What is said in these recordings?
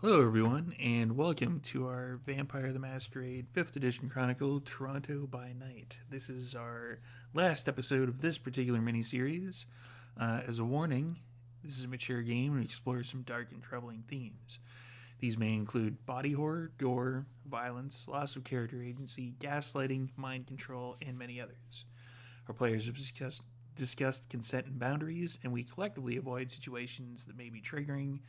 Hello, everyone, and welcome to our Vampire the Masquerade 5th Edition Chronicle Toronto by Night. This is our last episode of this particular miniseries. As a warning, this is a mature game and explores some dark and troubling themes. These may include body horror, gore, violence, loss of character agency, gaslighting, mind control, and many others. Our players have discussed consent and boundaries, and we collectively avoid situations that may be triggering.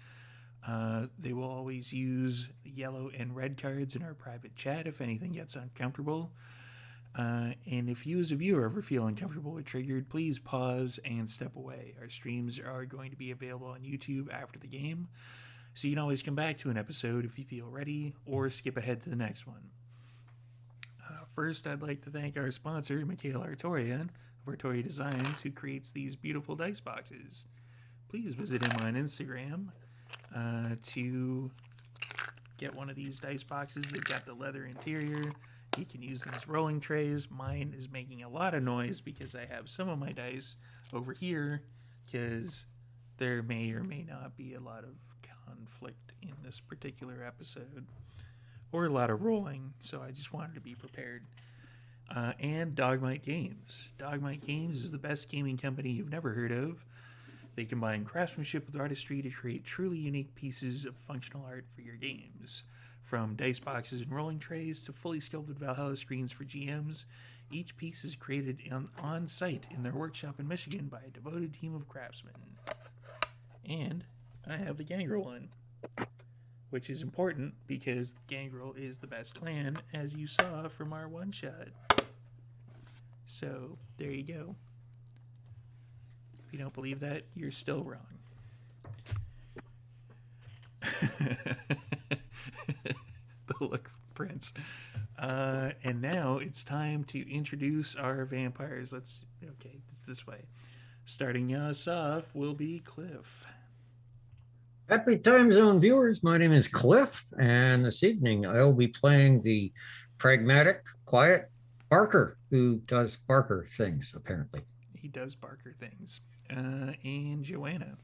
They will always use yellow and red cards in our private chat if anything gets uncomfortable. And if you as a viewer ever feel uncomfortable or triggered, please pause and step away. Our streams are going to be available on YouTube after the game, so you can always come back to an episode if you feel ready or skip ahead to the next one. First, I'd like to thank our sponsor, Mikhail Artorian of Artoria Designs, who creates these beautiful dice boxes. Please visit him on Instagram to get one of these dice boxes. They've got the leather interior. You can use them as rolling trays. Mine is making a lot of noise because I have some of my dice over here because there may or may not be a lot of conflict in this particular episode or a lot of rolling, so I just wanted to be prepared. And Dogmite Games. Dogmite Games is the best gaming company you've never heard of. They combine craftsmanship with artistry to create truly unique pieces of functional art for your games. From dice boxes and rolling trays to fully sculpted Valhalla screens for GMs, each piece is created on site in their workshop in Michigan by a devoted team of craftsmen. And I have the Gangrel one, which is important because Gangrel is the best clan, as you saw from our one-shot. So, there you go. If you don't believe that, you're still wrong. The look, Prince. And now it's time to introduce our vampires. Okay, it's this way. Starting us off will be Cliff. Happy Time Zone viewers, my name is Cliff, and this evening I'll be playing the pragmatic, quiet Barker, who does Barker things, apparently. He does Barker things. And Joanna.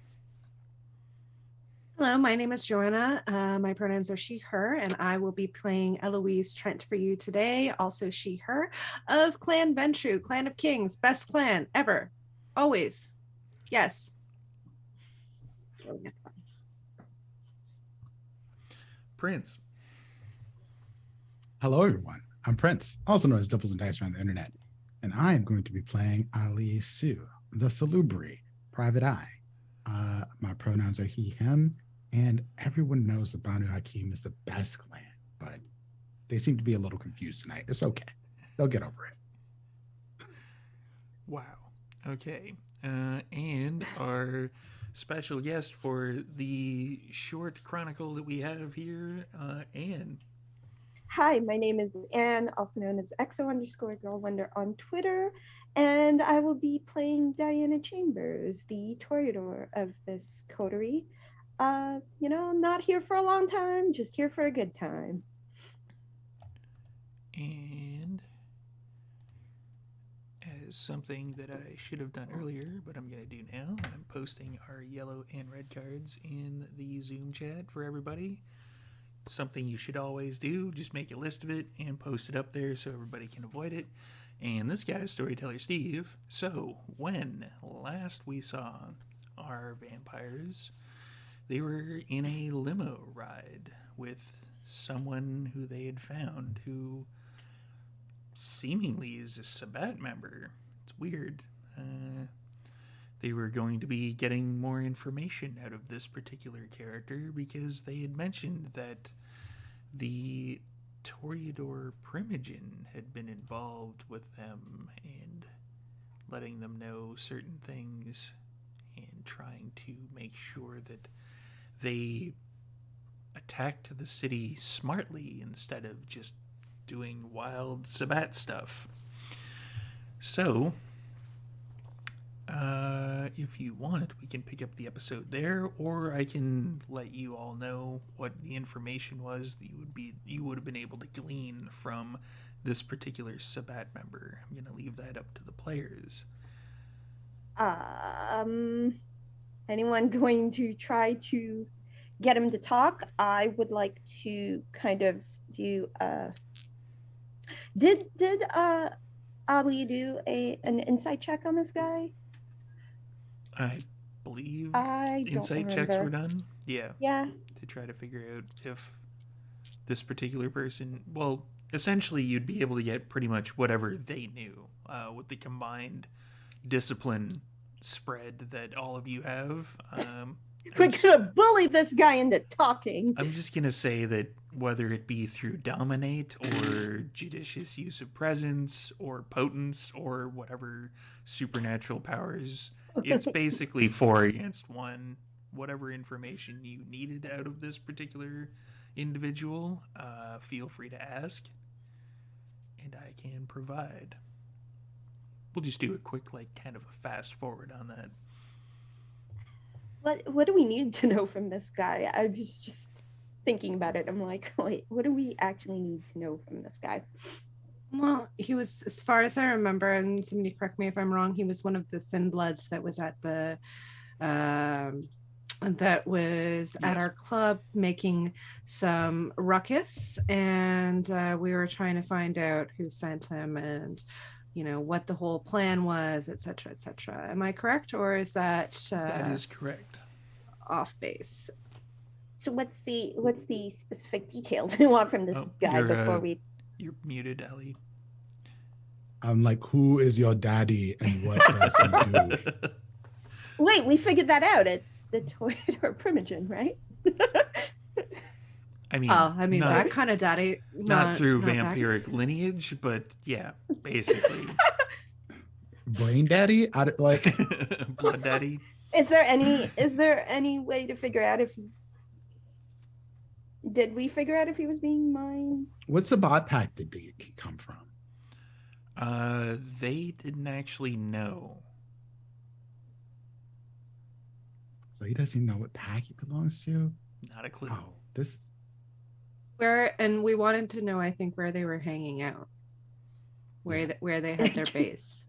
Hello, my name is Joanna. My pronouns are she, her, and I will be playing Eloise Trent for you today, also she, her, of Clan Ventru, Clan of Kings, best clan ever, always. Yes. Prince. Hello, everyone. I'm Prince, also known as Doubles and Dice around the internet, and I am going to be playing Ali Sue, the Salubri, Private Eye. My pronouns are he, him, and everyone knows that Banu Hakim is the best clan, but they seem to be a little confused tonight. It's okay. They'll get over it. Wow. Okay. And our special guest for the short chronicle that we have here, Anne. Hi, my name is Anne, also known as XO_Girl on Twitter, and I will be playing Diana Chambers, the Toreador of this coterie. Not here for a long time, just here for a good time. And as something that I should have done earlier, but I'm going to do now, I'm posting our yellow and red cards in the Zoom chat for everybody. Something you should always do, just make a list of it and post it up there so everybody can avoid it. And this guy's Storyteller Steve. So, when last we saw our vampires, they were in a limo ride with someone who they had found who seemingly is a Sabbat member. It's weird. They were going to be getting more information out of this particular character because they had mentioned that the Toreador Primogen had been involved with them and letting them know certain things and trying to make sure that they attacked the city smartly instead of just doing wild Sabbat stuff. So, if you want, we can pick up the episode there, or I can let you all know what the information was that you would have been able to glean from this particular Sabbat member. I'm going to leave that up to the players. Anyone going to try to get him to talk, I would like to kind of do. Did Ali do an insight check on this guy? I believe I don't insight remember. checks were done. Yeah, Yeah. to try to figure out if this particular person. Well, essentially, you'd be able to get pretty much whatever they knew with the combined discipline spread that all of you have. We're gonna bully this guy into talking. I'm just gonna say that whether it be through dominate or judicious use of presence or potence or whatever supernatural powers, it's basically 4 against 1. Whatever information you needed out of this particular individual, feel free to ask, and I can provide. We'll just do a quick, like, kind of a fast forward on that. What do we need to know from this guy? I was just thinking about it. I'm like, wait, what do we actually need to know from this guy? Well, he was, as far as I remember, and somebody correct me if I'm wrong, he was one of the Thin Bloods that was at the at our club making some ruckus, and we were trying to find out who sent him and what the whole plan was, etc., etc. Am I correct, or is that That is correct. off base? So what's the specific details we want from this guy before we? You're muted, Ellie. I'm like, who is your daddy and what does he do? Wait, we figured that out. It's the Toreador Primogen, right? I mean, not, that kind of daddy. not through not vampiric lineage, but yeah, basically. Brain daddy? Blood daddy. Is there any way to figure out if did we figure out if he was being mined? What's the bot pack did he come from? They didn't actually know. So he doesn't know what pack he belongs to? Not a clue. Oh, this and we wanted to know, I think, where they were hanging out, where they had their base.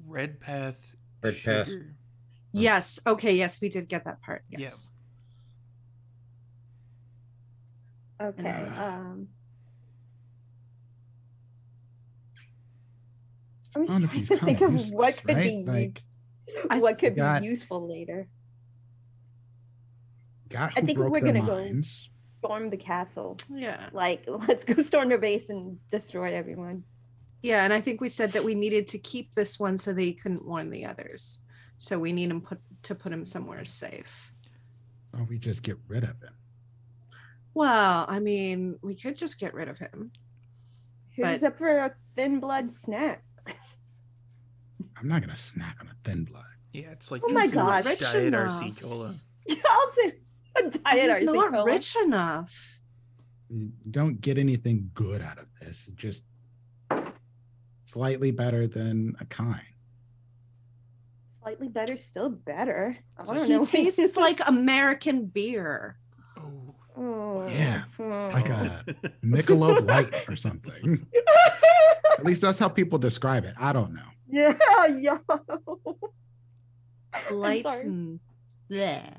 Red Path. Red Path. Sugar. Yes. Okay. Yes, we did get that part. Yes. Okay. Yes. I'm just Honestly, trying to think of useless, what could right? be what could be useful later. Guy I who think broke we're their gonna minds. go storm the castle. Yeah. Like, let's go storm their base and destroy everyone. Yeah, and I think we said that we needed to keep this one so they couldn't warn the others. So we need him to put him somewhere safe. Or we just get rid of him. Well, I mean, we could just get rid of him. Who's up for a thin blood snack? I'm not gonna snack on a thin blood. Yeah, it's like Oh my gosh. Diet Rich RC enough. Cola. I'll say a diet He's RC not Cola. rich enough. You don't get anything good out of this. Just slightly better than a kind. Slightly better, still better. I So don't He know. tastes like American beer. Oh. Oh. Yeah, Oh. like a Michelob Light or something. At least that's how people describe it. I don't know. Yeah, yeah. Light sorry. and yeah.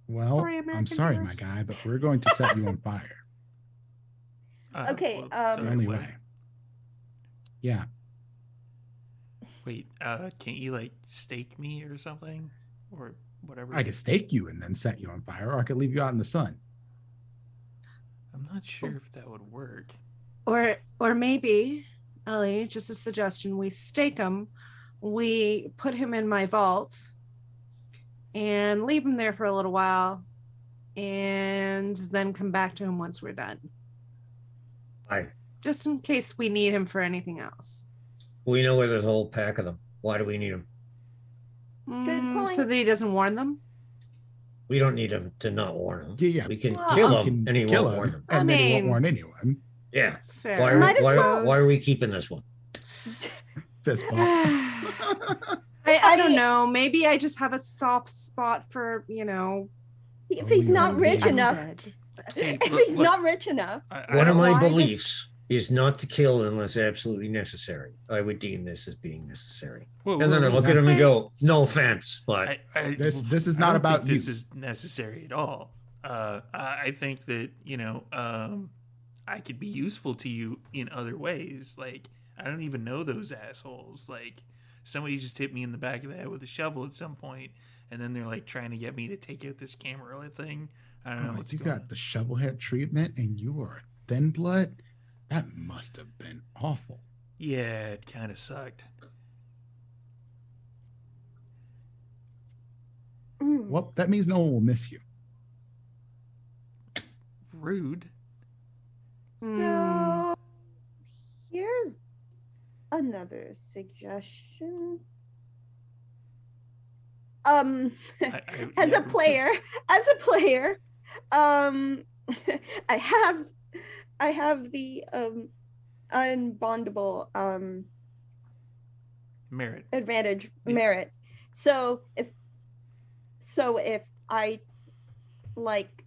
Well, Sorry, I'm American sorry, my tourist. guy, but we're going to set you on fire. Okay, It's the sorry, only what? way. Yeah. Wait, can't you like stake me or something, or whatever? I could stake you and then set you on fire, or I could leave you out in the sun. I'm not sure if that would work. Or maybe, Ellie, just a suggestion, we stake him, we put him in my vault and leave him there for a little while and then come back to him once we're done. Why? Just in case we need him for anything else. We know where there's a whole pack of them. Why do we need them? point. So that he doesn't warn them? We don't need them to not warn them. Yeah. We can Well, kill You them can and he kill won't him, warn them. and I then he won't mean- warn anyone. Yeah. Fair. Why Might as why well. are we keeping this one? Fist bump. I don't know. Maybe I just have a soft spot for, If he's Oh, not yeah. rich enough, Hey, if look, he's look, not rich enough, I One of don't- my Why? beliefs is not to kill unless absolutely necessary. I would deem this as being necessary. Whoa, And then I whoa, look whoa. at him and go, no offense, but This is I not don't about think this you. is necessary at all. I think that I could be useful to you in other ways. Like, I don't even know those assholes. Like, somebody just hit me in the back of the head with a shovel at some point, and then they're like trying to get me to take out this camera thing. I don't know what's You going got on. the shovelhead treatment and you are thin blood? That must have been awful. Yeah, it kind of sucked. Well, that means no one will miss you. Rude. So here's another suggestion. As a player, I have the unbondable Merit. advantage Yeah. merit. So if I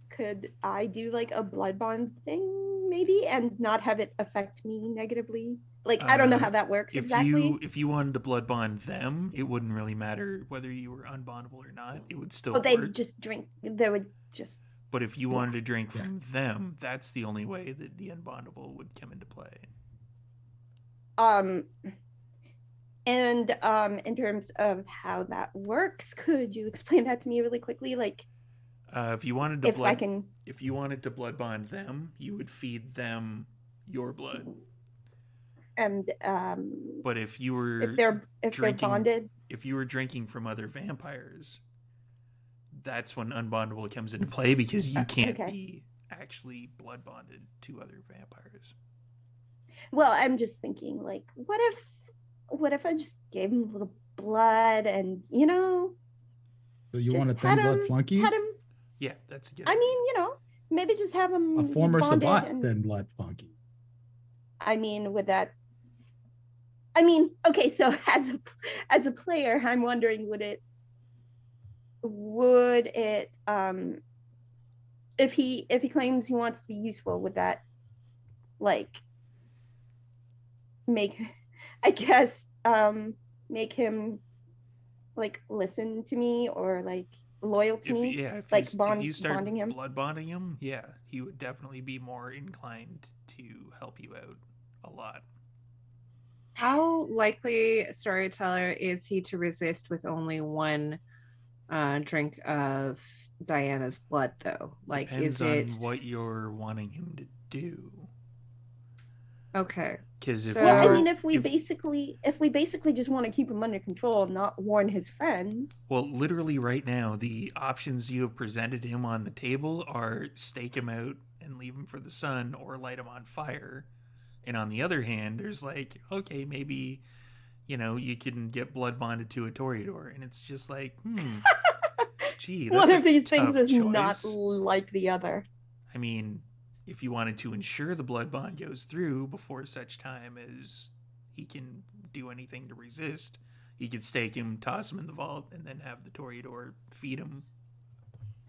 could I do like a blood bond thing maybe and not have it affect me negatively? Like I don't know how that works exactly. If you wanted to blood bond them, it wouldn't really matter whether you were unbondable or not. It would still Oh, they'd work. just drink. They would just. But if you wanted to drink from them, that's the only way that the unbondable would come into play. And in terms of how that works, could you explain that to me really quickly? Like, if you wanted to if you wanted to blood bond them, you would feed them your blood. And but if you were if they're bonded, if you were drinking from other vampires, that's when unbondable comes into play because you can't be actually blood bonded to other vampires. Well, I'm just thinking, like, what if I just gave him a little blood and So you want a thin blood flunky? Had him. Yeah, that's a good. I mean, maybe just have him a former Sabat thin blood flunky. I mean, would that? I mean, okay, so as a player, I'm wondering, would it if he claims he wants to be useful, would that make him listen to me or loyal to me? If you start bonding him, blood bonding him, yeah, he would definitely be more inclined to help you out a lot. How likely, storyteller, is he to resist with only one drink of Diana's blood, though? Depends on what you're wanting him to do. Okay. Because if we basically just want to keep him under control, not warn his friends. Well, literally right now, the options you have presented him on the table are stake him out and leave him for the sun, or light him on fire. And on the other hand, there's okay, maybe, you can get blood bonded to a Toreador. And it's just gee, that's one of these things is choice. Not like the other. I mean, if you wanted to ensure the blood bond goes through before such time as he can do anything to resist, he could stake him, toss him in the vault, and then have the Toreador feed him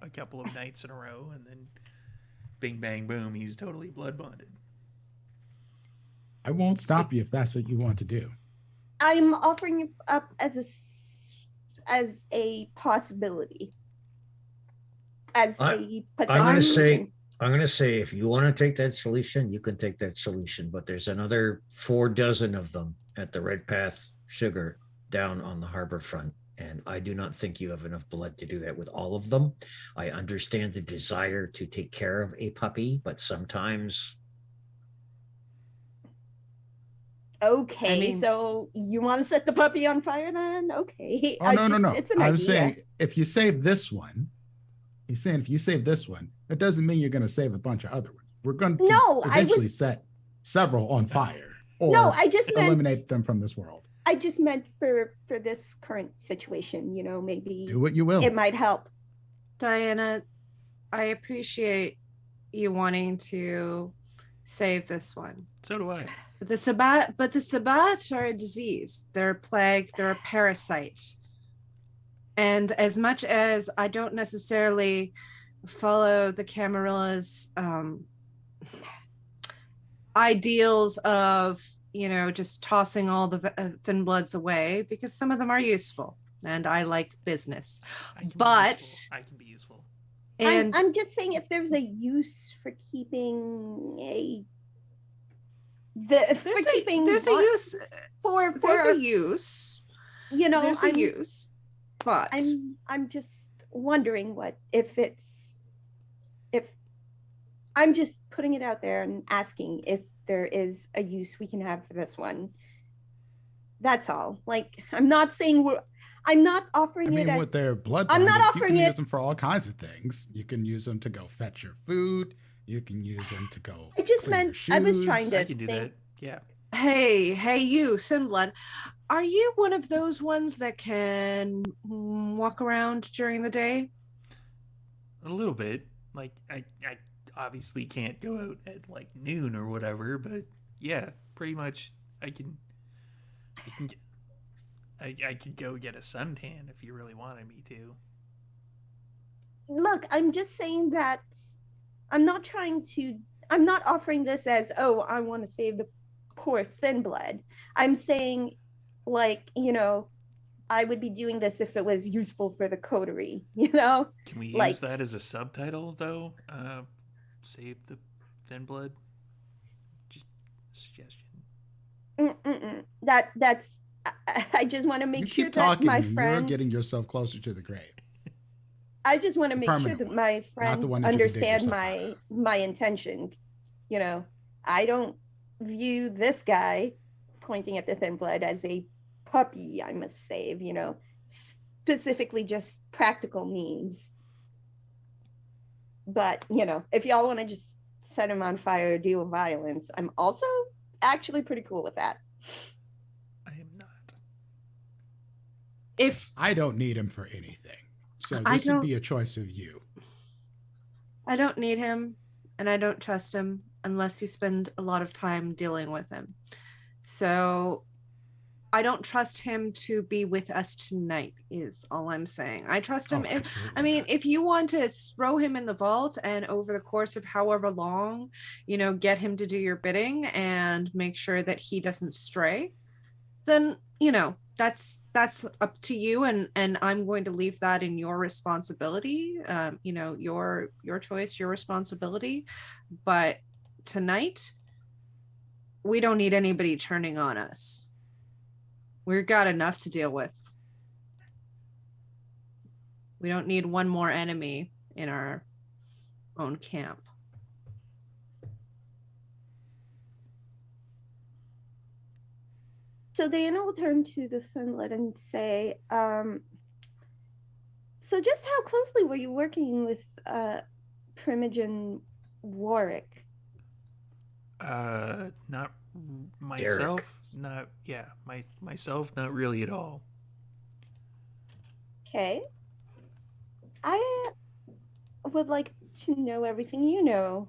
a couple of nights in a row, and then bing, bang, boom, he's totally blood bonded. I won't stop you if that's what you want to do. I'm offering it up as a possibility. I'm going to say, if you want to take that solution, you can take that solution. But there's another 4 dozen of them at the Red Path Sugar down on the harbor front. And I do not think you have enough blood to do that with all of them. I understand the desire to take care of a puppy, but sometimes... Okay, so you want to set the puppy on fire then? Okay. Oh, no. It's an I'm idea. saying if you save this one, he's saying if you save this one, that doesn't mean you're going to save a bunch of other ones. We're going to eventually set several on fire or eliminate them from this world. I just meant for this current situation, maybe do what you will. It might help. Diana, I appreciate you wanting to save this one. So do I. But the Sabat are a disease. They're a plague. They're a parasite. And as much as I don't necessarily follow the Camarilla's ideals of, just tossing all the thin bloods away, because some of them are useful and I like business. But I can be useful. And I'm just saying, if there's a use for keeping there's a use. There's a use, but I'm just wondering if I'm just putting it out there and asking if there is a use we can have for this one. That's all. Like, I'm not offering it as... with their blood I'm binders, not offering you can it... use them for all kinds of things. You can use them to go fetch your food. You can use them to go I just clean meant, your shoes. I was trying to I can do that. Yeah. Hey, you, Thin Blood. Are you one of those ones that can walk around during the day? A little bit. Like, I obviously can't go out at like noon or whatever, but yeah, pretty much I could go get a suntan if you really wanted me to. Look, I'm just saying that I'm not offering this as, oh, I want to save the poor Thin Blood. I'm saying, like, I would be doing this if it was useful for the coterie, Can we use that as a subtitle, though? Save the Thin Blood? Just a suggestion. That's... I just want to make sure that my friends... You're getting yourself closer to the grave. I just want to make sure that my friends understand my intention. I don't view this guy pointing at the Thin Blood as a puppy I must save, specifically just practical means. But, if y'all want to just set him on fire or deal with violence, I'm also actually pretty cool with that. I am not. I don't need him for anything. So this would be a choice of you. I don't need him, and I don't trust him unless you spend a lot of time dealing with him. So I don't trust him to be with us tonight, is all I'm saying. I trust him. If you want to throw him in the vault and over the course of however long, get him to do your bidding and make sure that he doesn't stray, then, that's up to you, and I'm going to leave that in your responsibility. Your choice, your responsibility. But tonight, we don't need anybody turning on us. We've got enough to deal with. We don't need one more enemy in our own camp. So Diana will turn to the Thin Blood and say, so just how closely were you working with Primogen Warwick? Not myself. Myself, not really at all. Okay. I would like to know everything you know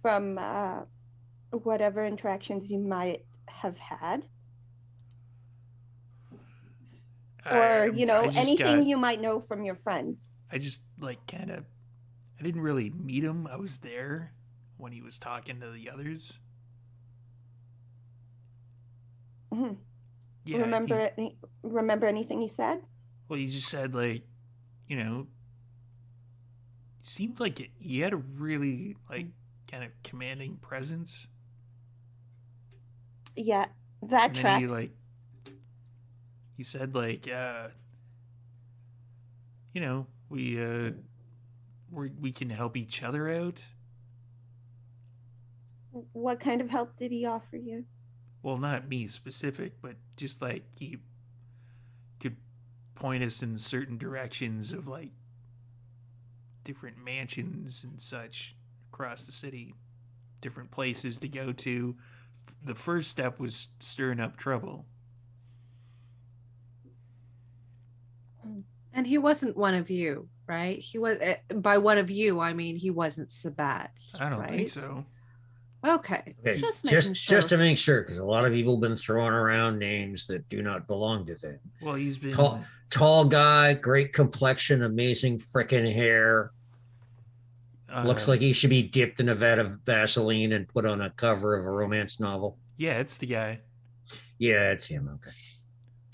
from whatever interactions you might have had. Or, anything you might know from your friends. I just, I didn't really meet him. I was there when he was talking to the others. Mm-hmm. Yeah. Remember anything he said? Well, he just said, seemed like he had a really, kind of commanding presence. Yeah, that tracks. He said, we can help each other out. What kind of help did he offer you? Well, not me specific, but just he could point us in certain directions of different mansions and such across the city, different places to go to. The first step was stirring up trouble. And he wasn't one of you, right? He was, by one of you, I mean he wasn't Sabat. I don't think so. Okay. Just to make sure, because a lot of people have been throwing around names that do not belong to them. Well, he's been tall guy, great complexion, amazing frickin' hair. Looks like he should be dipped in a vat of Vaseline and put on a cover of a romance novel. Yeah, it's the guy. Yeah, it's him. Okay.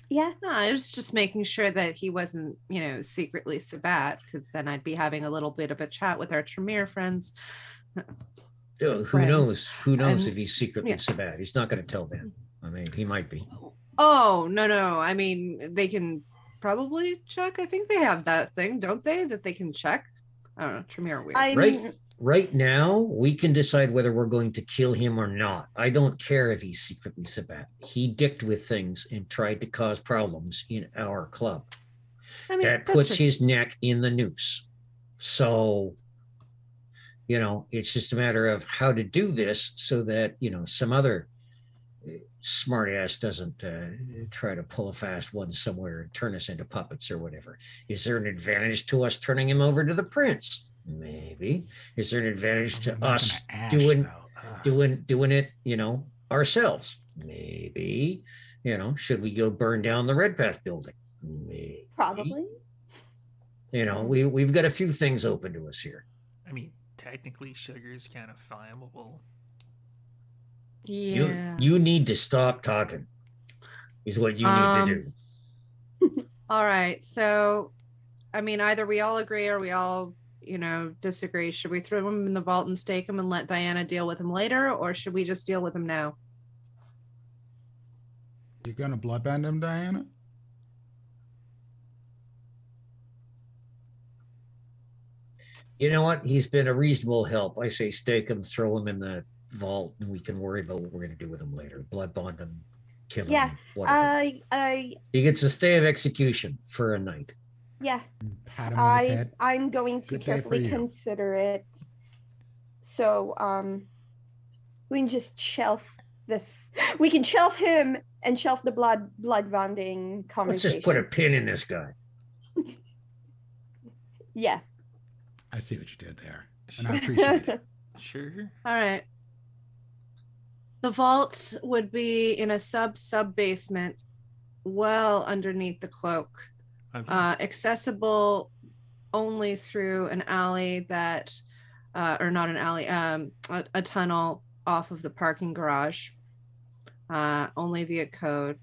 Yeah. No, I was just making sure that he wasn't, secretly Sabat, because then I'd be having a little bit of a chat with our Tremere friends. Who Friends. knows? Who knows And- if he's secretly yeah. Sabat? He's not going to tell them. I mean, he might be. Oh, no. I mean, they can probably check. I think they have that thing, don't they? That they can check. I don't know. Tremere are weird. Right now, we can decide whether we're going to kill him or not. I don't care if he's secretly Sabat. He dicked with things and tried to cause problems in our club. I mean, That puts his neck in the noose. So, it's just a matter of how to do this so that, some other smart ass doesn't try to pull a fast one somewhere and turn us into puppets or whatever. Is there an advantage to us turning him over to the prince? Maybe. Is there an advantage to us doing it, ourselves? Maybe. Should we go burn down the Red Path building? Maybe. Probably. We've got a few things open to us here. I mean, technically, sugar is kind of flammable. Yeah. You need to stop talking, is what you need to do. All right. So, I mean, either we all agree or we all, disagree. Should we throw him in the vault and stake him and let Diana deal with him later, or should we just deal with him now? You're going to bloodband him, Diana? You know what? He's been a reasonable help. I say stake him, throw him in the vault, and we can worry about what we're going to do with him later. Blood bond him, kill him. Yeah. Whatever. He gets a stay of execution for a night. Yeah. Pat him on his head. I'm going to Good day for carefully you. consider it. So we can just shelf this. We can shelf him and shelf the blood bonding conversation. Let's just put a pin in this guy. Yeah. I see what you did there, and I appreciate it. Sure. All right. The vault would be in a sub basement, well underneath the cloak, Okay. accessible only through an alley that, or not an alley, a tunnel off of the parking garage, only via code.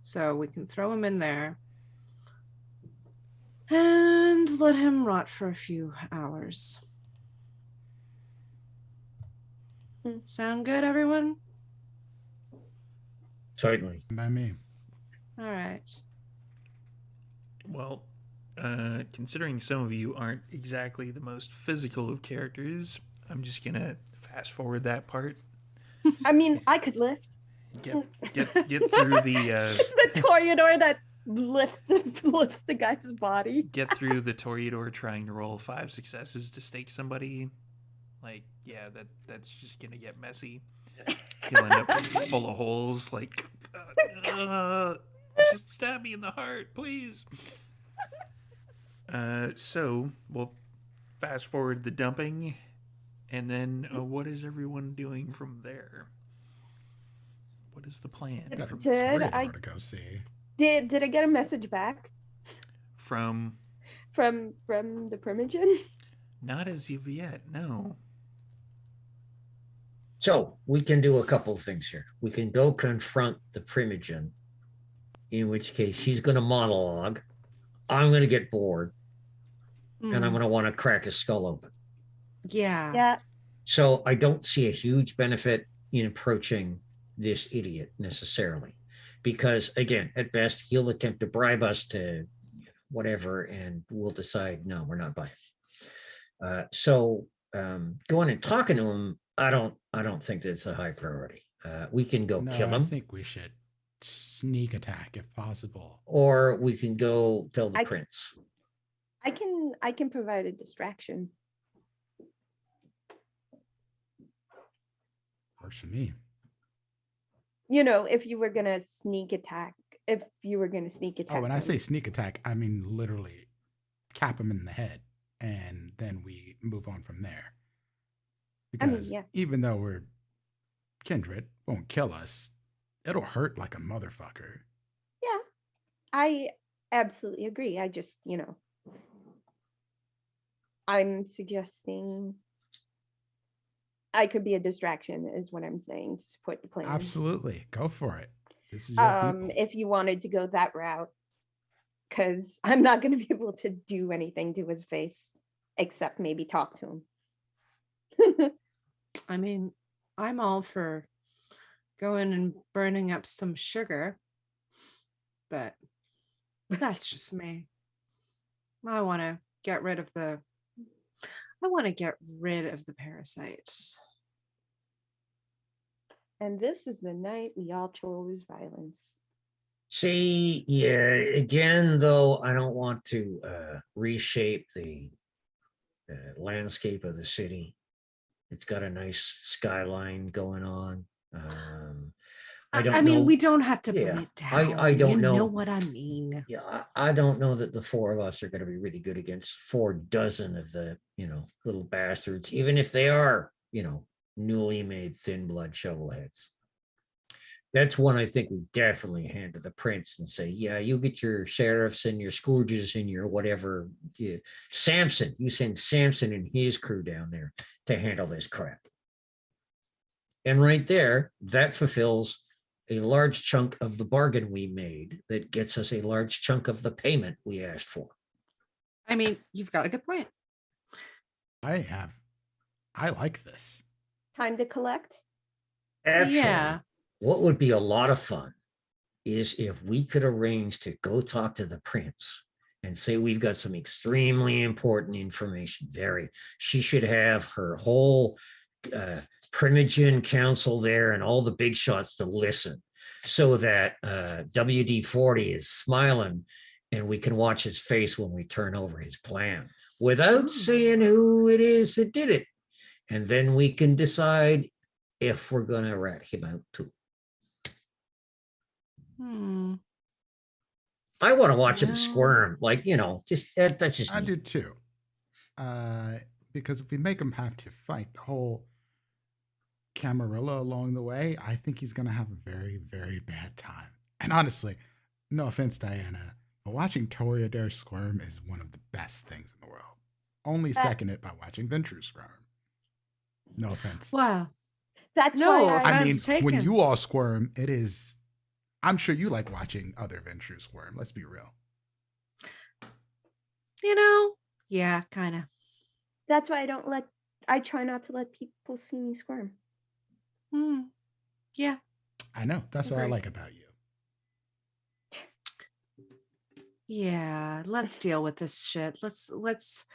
So we can throw him in there and let him rot for a few hours. Sound good, everyone? Certainly. By me. All right. Well, considering some of you aren't exactly the most physical of characters, I'm just gonna fast forward that part. I mean, I could lift. Get through the The Toreador that lifts the guy's body. get through the Toreador trying to roll 5 successes to stake somebody. Like, yeah, that's just gonna get messy. He'll end up full of holes. Like, just stab me in the heart, please. So we'll fast forward the dumping, and then what is everyone doing from there? What is the plan? From I to go see. did I get a message back from from the Primogen? not as of yet, no. So we can do a couple of things here. We can go confront the Primogen, in which case she's going to monologue. I'm going to get bored, and I'm going to want to crack his skull open. Yeah. Yeah. So I don't see a huge benefit in approaching this idiot necessarily, because again, at best, he'll attempt to bribe us to whatever, and we'll decide, no, we're not buying. So going and talking to him, I don't think that's a high priority. We can go kill him. I think we should sneak attack if possible. Or we can go tell the prince. I can provide a distraction. Works for me. If you were gonna sneak attack. Oh, when I say sneak attack, I mean literally cap him in the head, and then we move on from there. Because even though we're kindred, won't kill us, it'll hurt like a motherfucker. Yeah, I absolutely agree. I just, I'm suggesting I could be a distraction, is what I'm saying, to support the plan. Absolutely. Go for it. This is your people. If you wanted to go that route, because I'm not going to be able to do anything to his face except maybe talk to him. I mean, I'm all for going and burning up some sugar, but that's just me. I want to get rid of the parasites. And this is the night we all chose violence. See, yeah, again, though, I don't want to reshape the landscape of the city. It's got a nice skyline going on. I don't I know. mean, we don't have to bring Yeah, it down. I don't you know. know what I mean. Yeah, I don't know that the four of us are going to be really good against 4 dozen of the, little bastards, even if they are, newly made thin blood shovelheads. That's one I think we definitely hand to the prince and say, yeah, you get your sheriffs and your Scourges and your whatever. Yeah. Samson, you send Samson and his crew down there to handle this crap. And right there, that fulfills a large chunk of the bargain we made that gets us a large chunk of the payment we asked for. I mean, you've got a good point. I like this. Time to collect? Actually, Yeah. what would be a lot of fun is if we could arrange to go talk to the prince and say we've got some extremely important information. She should have her whole Primogen council there and all the big shots to listen, so that WD-40 is smiling and we can watch his face when we turn over his plan without saying who it is that did it. And then we can decide if we're going to rat him out too. I want to watch him squirm, that's just I me. do too. Because if we make him have to fight the whole Camarilla along the way, I think he's going to have a very, very bad time. And honestly, no offense, Diana, but watching Toreador squirm is one of the best things in the world. Only second it by watching Ventrue squirm. No offense. Wow. That's No why I mean, taken. when you all squirm, it is. I'm sure you like watching other Ventrue squirm. Let's be real. Yeah, kind of. That's why I try not to let people see me squirm. Yeah. I know. That's what I like about you. Yeah, let's deal with this shit. Let's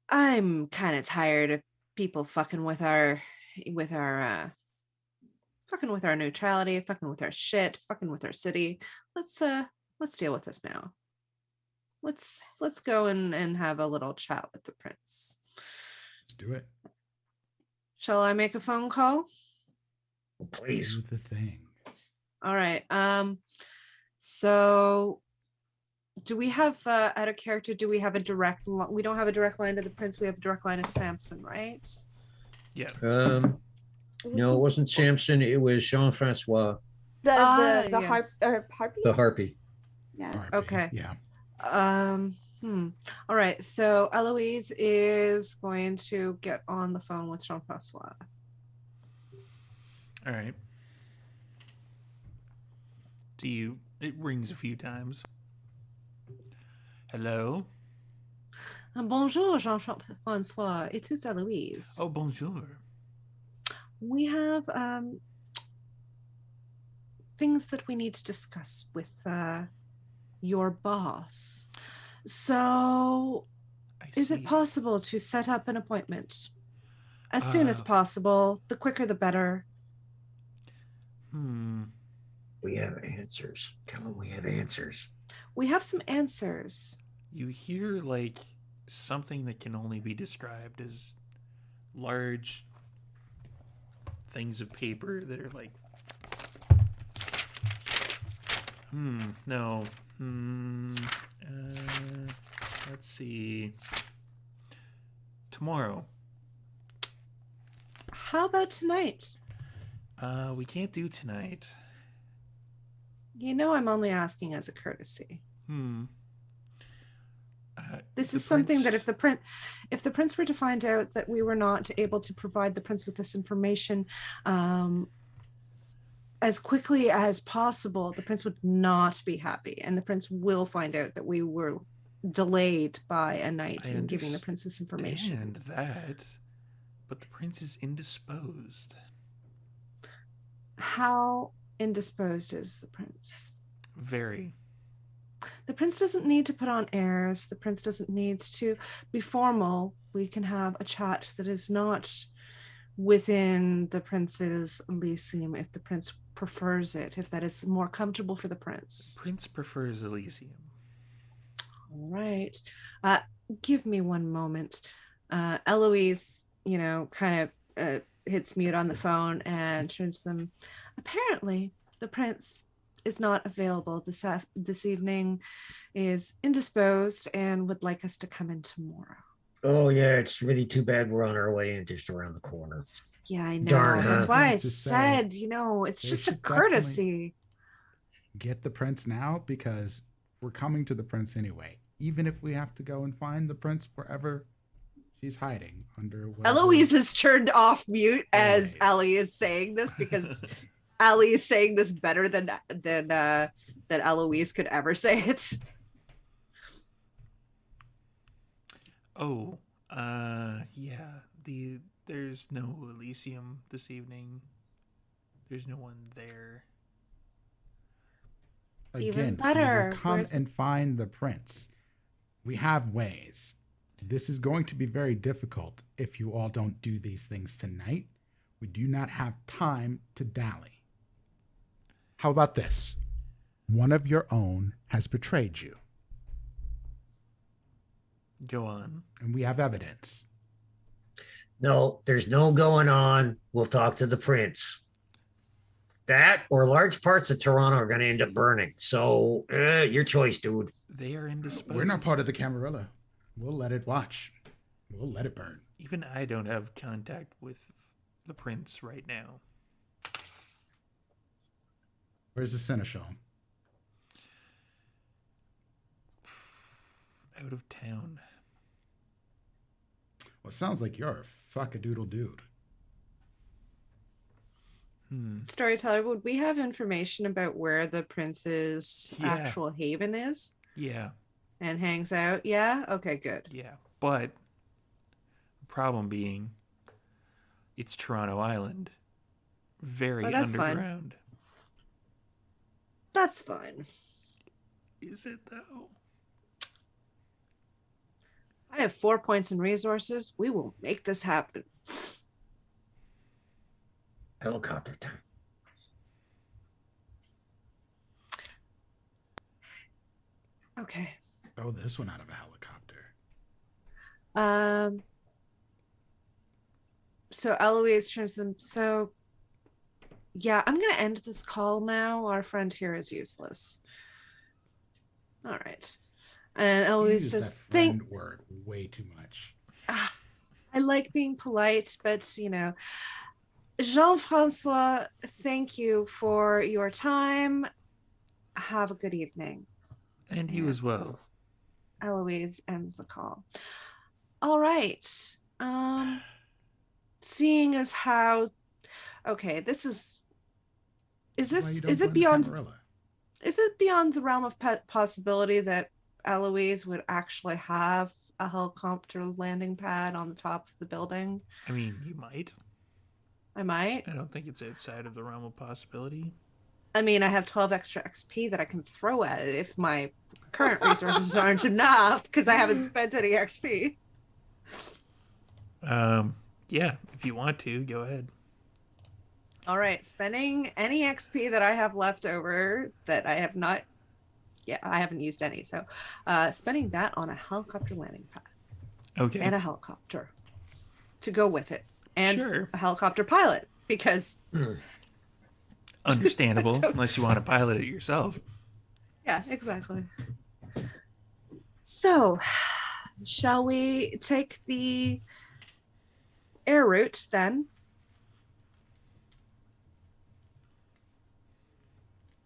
I'm kind of tired of people fucking with our fucking with our neutrality, fucking with our shit, fucking with our city. Let's deal with this now. Let's go and have a little chat with the prince. Let's do it. Shall I make a phone call? Please. Do the thing. All right. So do we have out of character, do we have a direct we don't have a direct line to the prince, we have a direct line to Samson, right? Yeah. No, it wasn't Samson, it was Jean-Francois. The yes. harpy? The harpy. Yeah. Harpy. Okay. Yeah. All right. So Eloise is going to get on the phone with Jean-Francois. All right. It rings a few times. Hello? Bonjour, Jean-Francois. It is Eloise. Oh, bonjour. We have things that we need to discuss with your boss. So is it possible to set up an appointment as soon as possible? The quicker the better. We have answers. Tell them we have answers. We have some answers. You hear like something that can only be described as large things of paper that are like no. Let's see. Tomorrow. How about tonight? We can't do tonight. You know I'm only asking as a courtesy. This the is something that prince- if the prince were to find out that we were not able to provide the prince with this information as quickly as possible, the prince would not be happy, and the prince will find out that we were delayed by a night I in giving the prince this information. understand that, but the prince is indisposed. How indisposed is the prince? Very. The prince doesn't need to put on airs. The prince doesn't need to be formal. We can have a chat that is not within the prince's Elysium if the prince prefers it, if that is more comfortable for the prince. Prince prefers Elysium. All right. Give me one moment. Eloise, kind of hits mute on the phone and turns them. Apparently, the prince is not available this evening, is indisposed, and would like us to come in tomorrow. Oh yeah, it's really too bad we're on our way in just around the corner. Yeah, I know. Darn, That's huh? why I To say, said, it's they just a should definitely courtesy. Get the prince now, because we're coming to the prince anyway. Even if we have to go and find the prince wherever she's hiding under whatever. Eloise has turned off mute as Always. Ellie is saying this because Ellie is saying this better than Eloise could ever say it. Oh, yeah. There's no Elysium this evening. There's no one there. Even Again, better. we will come Where's- and find the prince. We have ways. This is going to be very difficult if you all don't do these things tonight. We do not have time to dally. How about this? One of your own has betrayed you, Go on. and we have evidence. No, there's no going on. We'll talk to the prince. That or large parts of Toronto are going to end up burning. So, your choice, dude. They are indisposed. We're not part of the Camarilla. We'll let it watch. We'll let it burn. Even I don't have contact with the prince right now. Where's the seneschal? Out of town. Well, it sounds like you're a fuckadoodle dude. Storyteller, would we have information about where the prince's Yeah. actual haven is Yeah, and hangs out? Yeah? Okay, good. yeah. But the problem being, it's Toronto Island. Very Oh, that's fine. underground. That's fine. Is it though? I have 4 points in resources. We will make this happen. Helicopter time. Okay. Throw this one out of a helicopter. So Eloise turns them. So, yeah, I'm going to end this call now. Our friend here is useless. All right. And You Eloise use says, that friend word way too much. I like being polite, but, Jean-Francois, thank you for your time. Have a good evening. And you as well. Eloise ends the call. All right. Seeing as how, okay, Why you don't is it join the beyond Camarilla? is it beyond the realm of possibility that Eloise would actually have a helicopter landing pad on the top of the building? I mean, you might. I might. I don't think it's outside of the realm of possibility. I mean, I have 12 extra XP that I can throw at it if my current resources aren't enough because I haven't spent any XP. Yeah, if you want to, go ahead. All right, spending any XP that I have left over that I have not, I haven't used any. So spending that on a helicopter landing pad Okay. and a helicopter to go with it and Sure. a helicopter pilot because, Understandable, unless you want to pilot it yourself. yeah, exactly. So shall we take the air route then?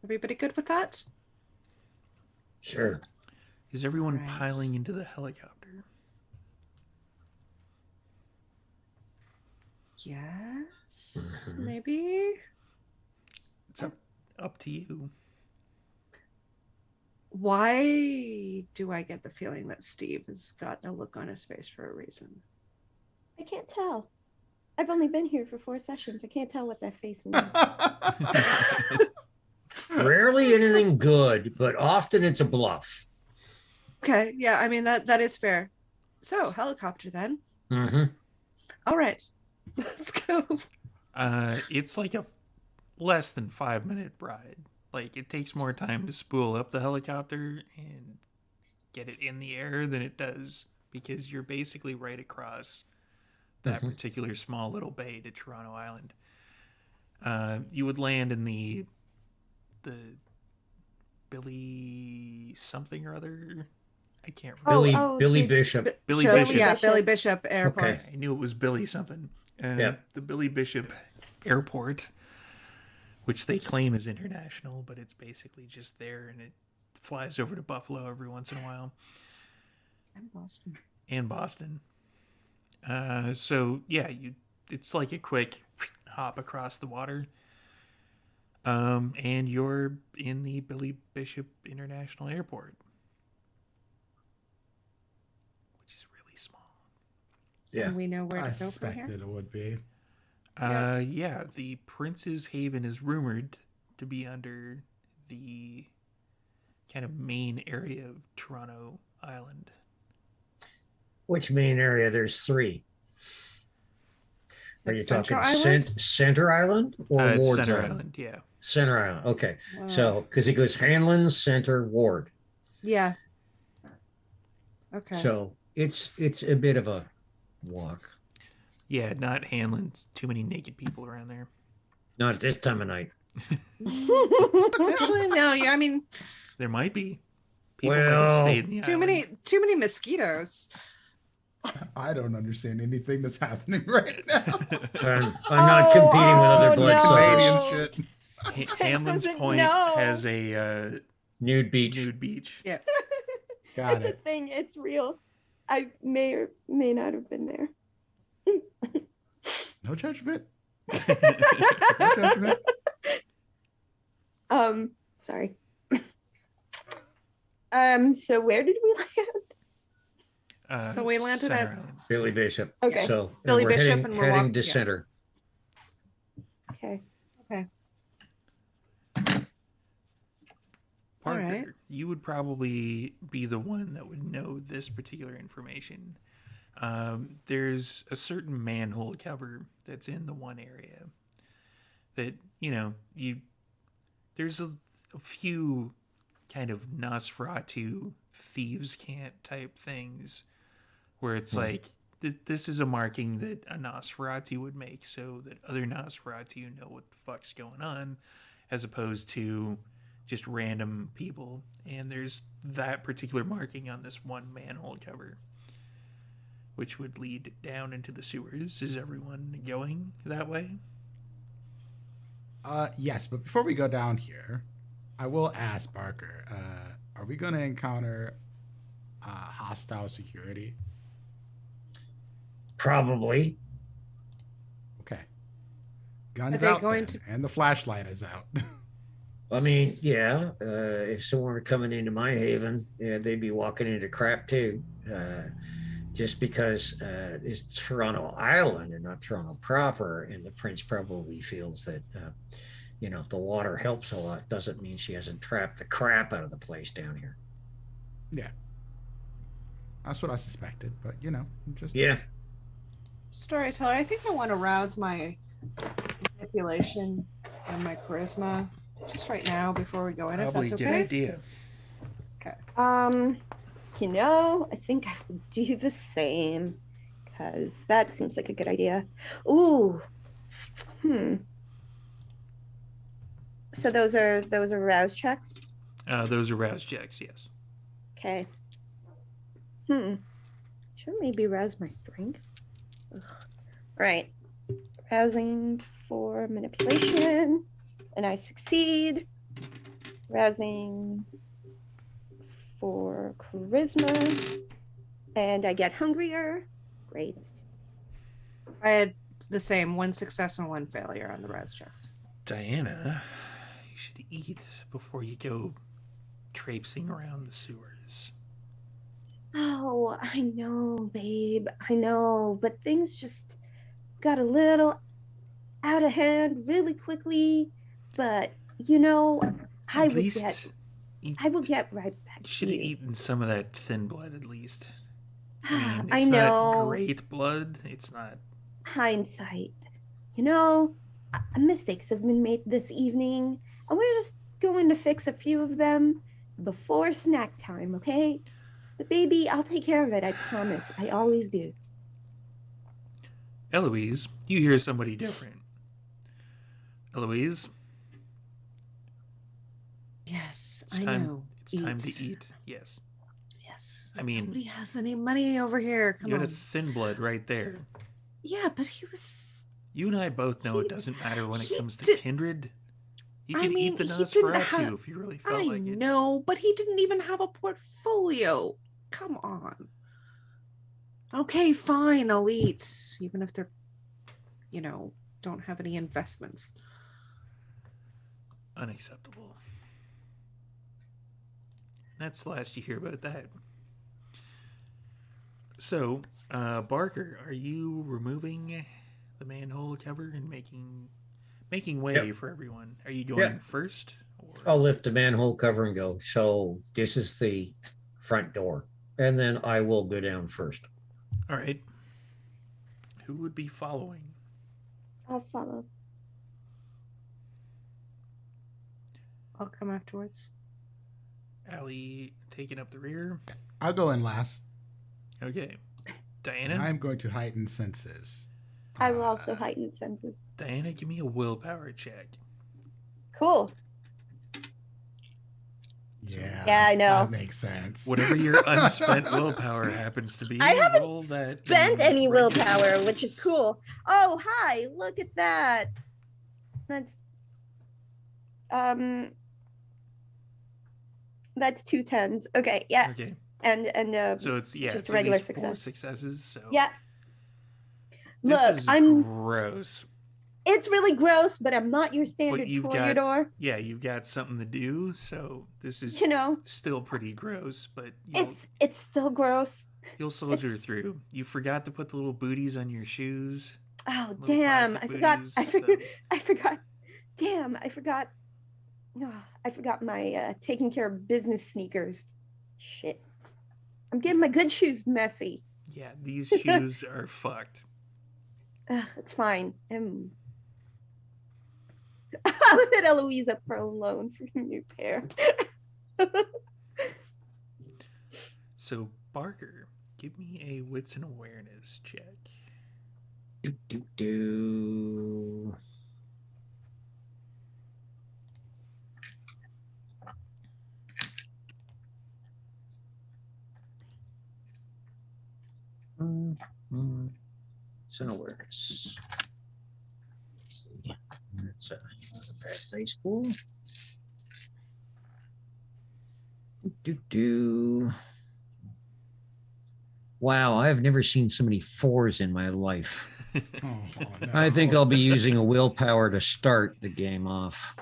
Everybody good with that? Sure. Is everyone Right. piling into the helicopter? Yes, Mhm. maybe. It's up to you. Why do I get the feeling that Steve has got a look on his face for a reason? I can't tell. I've only been here for 4 sessions. I can't tell what that face means. Rarely anything good, but often it's a bluff. Okay, yeah, I mean that is fair. So helicopter then. Mm-hmm. All right, let's go. It's like a less than 5-minute ride. Like, it takes more time to spool up the helicopter and get it in the air than it does because you're basically right across that particular small little bay to Toronto Island. You would land in the Billy something or other. I can't remember. Billy the- Bishop. Billy Bishop. Yeah, Billy Bishop Airport. Okay. I knew it was Billy something. Yep. The Billy Bishop Airport, which they claim is international, but it's basically just there, and it flies over to Buffalo every once in a while, And Boston. and Boston. So yeah, it's like a quick hop across the water, and you're in the Billy Bishop International Airport, which is really small. Yeah. And we know where I to go from here. suspected it would be. Yeah, the Prince's Haven is rumored to be under the kind of main area of Toronto Island. Which main area? There's 3. Are Like you Central talking Island? Center Island or It's Ward's Center Island? Island, yeah. Center Island. Okay. Wow. So, because it goes Hanlon, Center, Ward. Yeah. Okay. So it's a bit of a walk. Yeah, not Hanlon's. Too many naked people around there. Not at this time of night. Actually, no. Yeah, I mean, There might be. People might have Well, stayed in the too island. many mosquitoes. I don't understand anything that's happening right now. I'm not competing with other Oh, bloodsuckers. no. Canadian shit. Hanlon's doesn't Point know. has a Nude beach. nude beach. Yeah. Got It's a it. thing. It's real. I may or may not have been there. No judgment. No judgment. Sorry. So where did we land? So we landed Center at- Island. Billy Bishop. Okay. So and Billy we're Bishop heading, and we're heading walk- to yeah. Center. Okay. Okay. Parker, Alright. you would probably be the one that would know this particular information. There's a certain manhole cover that's in the one area that, there's a few kind of Nosferatu thieves' cant type things where it's like, this is a marking that a Nosferatu would make so that other Nosferatu know what the fuck's going on, as opposed to just random people. And there's that particular marking on this one manhole cover, which would lead down into the sewers. Is everyone going that way? Yes, but before we go down here, I will ask Barker, are we going to encounter hostile security? Probably. Okay. Guns they out going then, and the flashlight is out. I mean, yeah. If someone were coming into my haven, yeah, they'd be walking into crap too. Just because it's Toronto Island and not Toronto proper, and the prince probably feels that the water helps a lot, doesn't mean she hasn't trapped the crap out of the place down here. Yeah. That's what I suspected, but just Yeah. Storyteller, I think I want to rouse my manipulation and my charisma just right now before we go in, Probably if a that's good okay. idea. I think I would do the same because that seems like a good idea. Ooh. So those are rouse checks. Those are rouse checks, yes. Okay. Should maybe rouse my strength. Ugh. Right. Rousing for manipulation, and I succeed. Rousing for more charisma, and I get hungrier. Great. I had the same 1 success and 1 failure on the res checks. Diana, you should eat before you go traipsing around the sewers. Oh, I know, babe. I know, but things just got a little out of hand really quickly. But I At would least eat, I will get right you back to should have you. eaten some of that thin blood at least. I mean, I it's not know. great blood. It's not. Hindsight. Mistakes have been made this evening, and we're just going to fix a few of them before snack time, okay? But baby, I'll take care of it, I promise. I always do. Eloise, you hear somebody different. Eloise, Yes, it's I time. know. It's time to eat. Yes. Yes. I mean, Nobody has any money over here. Come you had on. a thin blood right there. Yeah, but he was. You and I both know He- it doesn't matter when it he comes to did- kindred. You I could mean, eat the he didn't have- Nosferatu if you really felt I like it. know, but he didn't even have a portfolio. Come on. Okay, fine, I'll eat, even if they're, don't have any investments. Unacceptable. That's the last you hear about that. So, Barker, are you removing the manhole cover and making way Yep. for everyone? Are you going Yep. first? Or... I'll lift the manhole cover and go. So this is the front door. And then I will go down first. All right. Who would be following? I'll follow. I'll come afterwards. Allie taking up the rear. I'll go in last. Okay. Diana? And I'm going to heighten senses. I will also heighten senses. Diana, give me a willpower check. Cool. Yeah. Yeah, I know. That makes sense. Whatever your unspent willpower happens to be, I haven't roll that spent in any regular willpower, which is dice. cool. Oh, hi, look at that. That's 2 10s. Okay, yeah. Okay. And So it's just so regular these 4 success. successes. So yeah. this Look, is I'm gross. it's really gross, but I'm not your standard you've got- toreador. Yeah, you've got something to do, so this is still pretty gross, but It's still gross. you'll soldier through. You forgot to put the little booties on your shoes. Oh Little damn, plastic I forgot. booties, I forgot. Damn, I forgot. Oh, I forgot my taking care of business sneakers. Shit. I'm getting my good shoes messy. Yeah, these shoes are fucked. It's fine. I'll hit Eloise a pro loan for a new pair. So Barker, give me a wits and awareness check. Do. It's an awareness. Let's see. That's a bad dice pool. Wow, I've never seen so many 4s in my life. Oh, no. I think I'll be using a willpower to start the game off.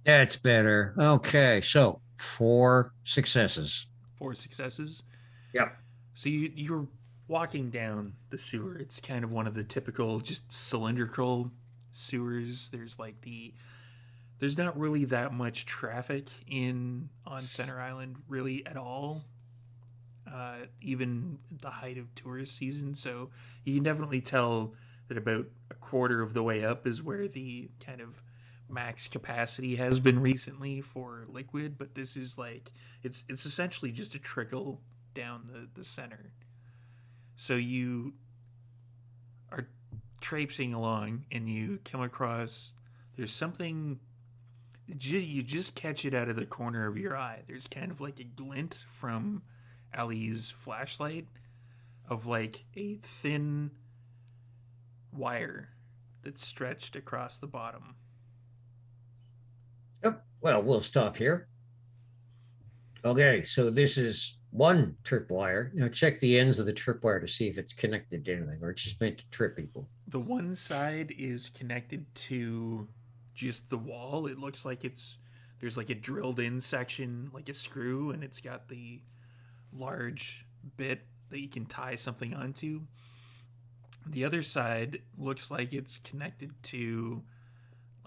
That's better. Okay, so 4 successes. 4 successes. Yep. So you're walking down the sewer. It's kind of one of the typical just cylindrical sewers. There's not really that much traffic on Center Island really at all. Even at the height of tourist season, so you can definitely tell that about a quarter of the way up is where the kind of max capacity has been recently for liquid, but this is like it's essentially just a trickle down the center. So you are traipsing along and you come across there's something you just catch it out of the corner of your eye. There's kind of like a glint from Allie's flashlight of like a thin wire that's stretched across the bottom. Yep. Well, we'll stop here. Okay, so this is one tripwire. Now check the ends of the tripwire to see if it's connected to anything or it's just meant to trip people. The one side is connected to just the wall. It looks like there's like a drilled in section, like a screw, and it's got the large bit that you can tie something onto. The other side looks like it's connected to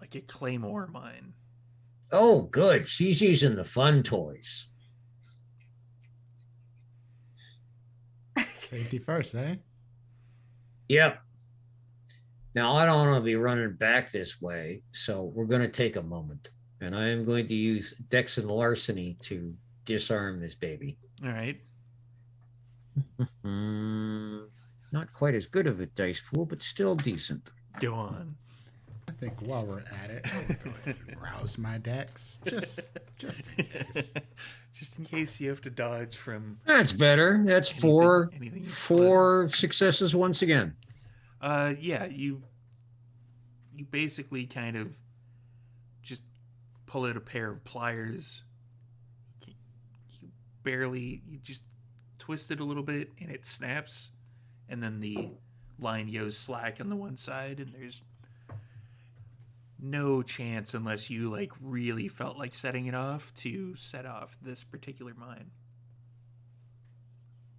like a claymore mine. Oh, good. She's using the fun toys. Safety first, eh? Yep. Now, I don't want to be running back this way, so we're going to take a moment. And I am going to use Dex and Larceny to disarm this baby. All right. Not quite as good of a dice pool, but still decent. Go on. I think while we're at it, I'll go ahead and rouse my decks just in case. Just in case you have to dodge from. That's better. That's anything four successes once again. Yeah, you basically kind of just pull out a pair of pliers. You just twist it a little bit and it snaps, and then the line goes slack on the one side, and there's no chance unless you like really felt like setting it off to set off this particular mine.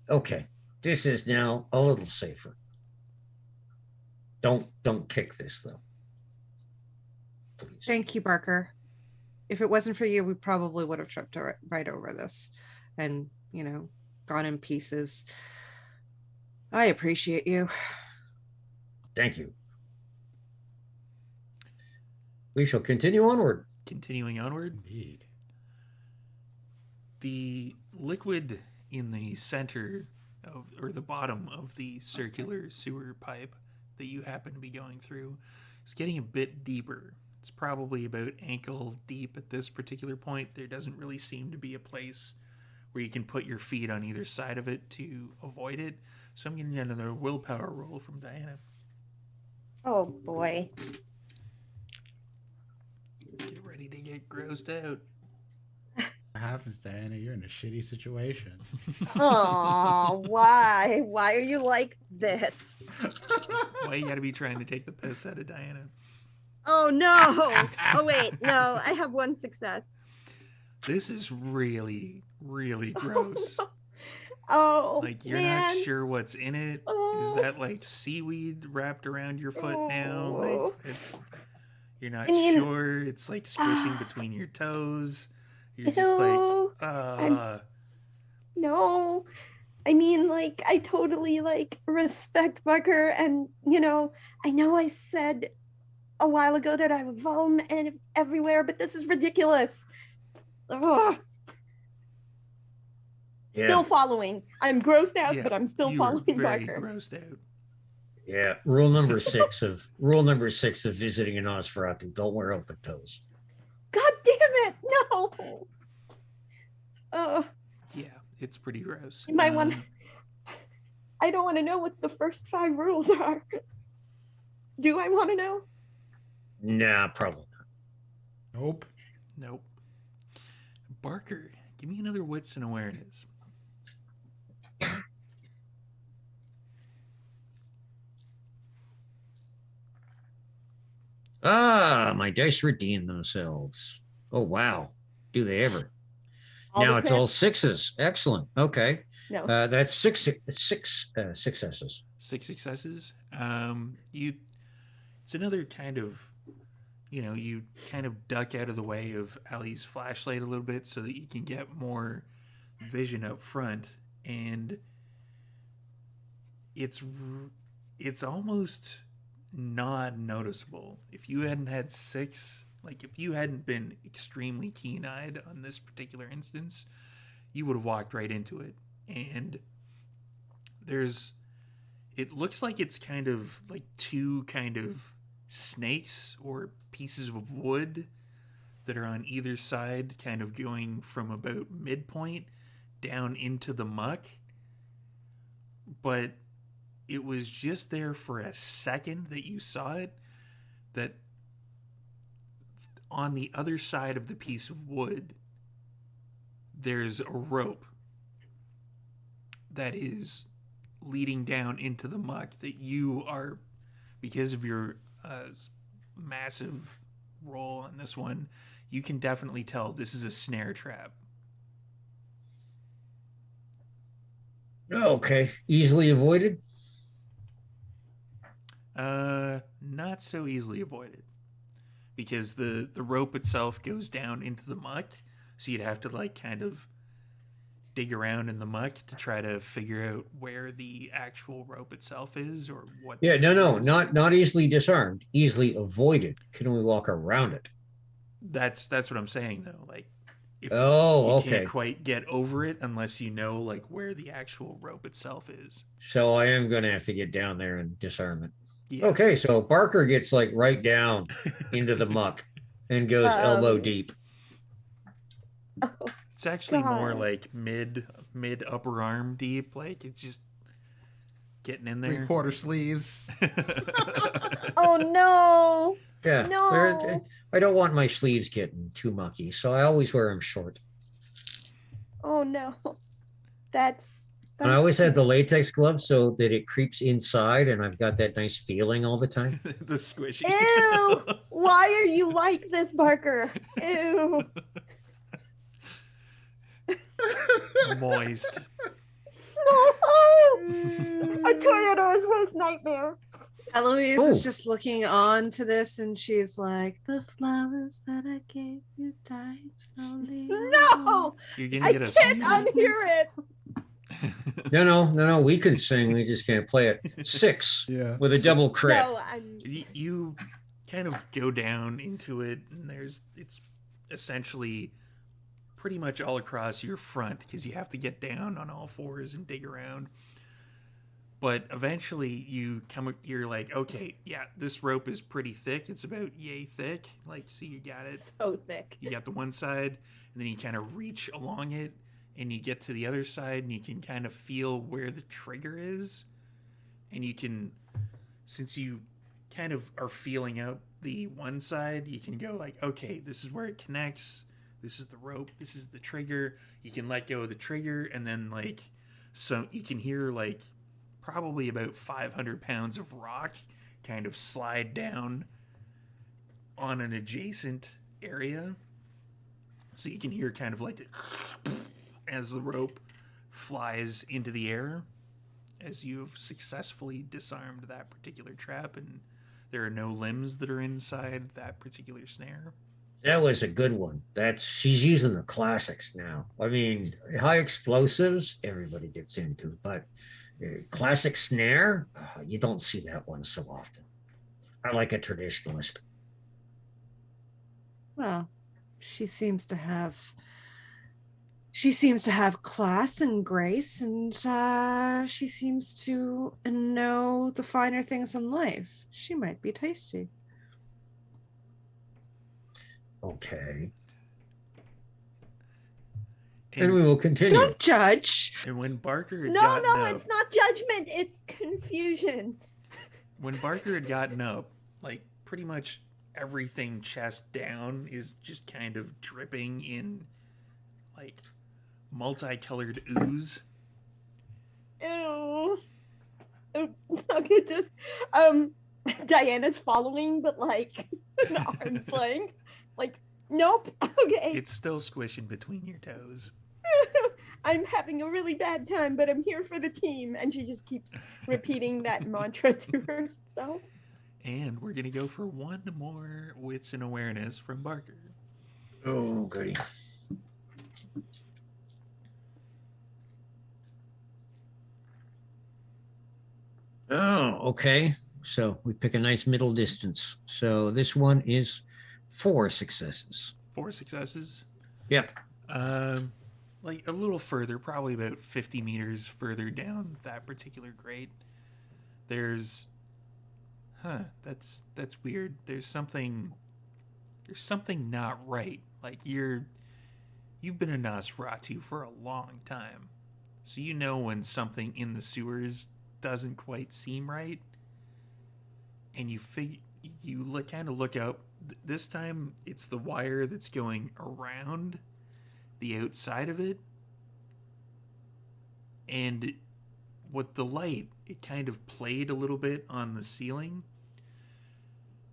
Okay, this is now a little safer. Don't kick this though. Please. Thank you, Barker. If it wasn't for you, we probably would have tripped right over this and, gone in pieces. I appreciate you. Thank you. We shall continue onward. Continuing onward. Indeed. The liquid in the center or the bottom of the circular sewer pipe that you happen to be going through is getting a bit deeper. It's probably about ankle deep at this particular point. There doesn't really seem to be a place where you can put your feet on either side of it to avoid it. So I'm getting another willpower roll from Diana. Oh boy. Get ready to get grossed out. What happens, Diana? You're in a shitty situation. Oh, why? Why are you like this? Why you gotta be trying to take the piss out of Diana? Oh no. Oh wait, no, I have one success. This is really, really gross. Oh, Like, you're man. not sure what's in it. Oh. Is that like seaweed wrapped around your foot now? Oh. You're not I mean- sure. It's like squishing between your toes. You're just No. like, No. I mean, like, I totally respect Barker, and I know I said a while ago that I have a vomb and everywhere, but this is ridiculous. Ugh. Yeah. Still following. I'm grossed out, Yeah, but I'm still you were following very Barker. grossed out. Yeah. Rule number six of visiting an Nosferatu: don't wear open toes. God damn it! No. Oh, Yeah, it's pretty gross. you might want. I don't want to know what the first 5 rules are. Do I want to know? Nah, probably not. Nope. Nope. Barker, give me another wits and awareness. Ah, my dice redeem themselves. Oh wow. Do they ever? All now the it's all crap? sixes. Excellent. Okay. No. That's six successes. 6 successes. It's another kind of, you kind of duck out of the way of Ali's flashlight a little bit so that you can get more vision up front, and it's almost not noticeable. If you hadn't had 6, like if you hadn't been extremely keen-eyed on this particular instance, you would have walked right into it. And it looks like it's kind of like 2 kind of snakes or pieces of wood that are on either side, kind of going from about midpoint down into the muck. But it was just there for a second that you saw it, that on the other side of the piece of wood, there's a rope that is leading down into the muck that you are, because of your massive roll on this one, you can definitely tell this is a snare trap. Okay, easily avoided. Not so easily avoided, because the rope itself goes down into the muck, so you'd have to like kind of dig around in the muck to try to figure out where the actual rope itself is or what. Yeah, the trigger is. not easily disarmed, easily avoided. Can we walk around it? That's what I'm saying though. Like, if you Okay. can't quite get over it unless you know like where the actual rope itself is. So I am gonna have to get down there and disarm it. Yeah. Okay, so Barker gets like right down into the muck and goes elbow deep. Oh, It's actually more God. like mid upper arm deep. Like it's just getting in there. 3/4 sleeves. oh no. Yeah, No. I don't want my sleeves getting too mucky, so I always wear them short. Oh no. That's And I always have the latex gloves so that it creeps inside, and I've got that nice feeling all the time. The squishy. Ew. Why are you like this, Barker? Ew. Moist. A Toyota's worst nightmare. Eloise Oh. is just looking on to this and she's like, the flowers that I gave you died slowly. No. You're gonna I get us can't muted. unhear it. No, we can sing, we just can't play it. 6 Yeah. with a double crit. No, I'm You kind of go down into it, and it's essentially pretty much all across your front because you have to get down on all fours and dig around. But eventually you're like, okay, yeah, this rope is pretty thick. It's about yay thick. Like, see, you got it. so thick. You got the one side, and then you kind of reach along it, and you get to the other side, and you can kind of feel where the trigger is. And you can, since you kind of are feeling out the one side, you can go like, okay, this is where it connects. This is the rope. This is the trigger. You can let go of the trigger, and then like, so you can hear like probably about 500 pounds of rock kind of slide down on an adjacent area. So you can hear kind of like as the rope flies into the air as you've successfully disarmed that particular trap, and there are no limbs that are inside that particular snare. That was a good one. She's using the classics now. I mean, high explosives, everybody gets into, but classic snare, you don't see that one so often. I like a traditionalist. Well, she seems to have class and grace, and she seems to know the finer things in life. She might be tasty. Okay. And we will continue. Don't judge. And when Barker had No, gotten no, up, it's not judgment. It's confusion. when Barker had gotten up, like pretty much everything chest down is just kind of dripping in like multicolored ooze. Ew. Okay, just Diana's following, but like an arm's length. Like, nope. Okay. It's still squishing between your toes. I'm having a really bad time, but I'm here for the team. And she just keeps repeating that mantra to herself. And we're going to go for one more wits and awareness from Barker. Oh, goody. Oh, okay. So we pick a nice middle distance. So this one is 4 successes. 4 successes. Yep. Like a little further, probably about 50 meters further down that particular grate. There's, that's weird. There's something not right. Like you've been a Nosferatu for a long time, so you know when something in the sewers doesn't quite seem right, and you kind of look up. This time it's the wire that's going around the outside of it. And with the light, it kind of played a little bit on the ceiling.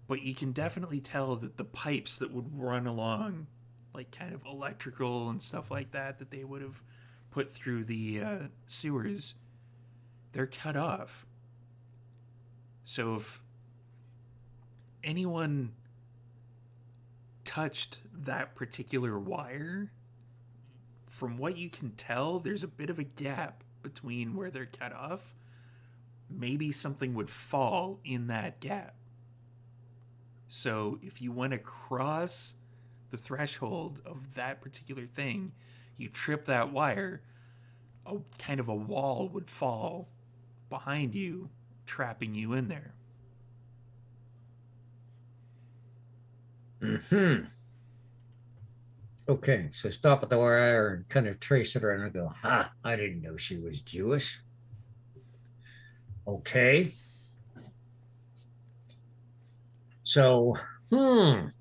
But you can definitely tell that the pipes that would run along, like kind of electrical and stuff like that, that they would have put through the sewers, they're cut off. So if anyone touched that particular wire, from what you can tell, there's a bit of a gap between where they're cut off. Maybe something would fall in that gap. So if you went across the threshold of that particular thing, you trip that wire, a kind of a wall would fall behind you, trapping you in there. Okay, so stop at the wire and kind of trace it around and go, I didn't know she was Jewish. Okay. So, how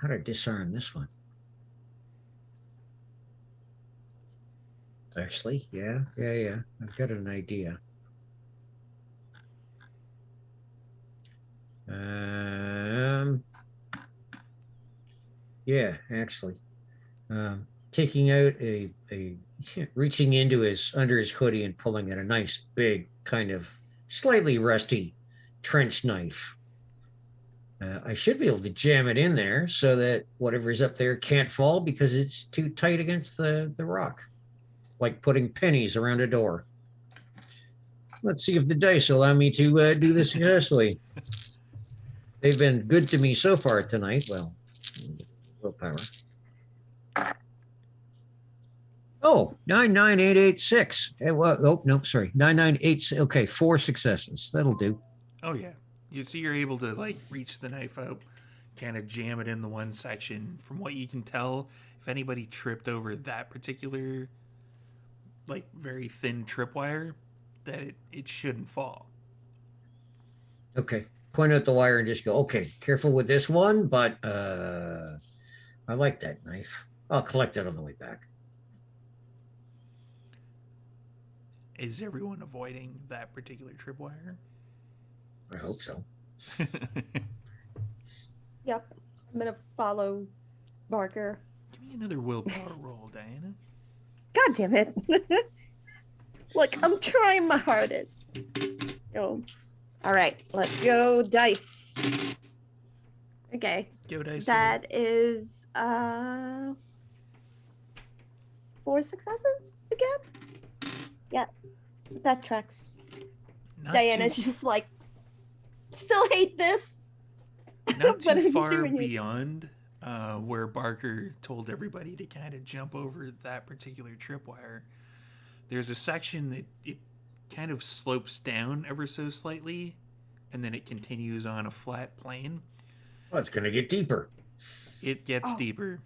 to disarm this one? Actually, yeah. I've got an idea. Yeah, actually. Taking out a reaching into under his hoodie and pulling out a nice big kind of slightly rusty trench knife. I should be able to jam it in there so that whatever's up there can't fall because it's too tight against the rock. Like putting pennies around a door. Let's see if the dice allow me to do this successfully. They've been good to me so far tonight. Well, willpower. Oh, 99886. Oh, no, sorry. 998. Okay, 4 successes. That'll do. Oh, yeah. You see, you're able to, like, reach the knife out, kind of jam it in the one section. From what you can tell, if anybody tripped over that particular, like, very thin tripwire, that it shouldn't fall. Okay. Point out the wire and just go, okay, careful with this one, but I like that knife. I'll collect it on the way back. Is everyone avoiding that particular tripwire? I hope so. Yep. I'm going to follow Barker. Give me another willpower roll, Diana. God damn it. Look, I'm trying my hardest. Oh. All right, let's go dice. Okay. Go dice. That is 4 successes again? Yeah. That tracks. Not Diana's just like, still hate this. Not But too I'm far doing it. beyond where Barker told everybody to kind of jump over that particular tripwire. There's a section that it kind of slopes down ever so slightly, and then it continues on a flat plane. Well, it's going to get deeper. It gets deeper.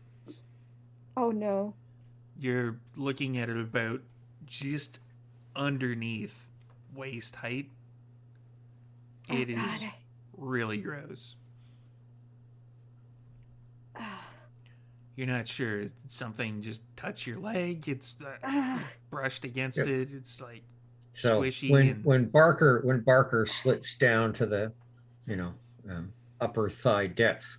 Oh no. You're looking at it about just underneath waist height. It is really gross. You're not sure. Did something just touch your leg? It's brushed against it. It's like squishy. When Barker slips down to the, upper thigh depth,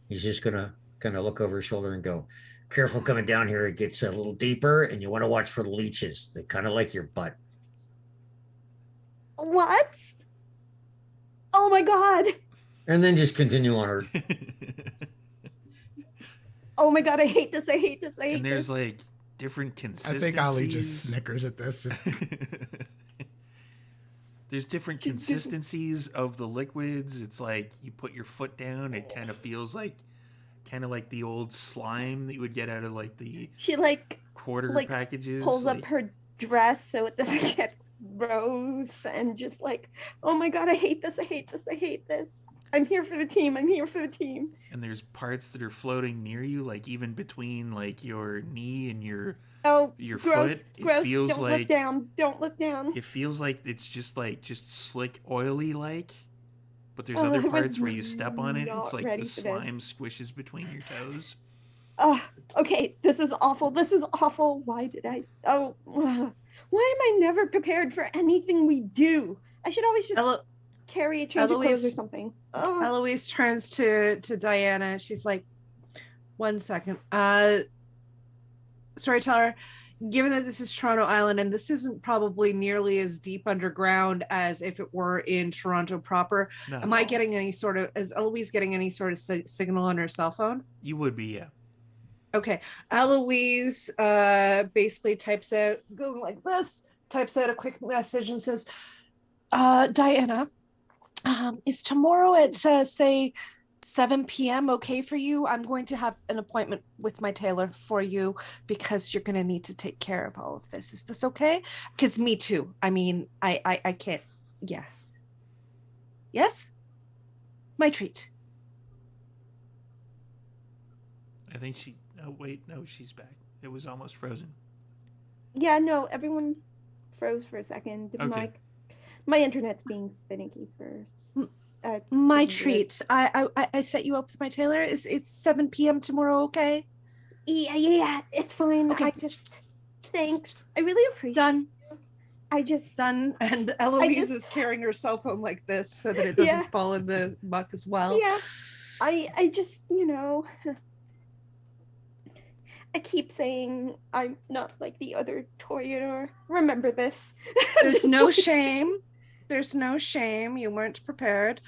he's just gonna kind of look over his shoulder and go, "Careful coming down here. It gets a little deeper, and you want to watch for the leeches. They kind of like your butt." What? Oh my god. And then just continue on her. Oh my god, I hate this. I hate this. I hate And there's this. like different I consistencies. think Ali just snickers at this. There's different consistencies of the liquids. It's like you put your foot down, it kind of feels like the old slime that you would get out of like the She like quarter like, packages. pulls like, up her dress so it doesn't get gross and just like, oh my god, I hate this. I hate this. I hate this. I'm here for the team. I'm here for the team. And there's parts that are floating near you, like even between like your knee and your Gross, foot. gross. It feels Don't like look down. Don't look down. it feels like it's just slick oily like. But there's Oh, other I was parts where you step on it, not it's like ready the for slime this. squishes between your toes. Okay, this is awful. This is awful. Why did I? Oh, why am I never prepared for anything we do? I should always just carry a change of clothes or something. Eloise turns to Diana. She's like, 1 second. Storyteller, given that this is Toronto Island and this isn't probably nearly as deep underground as if it were in Toronto proper, am I getting any sort of, is Eloise getting any sort of signal on her cell phone? You would be, yeah. Okay. Eloise basically types out, going like this, types out a quick message and says, Diana, is tomorrow at, say, 7 p.m. okay for you? I'm going to have an appointment with my tailor for you because you're going to need to take care of all of this. Is this okay? Because me too. I mean, I can't. Yeah. Yes? My treat. I think she... Oh, wait. No, she's back. It was almost frozen. Yeah, no, everyone froze for a second. Okay. My internet's being finicky first. My treat. I set you up with my tailor. It's 7 p.m. tomorrow, okay? Yeah, it's fine. Okay. Thanks. I really appreciate Done. it. I just done. And Eloise is carrying her cell phone like this so that it doesn't fall in the muck as well. Yeah. I just, I keep saying I'm not like the other Toreador. Remember this. There's no shame. There's no shame. You weren't prepared.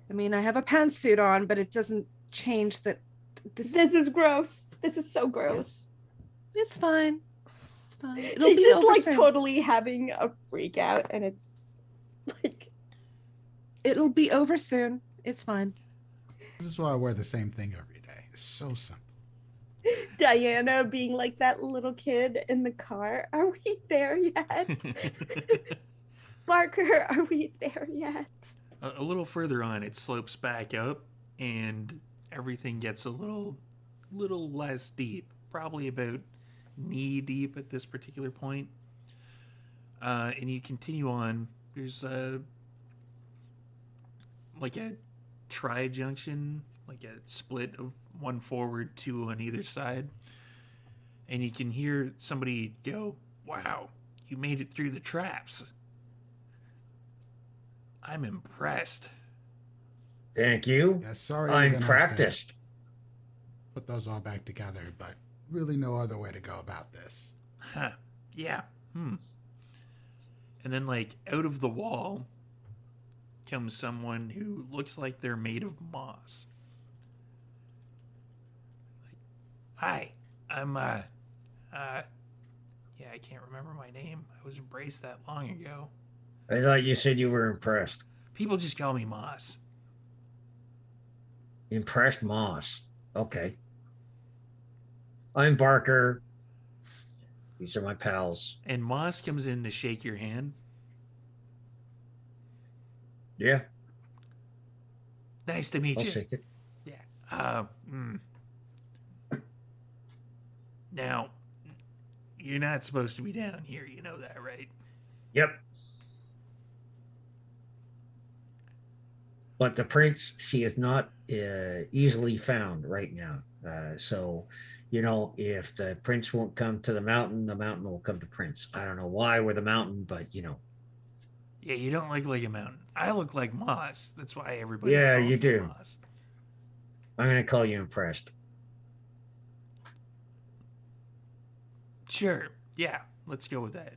I mean, I have a pantsuit on, but it doesn't change that this is gross. This is so gross. It's fine. It's fine. She's just like soon. Totally having a freak out, and it's like it'll be over soon. It's fine. This is why I wear the same thing every day. It's so simple. Diana being like that little kid in the car. Are we there yet? Barker, are we there yet? A little further on, it slopes back up, and everything gets a little less deep. Probably about knee deep at this particular point. And you continue on. There's like a tri-junction, like a split of one forward, two on either side. And you can hear somebody go, "Wow, you made it through the traps. I'm impressed." Thank you. Yeah, sorry. I'm practiced. Put those all back together, but really no other way to go about this. Huh. Yeah. And then, like, out of the wall comes someone who looks like they're made of moss. Like, hi, I'm, yeah, I can't remember my name. I was embraced that long ago. I thought you said you were impressed. People just call me Moss. Impressed Moss. Okay. I'm Barker. These are my pals. And Moss comes in to shake your hand. Yeah. Nice to meet I'll you. shake it. Yeah. Now, you're not supposed to be down here. You know that, right? Yep. But the prince, she is not easily found right now. So, if the prince won't come to the mountain will come to Prince. I don't know why we're the mountain, but Yeah, you don't look like a mountain. I look like moss. That's why everybody Yeah, calls you me do. Moss. I'm going to call you impressed. Sure. Yeah, let's go with that.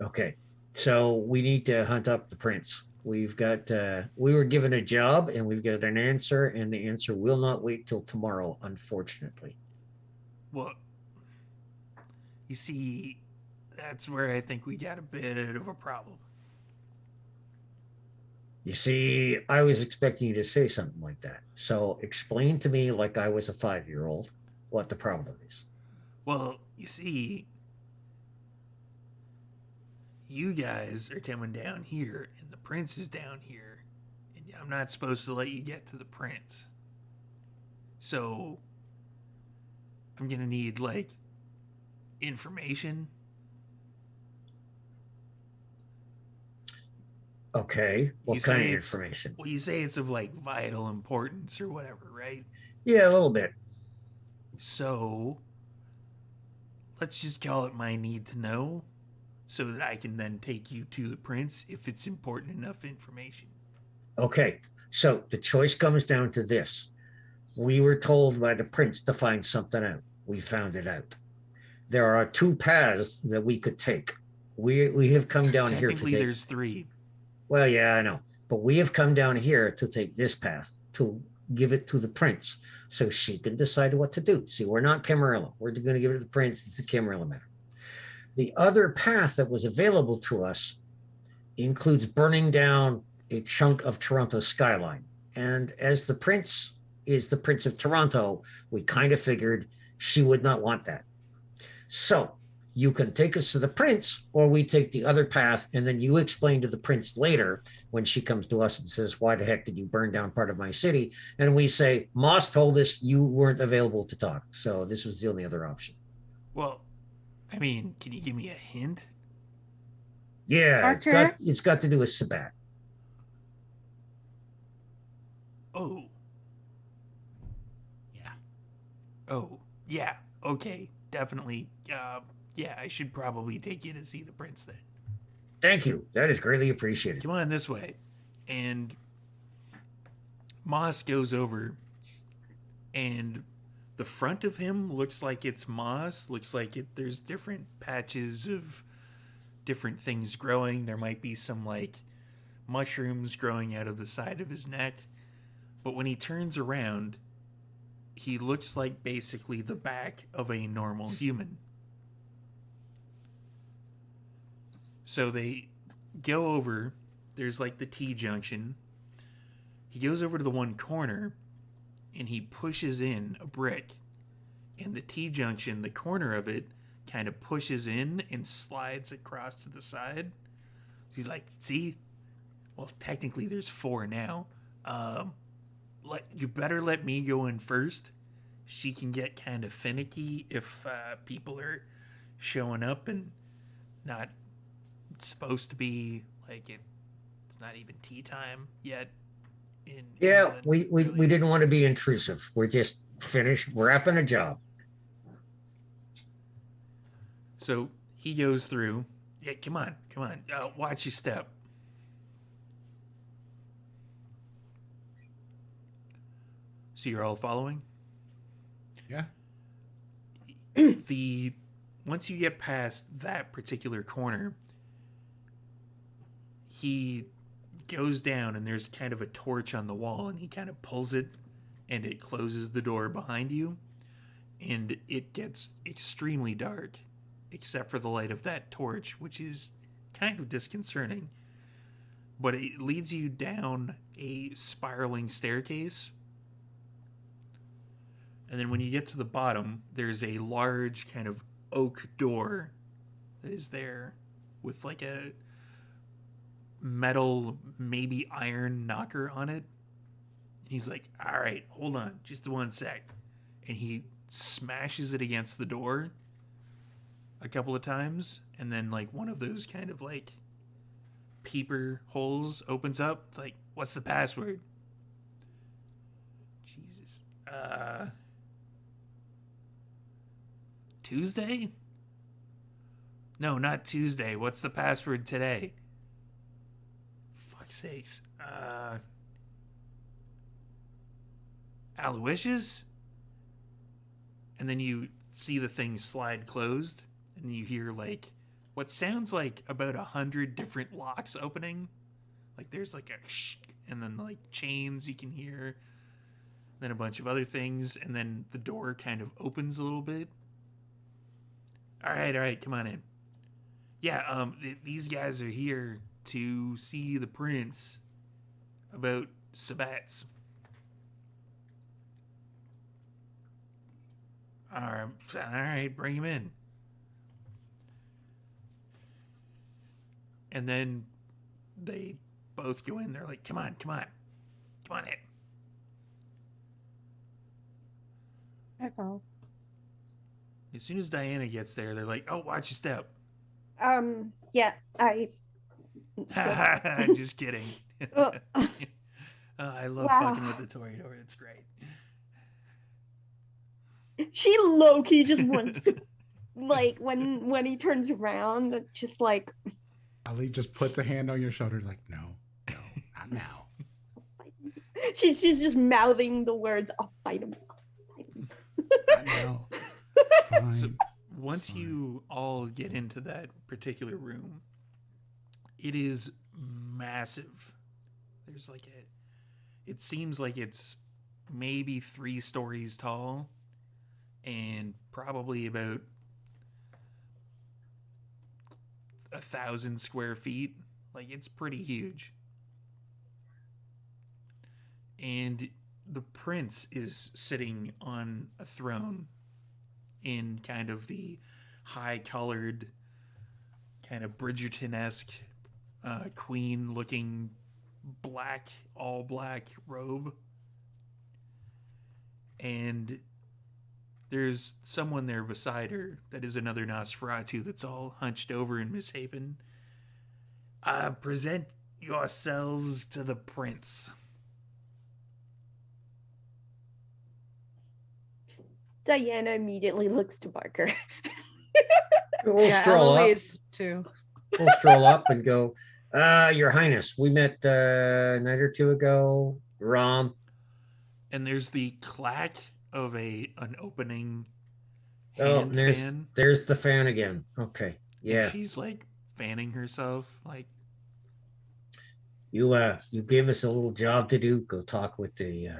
Okay. So we need to hunt up the prince. We've got, we were given a job and we've got an answer, and the answer will not wait till tomorrow, unfortunately. Well, you see, that's where I think we got a bit of a problem. You see, I was expecting you to say something like that. So explain to me, like I was a 5-year-old, what the problem is. Well, you see, you guys are coming down here, and the prince is down here, and I'm not supposed to let you get to the prince. So, I'm gonna need, like, information. Okay. What kind of information? Well, you say it's of, like, vital importance or whatever, right? Yeah, a little bit. So, let's just call it my need to know so that I can then take you to the prince if it's important enough information. Okay, so the choice comes down to this. We were told by the prince to find something out. We found it out. There are two paths that we could take. We have come down here to Technically, take. there's three. Well, yeah, I know, but we have come down here to take this path to give it to the prince so she can decide what to do. See, we're not Camarilla. We're going to give it to the prince. It's a Camarilla matter. The other path that was available to us includes burning down a chunk of Toronto's skyline. And as the prince is the Prince of Toronto, we kind of figured she would not want that. So you can take us to the prince, or we take the other path, and then you explain to the prince later when she comes to us and says, why the heck did you burn down part of my city? And we say, Moss told us you weren't available to talk. So this was the only other option. Well, I mean, can you give me a hint? Yeah, Parker? it's got to do with Sabat. Oh. Yeah. Oh, yeah. Okay, definitely. Yeah, I should probably take you to see the prince then. Thank you. That is greatly appreciated. Come on this way. And Moss goes over, and the front of him looks like it's moss. Looks like there's different patches of different things growing. There might be some like mushrooms growing out of the side of his neck. But when he turns around, he looks like basically the back of a normal human. So they go over, there's like the T-junction. He goes over to the one corner, and he pushes in a brick. And the T-junction, the corner of it, kind of pushes in and slides across to the side. He's like, see? Well, technically there's 4 now. You better let me go in first. She can get kind of finicky if people are showing up and not supposed to be like it's not even tea time yet in England, we really. didn't want to be intrusive. We're just finished wrapping a job. So he goes through. Yeah, come on. Watch your step. So you're all following? Yeah. Once you get past that particular corner, he goes down and there's kind of a torch on the wall, and he kind of pulls it and it closes the door behind you, and it gets extremely dark except for the light of that torch, which is kind of disconcerting. But it leads you down a spiraling staircase. And then when you get to the bottom, there's a large kind of oak door that is there with like a metal, maybe iron knocker on it. He's like, all right, hold on, just one sec. And he smashes it against the door a couple of times. And then like one of those kind of like peeper holes opens up. It's like, what's the password? Jesus. Tuesday? No, not Tuesday. What's the password today? Fuck's sakes. Aloysius? And then you see the thing slide closed, and you hear like what sounds like about 100 different locks opening. Like there's like a shh, and then like chains you can hear, then a bunch of other things, and then the door kind of opens a little bit. All right, come on in. Yeah, these guys are here to see the prince about Sabbats. All right, bring him in. And then they both go in. They're like, come on in. I fall. As soon as Diana gets there, they're like, oh, watch your step. Yeah, I. Just kidding. Oh. I love Wow. fucking with the Toreador. It's great. She low-key just wants to, like, when he turns around, just like, Ali just puts a hand on your shoulder, like, no, not now. she's just mouthing the words, "I'll fight him. I'll fight him." Not now. It's fine. So It's once fine. you all get into that particular room, it is massive. There's like it seems like it's maybe 3 stories tall and probably about 1,000 square feet. Like, it's pretty huge. And the prince is sitting on a throne in kind of the high-colored, kind of Bridgerton-esque, queen-looking all black robe. And there's someone there beside her that is another Nosferatu that's all hunched over and misshapen. Present yourselves to the prince. Diana immediately looks to Barker. We'll stroll up. Eloise too. We'll stroll up and go, Your Highness, we met a night or two ago. Rom. And there's the clack of an opening Oh, hand there's fan. there's the fan again. Okay. Yeah. And she's like fanning herself. Like, You gave us a little job to do. Go talk with the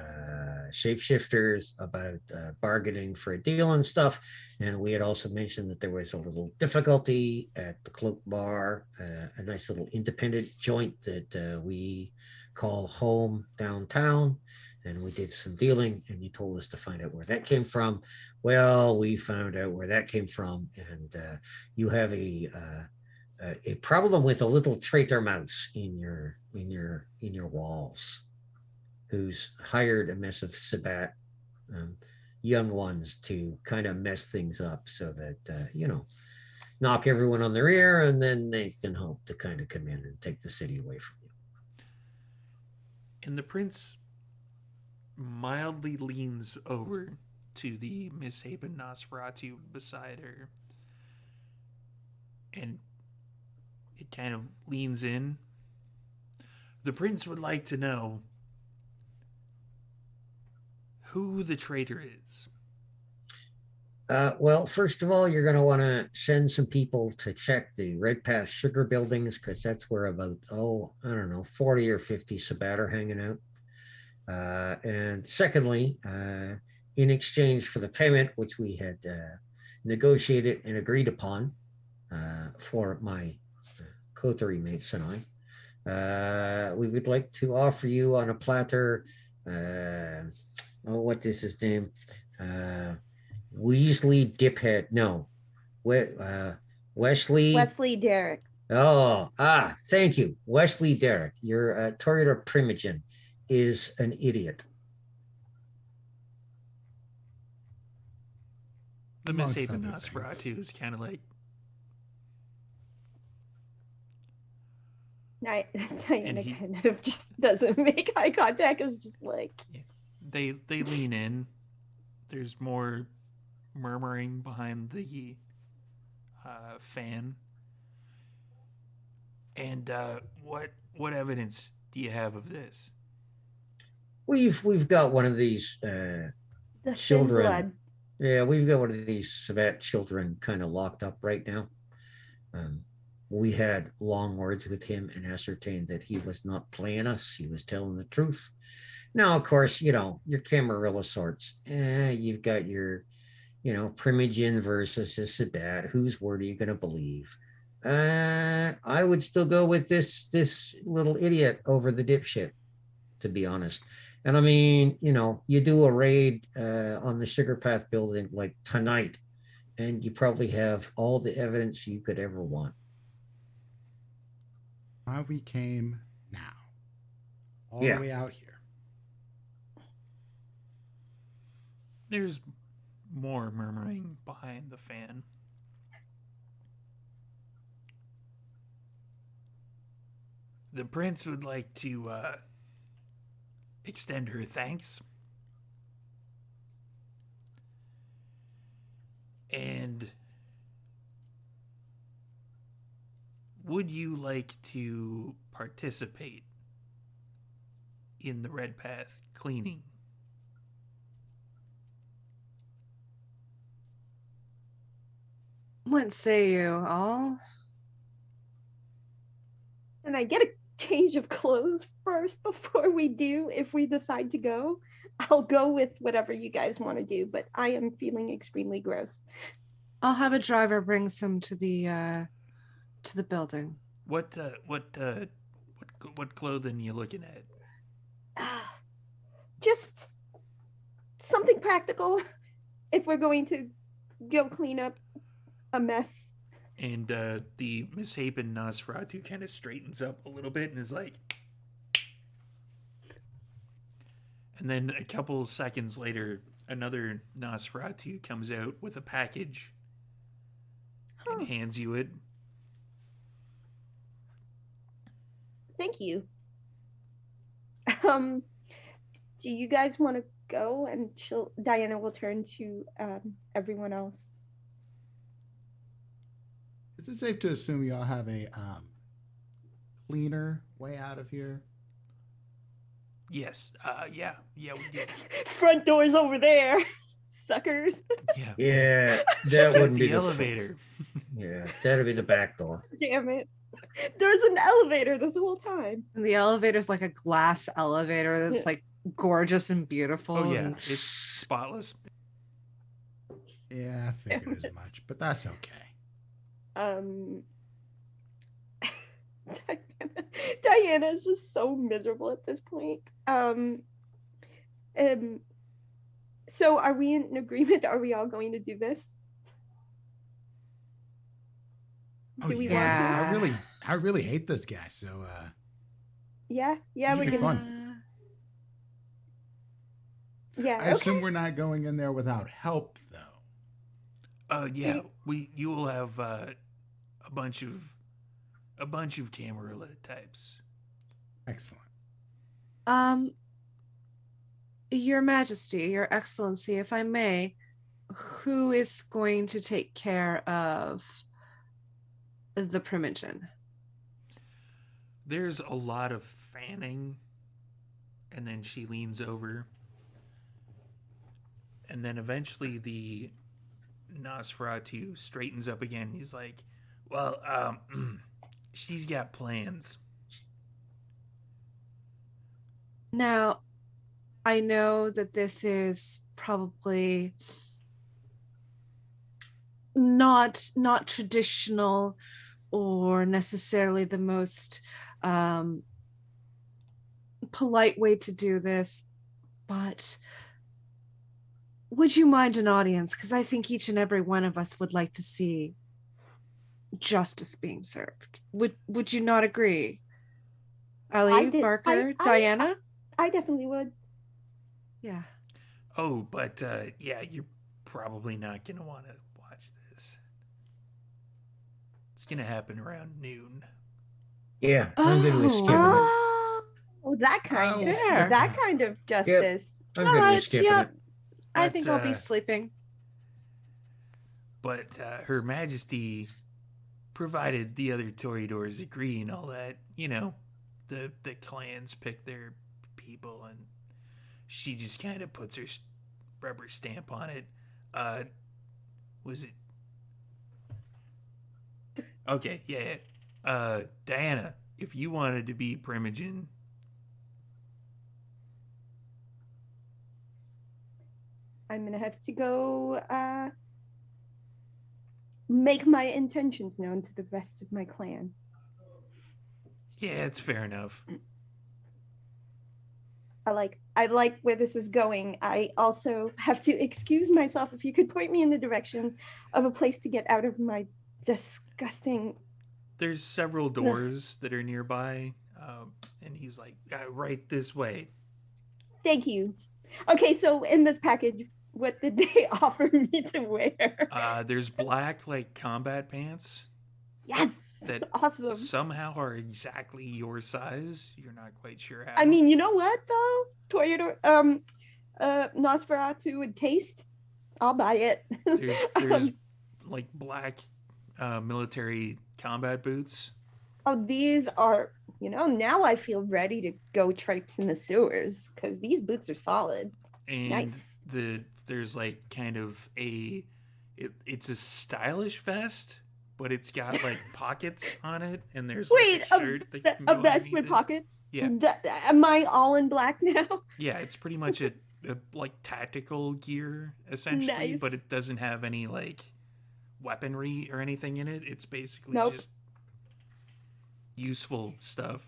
shapeshifters about bargaining for a deal and stuff. And we had also mentioned that there was a little difficulty at the Cloak Bar, a nice little independent joint that we call home downtown. And we did some dealing, and you told us to find out where that came from. Well, we found out where that came from, and you have a problem with a little traitor mouse in your walls, who's hired a mess of Sabat young ones to kind of mess things up so that knock everyone on their ear, and then they can hope to kind of come in and take the city away from you. and the prince mildly leans over to the misshapen Nosferatu beside her, and it kind of leans in. The prince would like to know who the traitor is. Well, first of all, you're going to want to send some people to check the Red Path sugar buildings, because that's where about, I don't know, 40 or 50 Sabat are hanging out. And secondly, in exchange for the payment, which we had negotiated and agreed upon for my coterie mates and I, we would like to offer you on a platter, what is his name? Weasley Diphead. No. Wesley Derrick. Thank you. Wesley Derrick. Your Toreador Primogen is an idiot. The Amongst misshapen other Nosferatu is kind of like, Diana kind of just doesn't make eye contact. It's just like, they lean in. There's more murmuring behind the fan. And what evidence do you have of this? We've got one of these the children. blood. Yeah, we've got one of these Sabat children kind of locked up right now. We had long words with him and ascertained that he was not playing us. He was telling the truth. Now, of course, your Camarilla sorts. You've got your, Primogen versus a Sabat. Whose word are you going to believe? I would still go with this little idiot over the dipshit, to be honest. And I mean, you do a raid on the Sugar Path building like tonight, and you probably have all the evidence you could ever want. Why we came now, all Yeah. the way out here. There's more murmuring behind the fan. The prince would like to extend her thanks. And would you like to participate in the Red Path cleaning? What say you all? And I get a change of clothes first before we do. If we decide to go, I'll go with whatever you guys want to do, but I am feeling extremely gross. I'll have a driver bring some to the building. What clothing you looking at? Just something practical if we're going to go clean up a mess. And the misshapen Nosferatu kind of straightens up a little bit and is like... And then a couple seconds later, another Nosferatu comes out with a package and hands you it. Thank you. Do you guys want to go? And Diana will turn to everyone else. Is it safe to assume y'all have a cleaner way out of here? Yes. Yeah, we do. Front door's over there, suckers. Yeah. Yeah, Check that out wouldn't be the the elevator. Yeah, that'd be the back door. Damn it. There's an elevator this whole time. And the elevator's like a glass elevator that's like gorgeous and beautiful. Oh, yeah. and- It's spotless. Yeah, I figured as much, but that's okay. Diana is just so miserable at this point. So are we in agreement? Are we all going to do this? Oh, Do we yeah. want to? I really hate this guy, so Yeah, Should we're be gonna. fun. Yeah, I assume we're not going in there without help, though. Yeah, you will have a bunch of camera types. Excellent. Your Majesty, Your Excellency, if I may, who is going to take care of the Primogen? There's a lot of fanning, and then she leans over, and then eventually the Nosferatu straightens up again. He's like, well, she's got plans. Now, I know that this is probably not traditional or necessarily the most polite way to do this, but would you mind an audience? Because I think each and every one of us would like to see justice being served. Would you not agree? Ali, Barker, Diana? I definitely would. Yeah. Oh, but yeah, you're probably not going to want to watch this. It's going to happen around noon. Yeah, I'm good with skipping it. Oh, that kind of fair. that kind of justice. I'm All good right, with skipping yeah. it. I But, think I'll be sleeping. But Her Majesty, provided the other Toreadors agree and all that, you know, the clans pick their people, and she just kind of puts her rubber stamp on it. Was it? Okay, yeah. Diana, if you wanted to be Primogen, I'm gonna have to go make my intentions known to the rest of my clan. yeah, it's fair enough. I like where this is going. I also have to excuse myself. If you could point me in the direction of a place to get out of my disgusting. There's several doors that are nearby, and he's like, right this way. Thank you. Okay, so in this package, what did they offer me to wear? There's black, like, combat pants Yes, that awesome. somehow are exactly your size. You're not quite sure how. I mean, you know what though? Toyota, Nosferatu would taste. I'll buy it. there's like black military combat boots. Oh, these are, now I feel ready to go traipse in the sewers because these boots are solid. And Nice. there's like kind of it's a stylish vest, but it's got like pockets on it, and there's like a shirt that you can a go vest underneath with it. pockets? Yeah. Am I all in black now? Yeah, it's pretty much a like tactical gear essentially, Nice. but it doesn't have any like weaponry or anything in it. It's basically Nope. just useful stuff.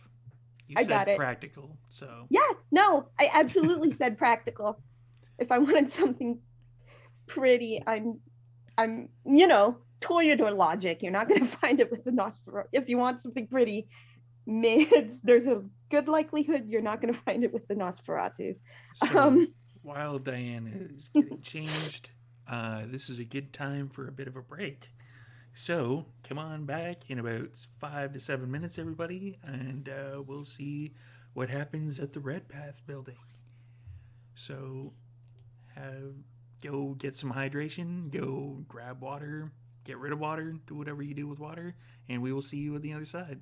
You I said got it. practical, so Yeah, no, I absolutely said practical. If I wanted something pretty, I'm Toreador logic. You're not gonna find it with the Nosferatu. If you want something pretty, there's a good likelihood you're not gonna find it with the Nosferatu. so while Diane is getting changed, this is a good time for a bit of a break. So come on back in about 5 to 7 minutes, everybody, and we'll see what happens at the Red Path building. So go get some hydration, go grab water, get rid of water, do whatever you do with water, and we will see you on the other side.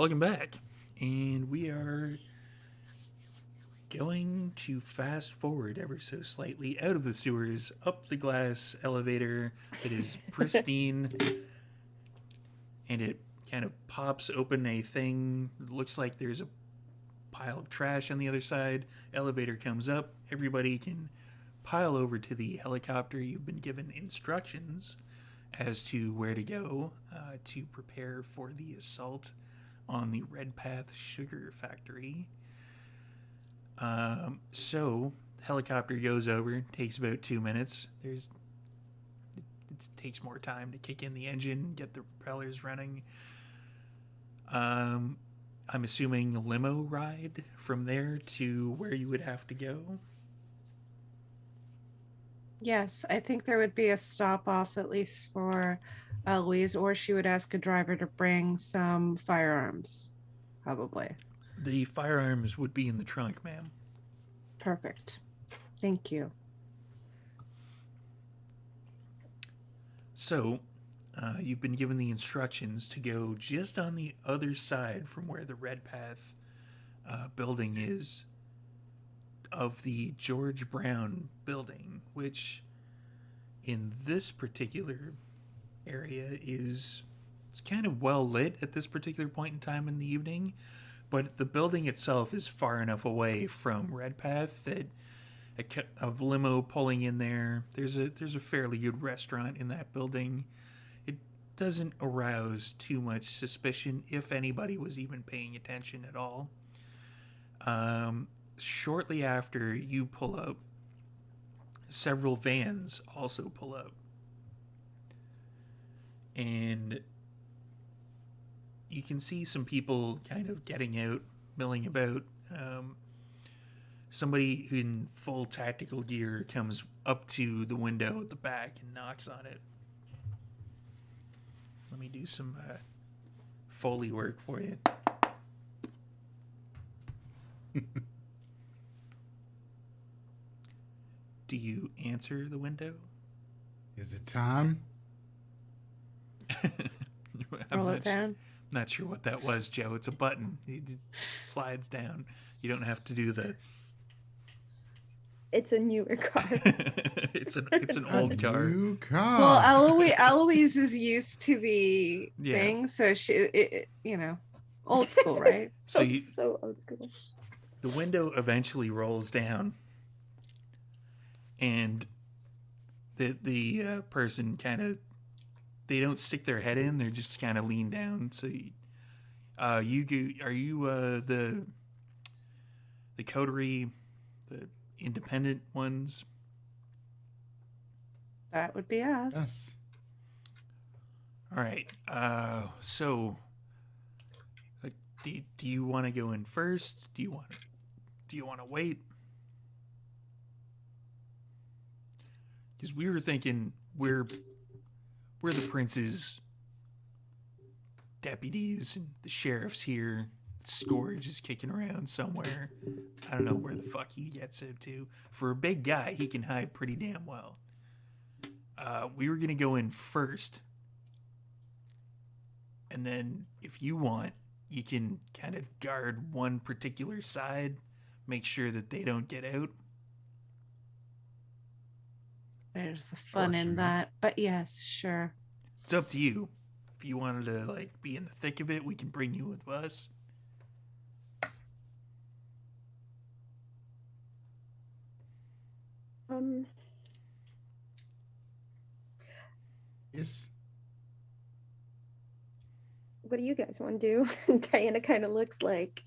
Welcome back. And we are going to fast forward ever so slightly out of the sewers, up the glass elevator that is pristine, and it kind of pops open a thing. It looks like there's a pile of trash on the other side. Elevator comes up. Everybody can pile over to the helicopter. You've been given instructions as to where to go to prepare for the assault on the Red Path Sugar Factory. So the helicopter goes over. Takes about 2 minutes. It takes more time to kick in the engine, get the propellers running. I'm assuming a limo ride from there to where you would have to go. Yes, I think there would be a stop off at least for Eloise, or she would ask a driver to bring some firearms, probably. The firearms would be in the trunk, ma'am. Perfect. Thank you. So, you've been given the instructions to go just on the other side from where the Red Path building is, of the George Brown building, which in this particular area it's kind of well lit at this particular point in time in the evening, but the building itself is far enough away from Red Path that a limo pulling in there. There's a fairly good restaurant in that building. It doesn't arouse too much suspicion if anybody was even paying attention at all. Shortly after you pull up, several vans also pull up. And you can see some people kind of getting out, milling about. Somebody in full tactical gear comes up to the window at the back and knocks on it. Let me do some Foley work for you. Do you answer the window? Is it time? Roll it down. Not sure what that was, Joe. It's a button. It slides down. You don't have to do the. It's a newer car. It's an old car. New car. Well, Eloise is used to the Yeah. thing, so old school, right? So you, So old school. the window eventually rolls down, and the person kind of, they don't stick their head in. They're just kind of lean down. So are you the coterie, the independent ones? That would be us. Yes. All right. So, like, do you want to go in first? Do you want to wait? Because we were thinking we're the prince's deputies and the sheriff's here. Scourge is kicking around somewhere. I don't know where the fuck he gets it to. For a big guy, he can hide pretty damn well. We were gonna go in first, and then if you want, you can kind of guard one particular side, make sure that they don't get out. There's the fun in Torture. that. But yes, sure. It's up to you. If you wanted to like be in the thick of it, we can bring you with us. Yes. What do you guys want to do? Diana kind of looks like.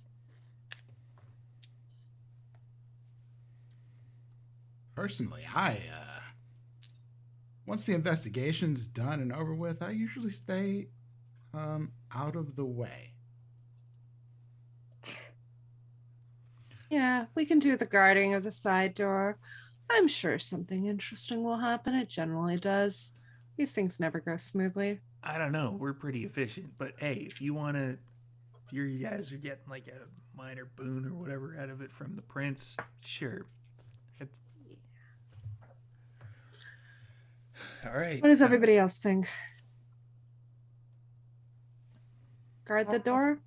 Personally, once the investigation's done and over with, I usually stay out of the way. Yeah, we can do the guarding of the side door. I'm sure something interesting will happen. It generally does. These things never go smoothly. I don't know. We're pretty efficient, but hey, if you want to, if you guys are getting like a minor boon or whatever out of it from the prince, sure. All right. What does everybody else think? Guard the door?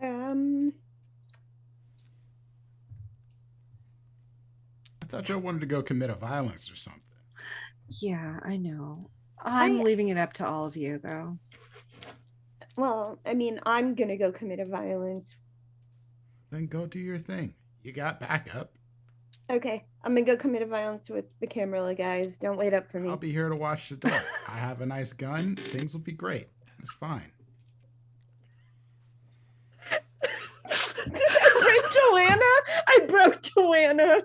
Um, I thought Joe wanted to go commit a violence or something. Yeah, I know. I'm I- leaving it up to all of you, though. well, I mean, I'm gonna go commit a violence. Then go do your thing. You got backup. Okay, I'm gonna go commit a violence with the Camarilla guys. Don't wait up for me. I'll be here to watch the door. I have a nice gun. Things will be great. It's fine. Did I break Joanna? I broke Joanna.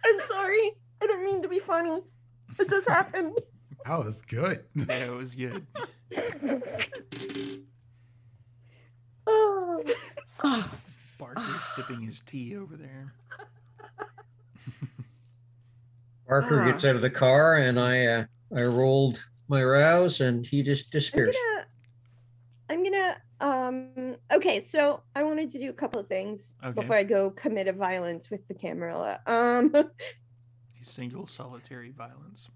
I'm sorry. I didn't mean to be funny. It just happened. That was good. Yeah, it was good. Oh. Oh, Barker's sipping his tea over there. Barker gets out of the car, and I rolled my rouse, and he just disappears. Okay, so I wanted to do a couple of things Okay. before I go commit a violence with the Camarilla. Single solitary violence.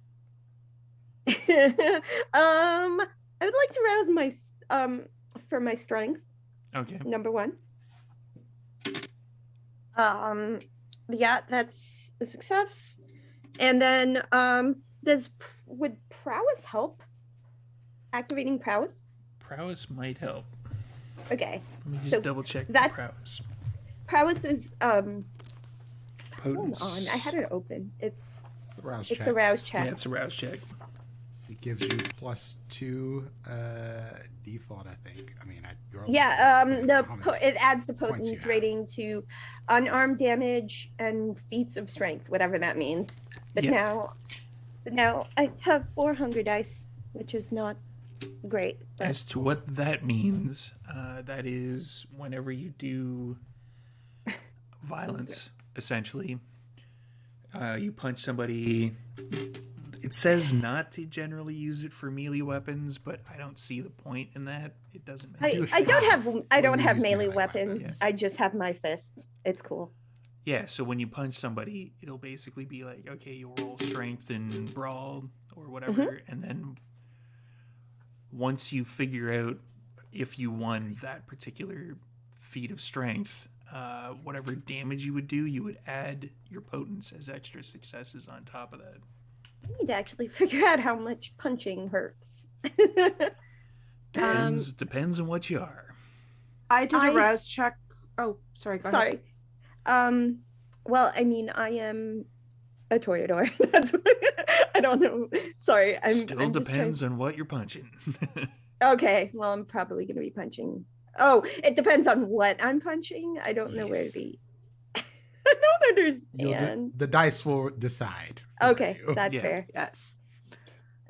I would like to rouse my for my strength, Okay. number 1. Yeah, that's a success. And then would prowess help? Activating prowess? Prowess might help. Okay. Let me just So double check the that's- prowess. Prowess is hold Potence. on, I had it open. It's Rouse it's check. a rouse check. Yeah, it's a rouse check. It gives you +2 default, I think. I mean, your Yeah, level, it adds the points you potence have. rating to unarmed damage and feats of strength, whatever that means. But Yeah. now I have 4 hunger dice, which is not great. But As to what that means, that is whenever you do violence, essentially, you punch somebody. It says not to generally use it for melee weapons, but I don't see the point in that. It doesn't make You I sense. don't have use melee melee weapons. weapons. I just have my fists. It's cool. Yeah, so when you punch somebody, it'll basically be like, okay, you'll roll strength and brawl or whatever, and then once you figure out if you won that particular feat of strength, whatever damage you would do, you would add your potence as extra successes on top of that. I need to actually figure out how much punching hurts. Depends on what you are. I did a I- rouse check. Oh, sorry. Go ahead. Sorry. Well, I mean, I am a toreador. That's what, I don't know. Sorry, Still I'm just depends on what you're punching. Okay, well, I'm probably going to be punching. Oh, it depends on what I'm punching. I don't know where Yes. the. I don't understand. The dice will decide. for Okay, you. that's Yeah. fair. Yes.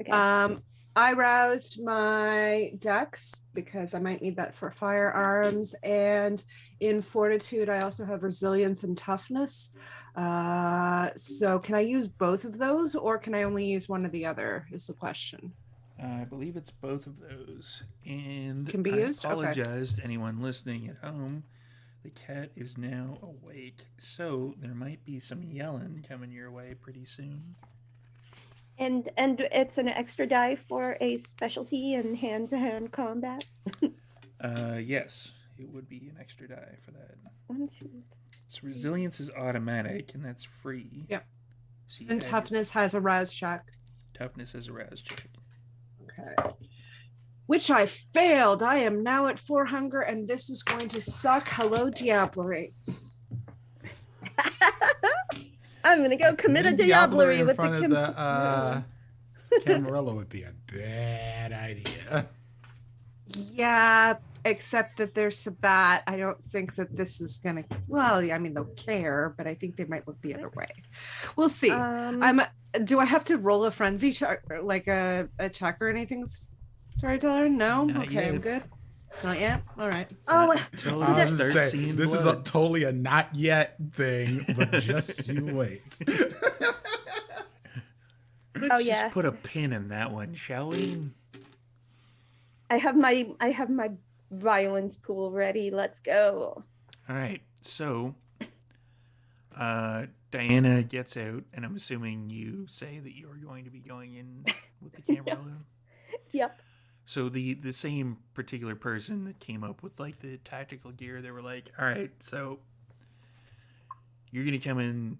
Okay. I roused my dex because I might need that for firearms, and in fortitude I also have resilience and toughness. So can I use both of those, or can I only use one or the other? Is the question. I believe it's both of those. And Can be I used? Okay. apologize to anyone listening at home. The cat is now awake, so there might be some yelling coming your way pretty soon. And it's an extra die for a specialty in hand-to-hand combat. Yes, it would be an extra die for that. 1, 2. So resilience is automatic, and that's free. Yep. So you And add toughness has a rouse check. toughness as a rouse check. Okay. Which I failed. I am now at 4 hunger, and this is going to suck. Hello, Diablerie. I'm gonna go commit a Diablerie diablerie in with front the of the Camarilla would be a bad idea. Yeah, except that there's Sabat. I don't think that this is gonna. Well, I mean, they'll care, but I think they might look the other way. We'll see. Do I have to roll a frenzy check, like a check or anything, storyteller? No. Not Okay, I'm yet. good. Not yet. All right. Oh, Until I you was gonna start say, seeing this is blood. totally a not yet thing, but just you wait. Let's just yeah. put a pin in that one, shall we? I have my violence pool ready. Let's go. All right. So, Diana gets out, and I'm assuming you say that you're going to be going in with the Camarilla. Yep. So the same particular person that came up with like the tactical gear, they were like, all right, so you're gonna come in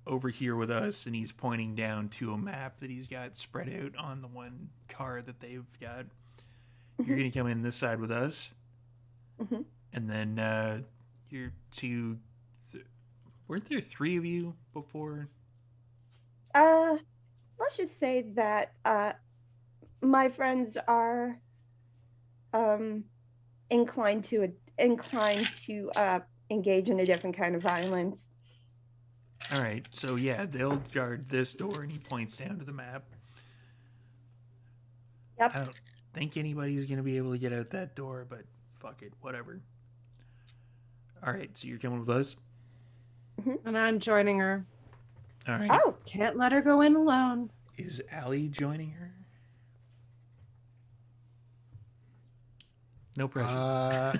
over here with us, and he's pointing down to a map that he's got spread out on the one car that they've got. You're gonna come in this side with us, Mm-hmm. and then you're two. Weren't there three of you before? Let's just say that my friends are inclined to engage in a different kind of violence. All right, so yeah, they'll guard this door, and he points down to the map. Yep. I don't think anybody's gonna be able to get out that door, but fuck it, whatever. All right, so you're coming with us. And I'm joining her. All right. Oh. Can't let her go in alone. Is Allie joining her? No pressure.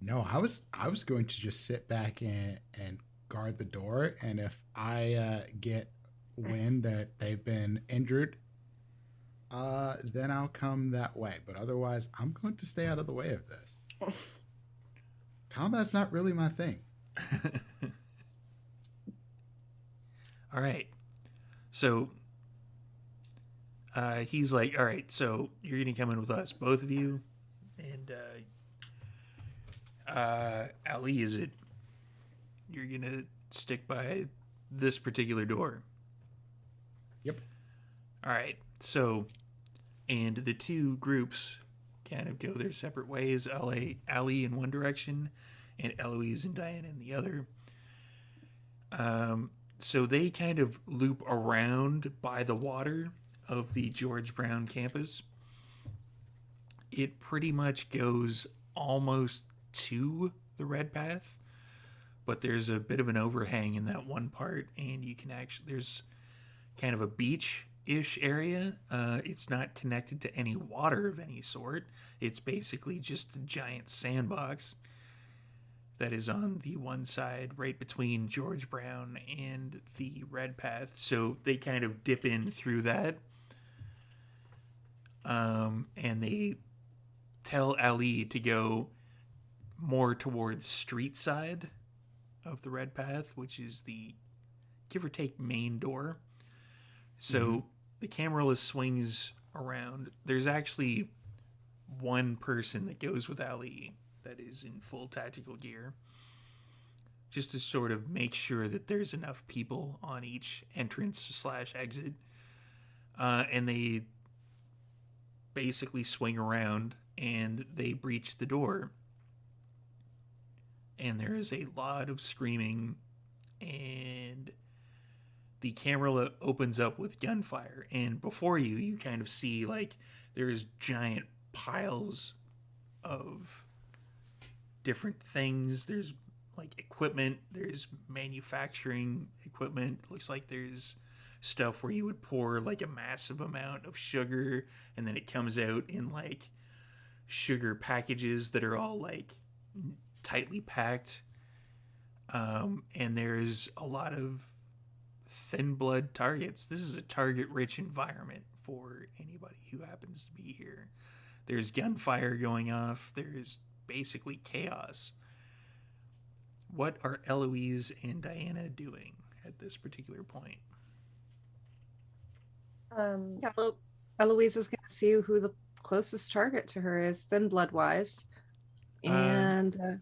No, I was going to just sit back and guard the door, and if I get wind that they've been injured, then I'll come that way. But otherwise, I'm going to stay out of the way of this. Combat's not really my thing. All right. So he's like, all right, so you're going to come in with us, both of you. And Ali, is it you're going to stick by this particular door? Yep. All right. So, and the two groups kind of go their separate ways. Ali in one direction and Eloise and Diana in the other. So they kind of loop around by the water of the George Brown campus. It pretty much goes almost to the Red Path, but there's a bit of an overhang in that one part, and you can actually, there's kind of a beach-ish area. It's not connected to any water of any sort. It's basically just a giant sandbox that is on the one side right between George Brown and the Red Path. So they kind of dip in through that. And they tell Ali to go more towards street side of the Red Path, which is the give or take main door. So the camera swings around. There's actually one person that goes with Ali that is in full tactical gear, just to sort of make sure that there's enough people on each entrance / exit. And they basically swing around and they breach the door. And there is a lot of screaming, and the camera opens up with gunfire. And before you, you kind of see like there's giant piles of different things. There's like equipment, there's manufacturing equipment. Looks like there's stuff where you would pour like a massive amount of sugar, and then it comes out in like sugar packages that are all like tightly packed. And there's a lot of thin blood targets. This is a target rich environment for anybody who happens to be here. There's gunfire going off. There's basically chaos. What are Eloise and Diana doing at this particular point? Eloise is going to see who the closest target to her is, thin blood wise. And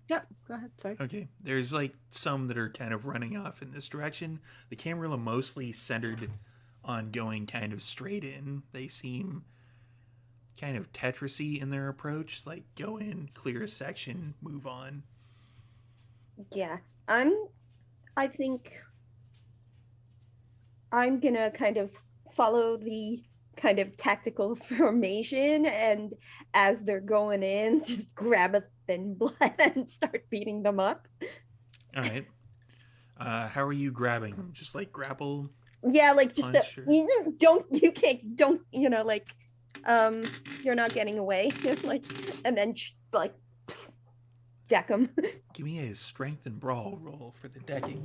yeah, go ahead. Sorry. Okay. There's like some that are kind of running off in this direction. The camera mostly centered on going kind of straight in. They seem kind of Tetris-y in their approach, like go in, clear a section, move on. Yeah, I think I'm gonna kind of follow the kind of tactical formation, and as they're going in, just grab a thin blood and start beating them up. All right. How are you grabbing them? Just like grapple? Yeah, like just punch, you're not getting away, like, and then just like deck them. Give me a strength and brawl roll for the decking.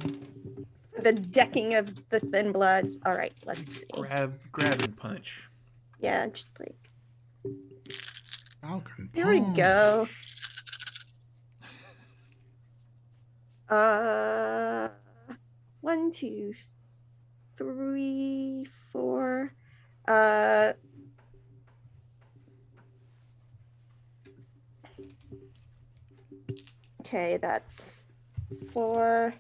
The decking of the thin bloods. All right, let's see. Grab and punch. Yeah, just like Falcon. there we go. Punch. 1, 2, 3, 4. Okay, that's 4.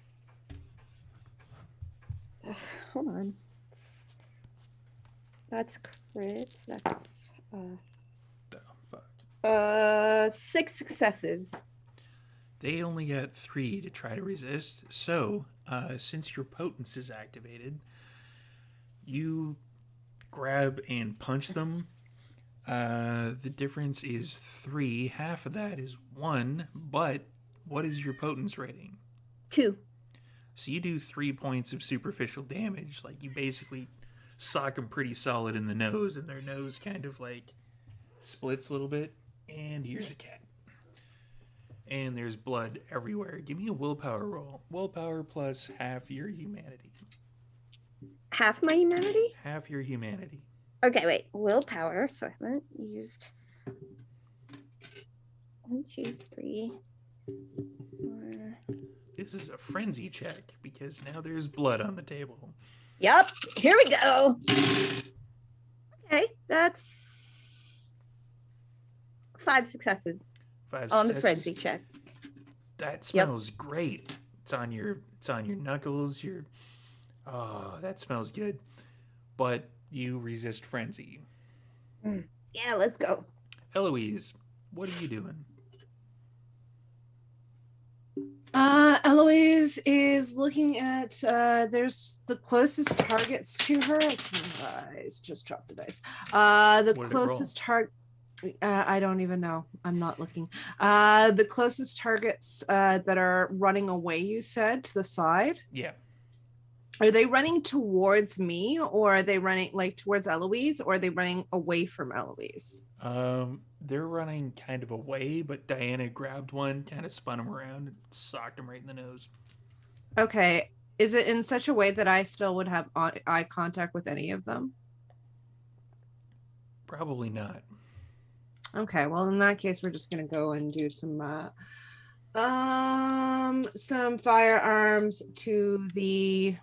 Hold on. That's crit. That's The fuck. 6 successes. They only got 3 to try to resist. So, since your potence is activated, you grab and punch them. The difference is 3. Half of that is 1. But what is your potence rating? 2. So you do 3 points of superficial damage. Like, you basically sock them pretty solid in the nose, and their nose kind of like splits a little bit. And here's a cat. And there's blood everywhere. Give me a willpower roll. Willpower plus half your humanity. Half my humanity? Half your humanity. Okay, wait. Willpower. So I haven't used 1, 2, 3, 4. This is a frenzy check because now there's blood on the table. Yep. Here we go. Okay, that's 5 successes 5 on successes. the frenzy check. That smells great. It's on your knuckles. Oh, that smells good. But you resist frenzy. Yeah, let's go. Eloise, what are you doing? Eloise is looking at there's the closest targets to her. I just dropped the dice. The What did it closest target. I don't even know. I'm not looking. The closest targets that are running away, you said, to the side. Yeah. Are they running towards me, or are they running like towards Eloise, or are they running away from Eloise? They're running kind of away, but Diana grabbed one, kind of spun him around, and socked him right in the nose. Okay. Is it in such a way that I still would have eye contact with any of them? Probably not. Okay, well in that case, we're just gonna go and do some firearms to the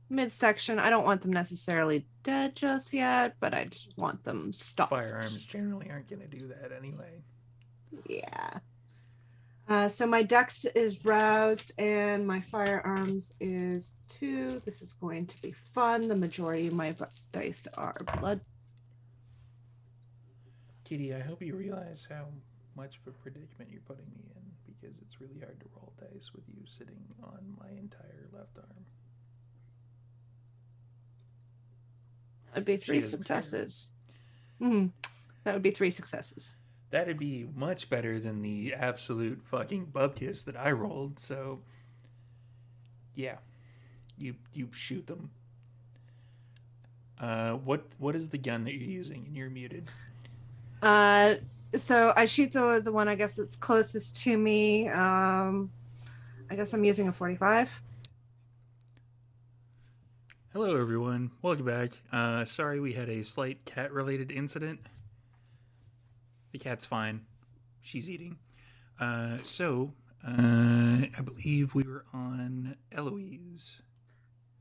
midsection. I don't want them necessarily dead just yet, but I just want them stopped. Firearms generally aren't going to do that anyway. Yeah. So my dex is roused and my firearms is 2. This is going to be fun. The majority of my dice are blood. Kitty, I hope you realize how much of a predicament you're putting me in, because it's really hard to roll dice with you sitting on my entire left arm. That'd be She 3 doesn't care. successes. That would be 3 successes. That'd be much better than the absolute fucking bubkiss that I rolled, so yeah. You shoot them. What is the gun that you're using? And you're muted. So I shoot the one I guess that's closest to me. I guess I'm using a 45. Hello everyone, welcome back. Sorry we had a slight cat-related incident. The cat's fine. She's eating. I believe we were on Eloise.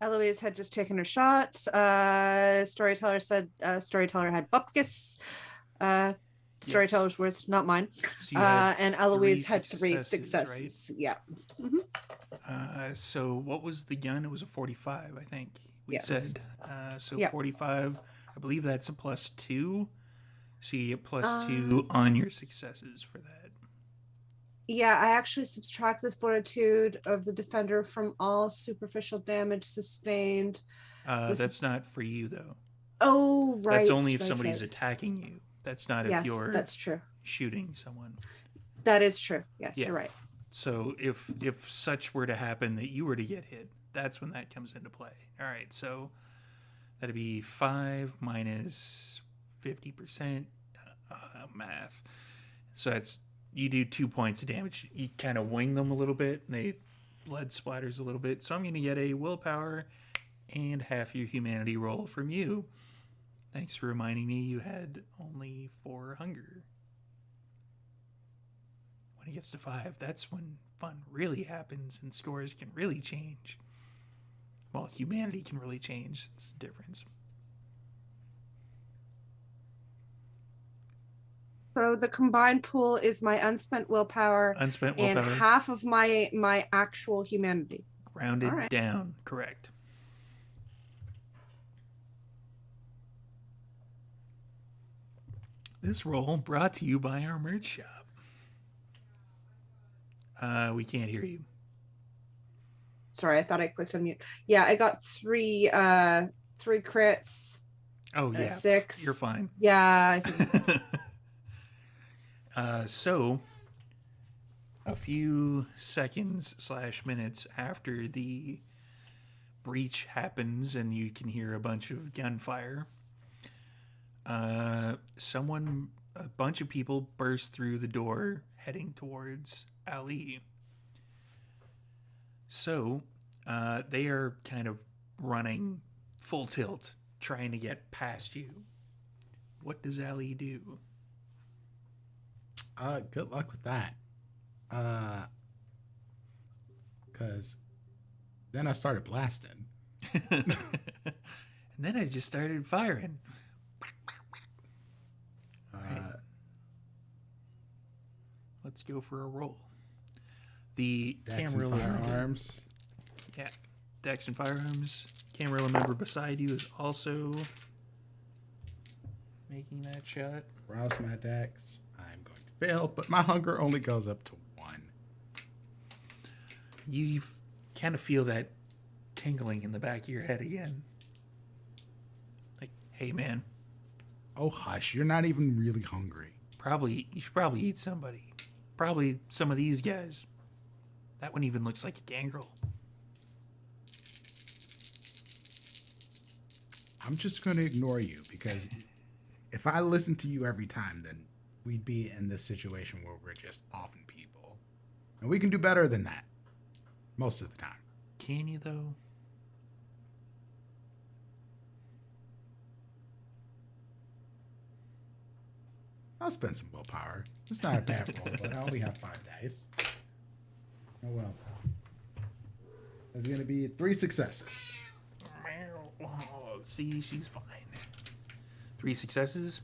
Eloise had just taken her shot. Storyteller said Storyteller had bupkis. Storyteller's words, not mine. So you had And Eloise had 3 successes, successes. right? Yeah. So what was the gun? It was a 45, I think. We Yes. said. So Yep. 45, I believe that's a +2. So you get +2 on your successes for that. Yeah, I actually subtract the fortitude of the defender from all superficial damage sustained. That's not for you, though. Oh, right. That's only if right, somebody's right. attacking you. That's not if Yes, you're that's true. shooting someone. That is true. Yes, Yeah. you're right. So if such were to happen that you were to get hit, that's when that comes into play. All right, so that'd be 5 minus 50%. Math. So that's, you do 2 points of damage. You kind of wing them a little bit, and they blood splatters a little bit. So I'm going to get a willpower and half your humanity roll from you. Thanks for reminding me you had only 4 hunger. When it gets to 5, that's when fun really happens and scores can really change. Well, humanity can really change. It's the difference. So the combined pool is my unspent willpower Unspent and willpower. half of my actual humanity. Rounded All right. down. Correct. This roll brought to you by our merch shop. We can't hear you. Sorry, I thought I clicked on mute. Yeah, I got 3 crits. Oh yeah, 6. You're fine. Yeah, I think. So, a few seconds / minutes after the breach happens and you can hear a bunch of gunfire, a bunch of people burst through the door heading towards Ali. So, they are kind of running full tilt, trying to get past you. What does Ali do? Good luck with that. Cause then I started blasting. And then I just started firing. Right. Let's go for a roll. The Dex Camarilla and member, firearms. yeah, Dex and firearms. Camarilla member beside you is also making that shot. Rouse my dex. I'm going to fail, but my hunger only goes up to 1. You kind of feel that tingling in the back of your head again. Like, hey man, Oh hush! You're not even really hungry. you should probably eat somebody. Probably some of these guys. That one even looks like a gangrel. I'm just going to ignore you because if I listen to you every time, then we'd be in this situation where we're just offing people, and we can do better than that most of the time. Can you though? I'll spend some willpower. It's not a bad roll, but I only have 5 dice. Oh well. There's going to be 3 successes. Oh, see, she's fine. 3 successes.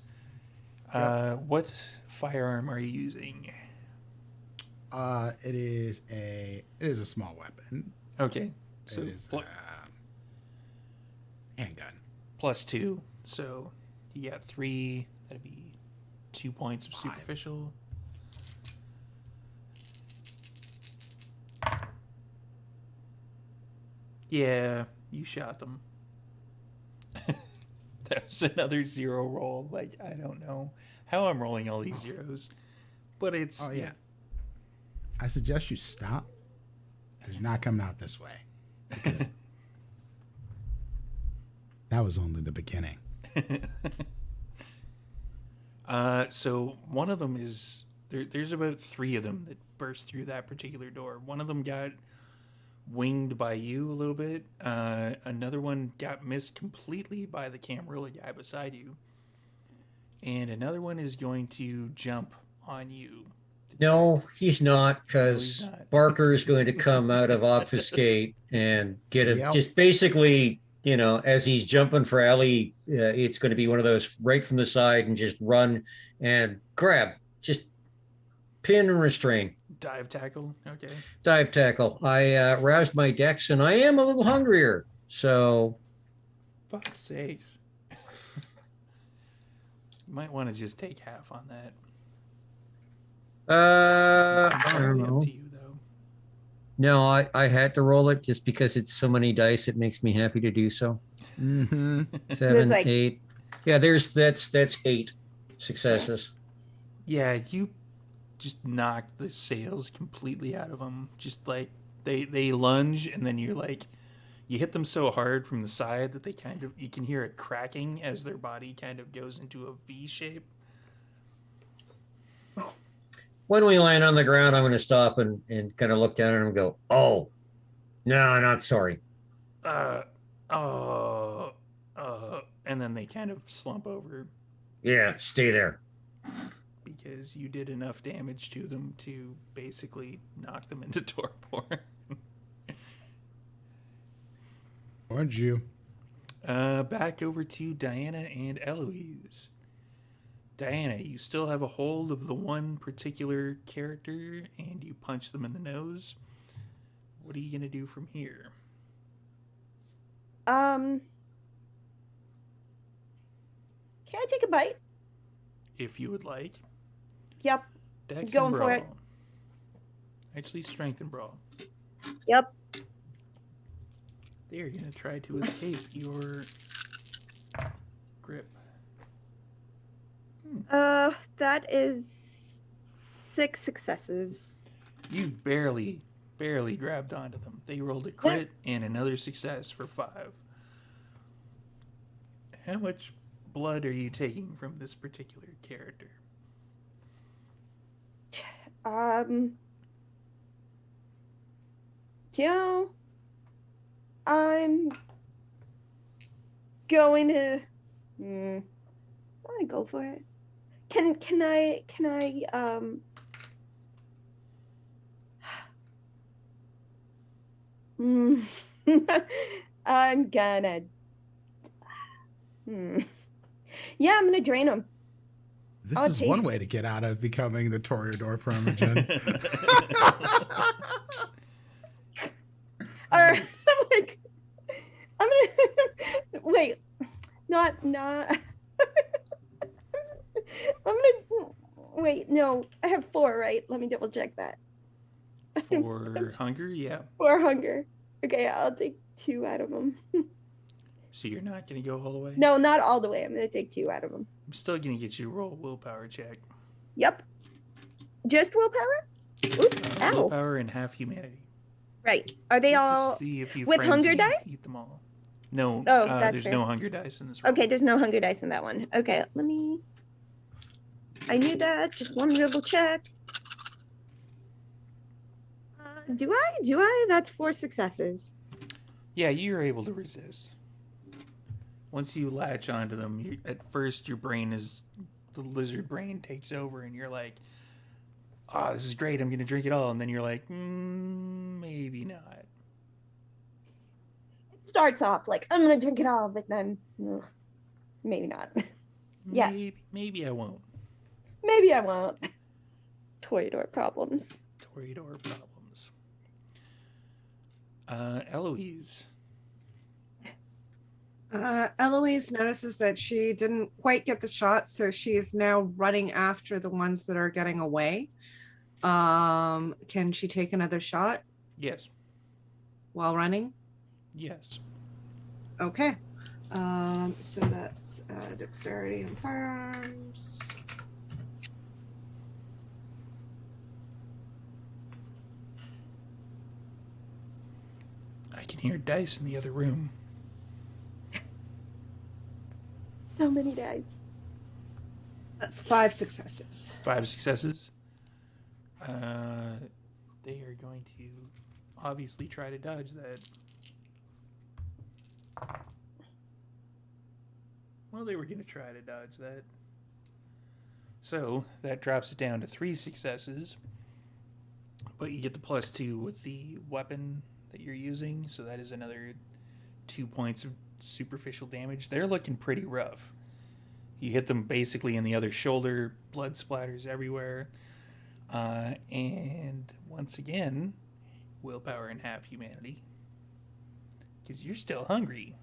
Yep. What firearm are you using? It is a small weapon. Okay, so It is handgun. +2. So you got 3. That'd be 2 points of 5. superficial. Yeah, you shot them. That was another 0 roll. Like, I don't know how I'm rolling all these zeros, but it's... Oh yeah. I suggest you stop because you're not coming out this way. Because that was only the beginning. So one of them is... There's about 3 of them that burst through that particular door. One of them got winged by you a little bit. Another one got missed completely by the Camarilla guy beside you. And another one is going to jump on you. No, he's not, No, because he's not. Barker is going to come out of obfuscate and get him. Yep. Just basically, as he's jumping for Ellie, it's going to be one of those right from the side and just run and grab, just pin and restrain. Dive tackle. Okay. Dive tackle. I roused my dex and I am a little hungrier. So, Fuck's sakes. You might want to just take half on that. It's I don't entirely know. up to you, though. No, I had to roll it just because it's so many dice. It makes me happy to do so. Mm-hmm. 7, like- 8. Yeah, that's 8 successes. Yeah, you just knocked the sails completely out of them. Just like they lunge, and then you're like, you hit them so hard from the side that you can hear it cracking as their body kind of goes into a V shape. When we land on the ground, I'm going to stop and kind of look down at him and go, oh, No, not sorry. Uh, uh, and then they kind of slump over Yeah, stay there. because you did enough damage to them to basically knock them into torpor. Warned you. Back over to Diana and Eloise. Diana, you still have a hold of the one particular character and you punch them in the nose. What are you going to do from here? Can I take a bite? If you would like. Yep. Dex Going and for Brawl. it. Actually, Strength and Brawl. Yep. They are going to try to escape your grip. That is 6 successes. You barely grabbed onto them. They rolled a crit and another success for 5. How much blood are you taking from this particular character? You know, I'm going to. I'm gonna go for it. Can I I'm gonna. Yeah, I'm gonna drain him. This I'll is take one it. way to get out of becoming the Toreador primogen. Or I'm like, I'm gonna wait. Not. I'm gonna wait. No, I have 4, right? Let me double check that. For hunger, yeah. 4 hunger. Okay, I'll take 2 out of them. So you're not going to go all the way? No, not all the way. I'm gonna take 2 out of them. I'm still going to get you to roll a willpower check. Yep. Just willpower? Oops. Ow. Willpower and half humanity. Right. Are they Just all to see if you with frenzy hunger and dice? Eat them all. No, Oh, that's there's fair. no hunger dice in this roll. Okay, there's no hunger dice in that one. Okay, let me. I knew that. Just one double check. Do I? That's 4 successes. Yeah, you're able to resist. Once you latch onto them, at first your brain is, the lizard brain takes over and you're like, oh, this is great, I'm going to drink it all. And then you're like, maybe not. It starts off like, I'm going to drink it all, but then, maybe not. Yeah. Maybe I won't. Maybe I won't. Toreador problems. Toreador problems. Eloise. Eloise notices that she didn't quite get the shot, so she is now running after the ones that are getting away. Can she take another shot Yes. while running? Yes. Okay. So that's dexterity and firearms. I can hear dice in the other room. So many dice. That's 5 successes. 5 successes. They are going to obviously try to dodge that. Well, they were going to try to dodge that. So that drops it down to 3 successes. But you get the +2 with the weapon that you're using. So that is another 2 points of superficial damage. They're looking pretty rough. You hit them basically in the other shoulder. Blood splatters everywhere. And once again, willpower and half humanity. Because you're still hungry.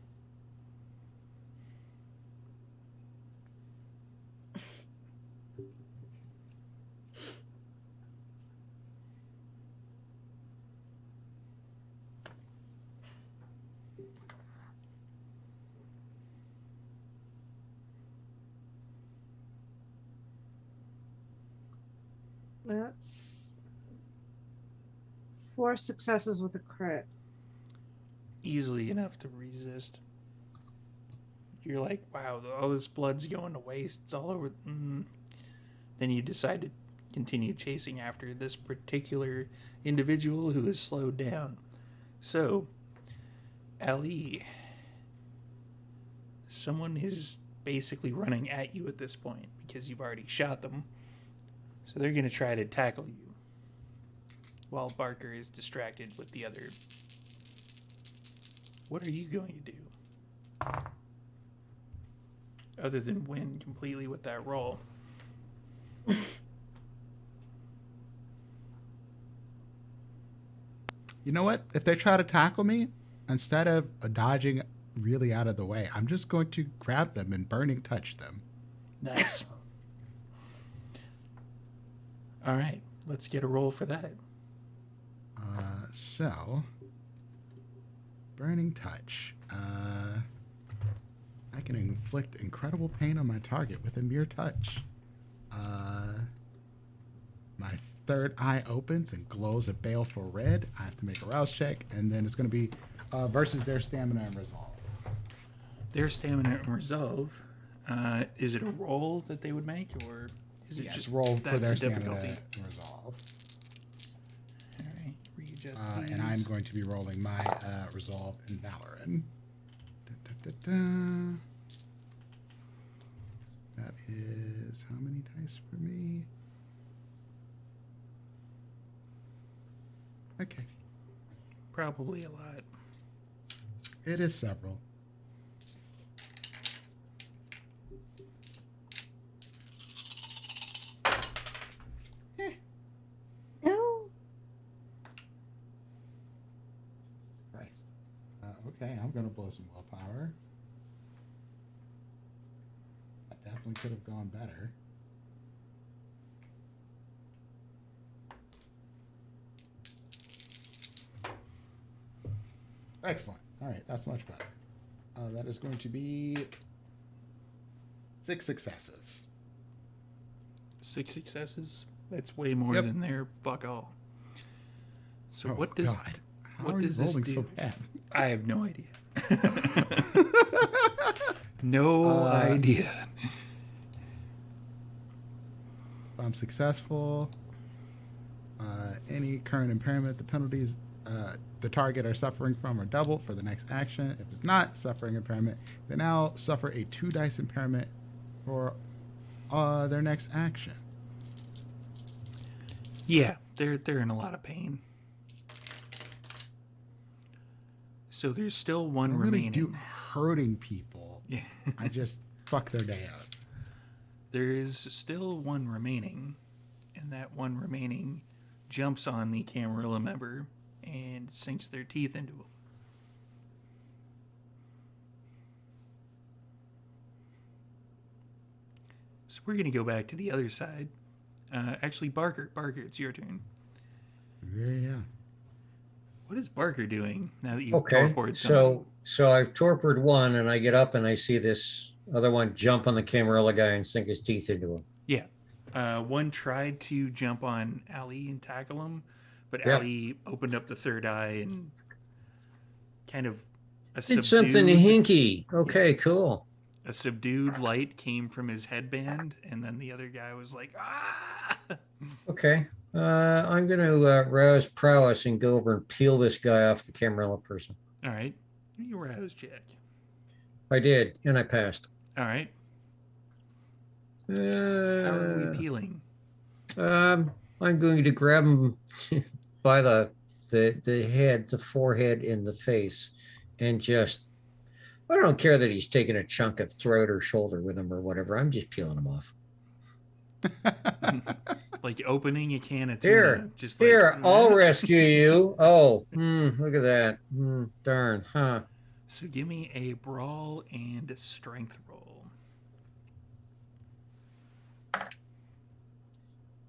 That's 4 successes with a crit. Easily enough to resist. You're like, wow, all this blood's going to waste. It's all over. Then you decide to continue chasing after this particular individual who is slowed down. So, Ali, someone is basically running at you at this point because you've already shot them. So they're going to try to tackle you while Barker is distracted with the other. What are you going to do? Other than win completely with that roll. You know what? If they try to tackle me, instead of dodging really out of the way, I'm just going to grab them and burning touch them. Nice. All right, let's get a roll for that. So, burning touch. I can inflict incredible pain on my target with a mere touch. My third eye opens and glows a baleful red. I have to make a rouse check, and then it's going to be versus their stamina and resolve. Their stamina and resolve. Is it a roll that they would make, or is it Yes, just roll for their the stamina and resolve. All right, readjust And I'm going to be rolling my resolve in Valoran. That is how many dice for me? Okay. Probably a lot. It is several. No. Christ. Okay, I'm going to blow some willpower. That definitely could have gone better. Excellent. All right, that's much better. That is going to be 6 successes. 6 successes? That's way more Yep. than their fuck all. So Oh, what does God. How what are you does this rolling do? so bad? I have no idea. No idea. If I'm successful, any current impairment, the penalties the target are suffering from are doubled for the next action. If it's not suffering impairment, they now suffer a 2 dice impairment for their next action. Yeah, they're in a lot of pain. So there's still one I really remaining. do hurting people. Yeah. I just fuck their day up. There is still one remaining, and that one remaining jumps on the Camarilla member and sinks their teeth into him. So we're going to go back to the other side. Actually, Barker, it's your turn. Yeah. What is Barker doing now that you've Okay, torpored somebody? so I've torpered one, and I get up and I see this other one jump on the Camarilla guy and sink his teeth into him. Yeah. One tried to jump on Ali and tackle him, but Yeah. Ali opened up the third eye and kind of Did something hinky. Okay, cool. a subdued light came from his headband, and then the other guy was like, ah! Okay. I'm going to rouse prowess and go over and peel this guy off the Camarilla person. All right. You rouse check. I did, and I passed. All right. How are we peeling? I'm going to grab him by the head, the forehead, and the face, and just, I don't care that he's taking a chunk of throat or shoulder with him or whatever. I'm just peeling him off. Like opening a can of tuna. Here, Just here, like, I'll rescue you. Oh, look at that. Darn, huh? So give me a brawl and a strength roll.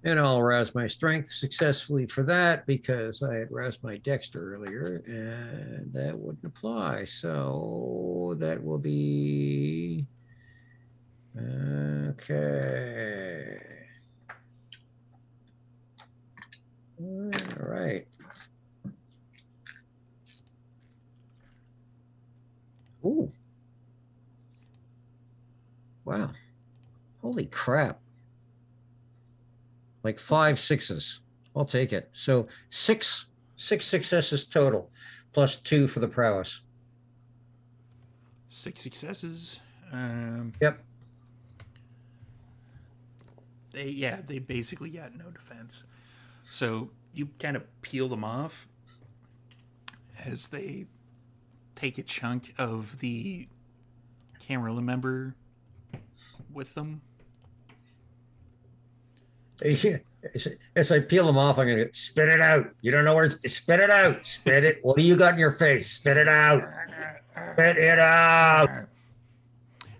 And I'll rouse my strength successfully for that because I had roused my dexter earlier, and that wouldn't apply. So that will be okay. All right. Ooh. Wow. Holy crap. Like 5 6s. I'll take it. So six successes total. plus 2 for the prowess. 6 successes. Yep. They basically got no defense. So you kind of peel them off as they take a chunk of the Camarilla member with them. As I peel them off, I'm going to spit it out. You don't know where spit it out. Spit it. What do you got in your face? Spit it out. Spit it out.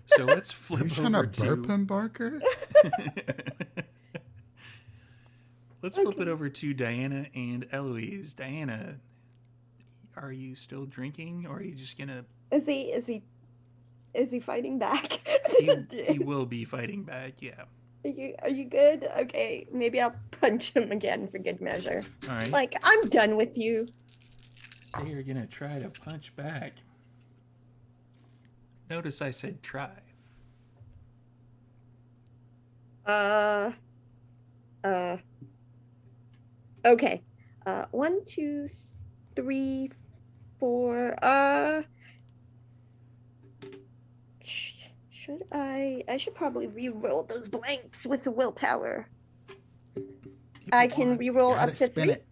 So let's Are flip you trying over to burp to him, Barker? let's flip it over to Diana and Eloise. Diana, are you still drinking, or are you just gonna? Is he fighting back? He will be fighting back. Yeah. Are you good? Okay, maybe I'll punch him again for good measure. All right. Like, I'm done with you. They are gonna try to punch back. Notice I said try. Okay. 1, 2, 3, 4. Should I should probably re-roll those blanks with the willpower. I can re-roll Gotta up to spin 3. it.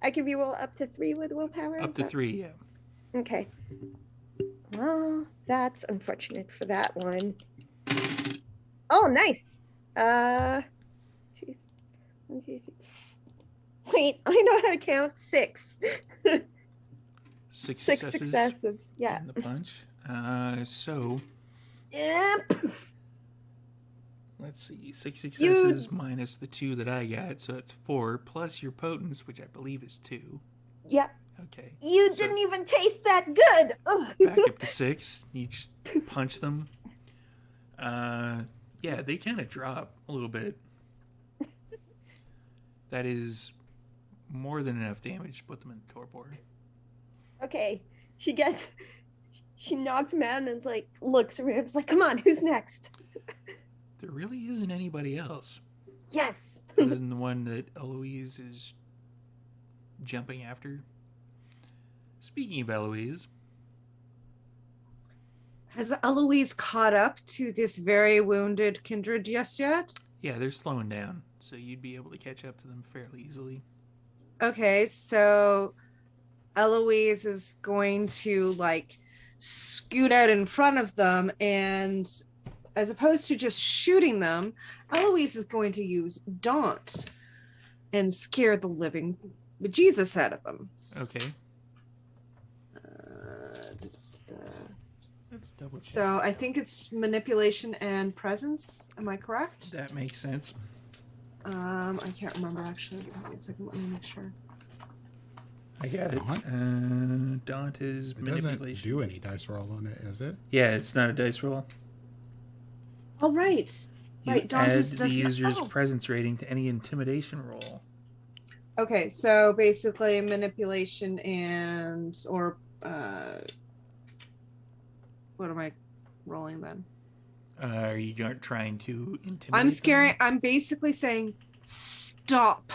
I can re-roll up to 3 with willpower. Up to 3, yeah. Okay. Well, that's unfortunate for that one. Oh, nice. 2, 1, 2, 3. Wait, I know how to count. 6. 6 6 successes. successes. Yeah. And the punch. So Yep. let's see. 6 successes minus the 2 that I got, so it's 4 plus your potence, which I believe is 2. Yep. Okay. You So didn't even taste that good. Ugh. back up to 6. You just punch them. Yeah, they kind of drop a little bit. That is more than enough damage to put them in the torpor. Okay. She knocks him out and is like, looks around. It's like, come on, who's next? There really isn't anybody else Yes. other than the one that Eloise is jumping after. Speaking of Eloise, Has Eloise caught up to this very wounded kindred just yet? yeah, they're slowing down, so you'd be able to catch up to them fairly easily. Okay, so Eloise is going to like scoot out in front of them, and as opposed to just shooting them, Eloise is going to use Daunt and scare the living bejesus out of them. Okay, let's double check. So I think it's manipulation and presence. Am I correct? That makes sense. I can't remember actually. Give me a second. Let me make sure. I got it. Daunt is It manipulation. doesn't do any dice roll on it, is it? Yeah, it's not a dice roll. Oh right. You Right, Daunt add is- the doesn't- user's oh. presence rating to any intimidation roll. Okay, so basically manipulation and what am I rolling then? Are you trying to intimidate I'm scaring. them? I'm basically saying, stop.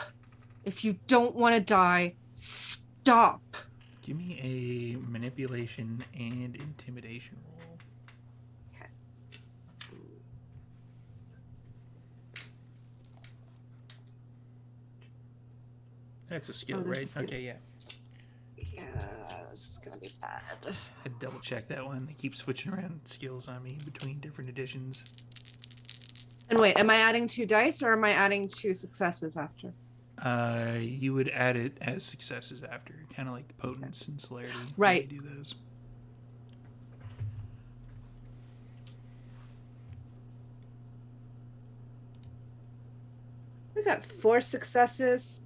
If you don't want to die, stop. Give me a manipulation and intimidation roll. Okay. That's a skill, Oh, this right? is good. Okay, yeah. Yeah, this is gonna be bad. I had to double check that one. They keep switching around skills on me between different editions. And wait, am I adding 2 dice or am I adding 2 successes after? You would add it as successes after, kind of like the potence and celerity. when Right. they do those. We got 4 successes.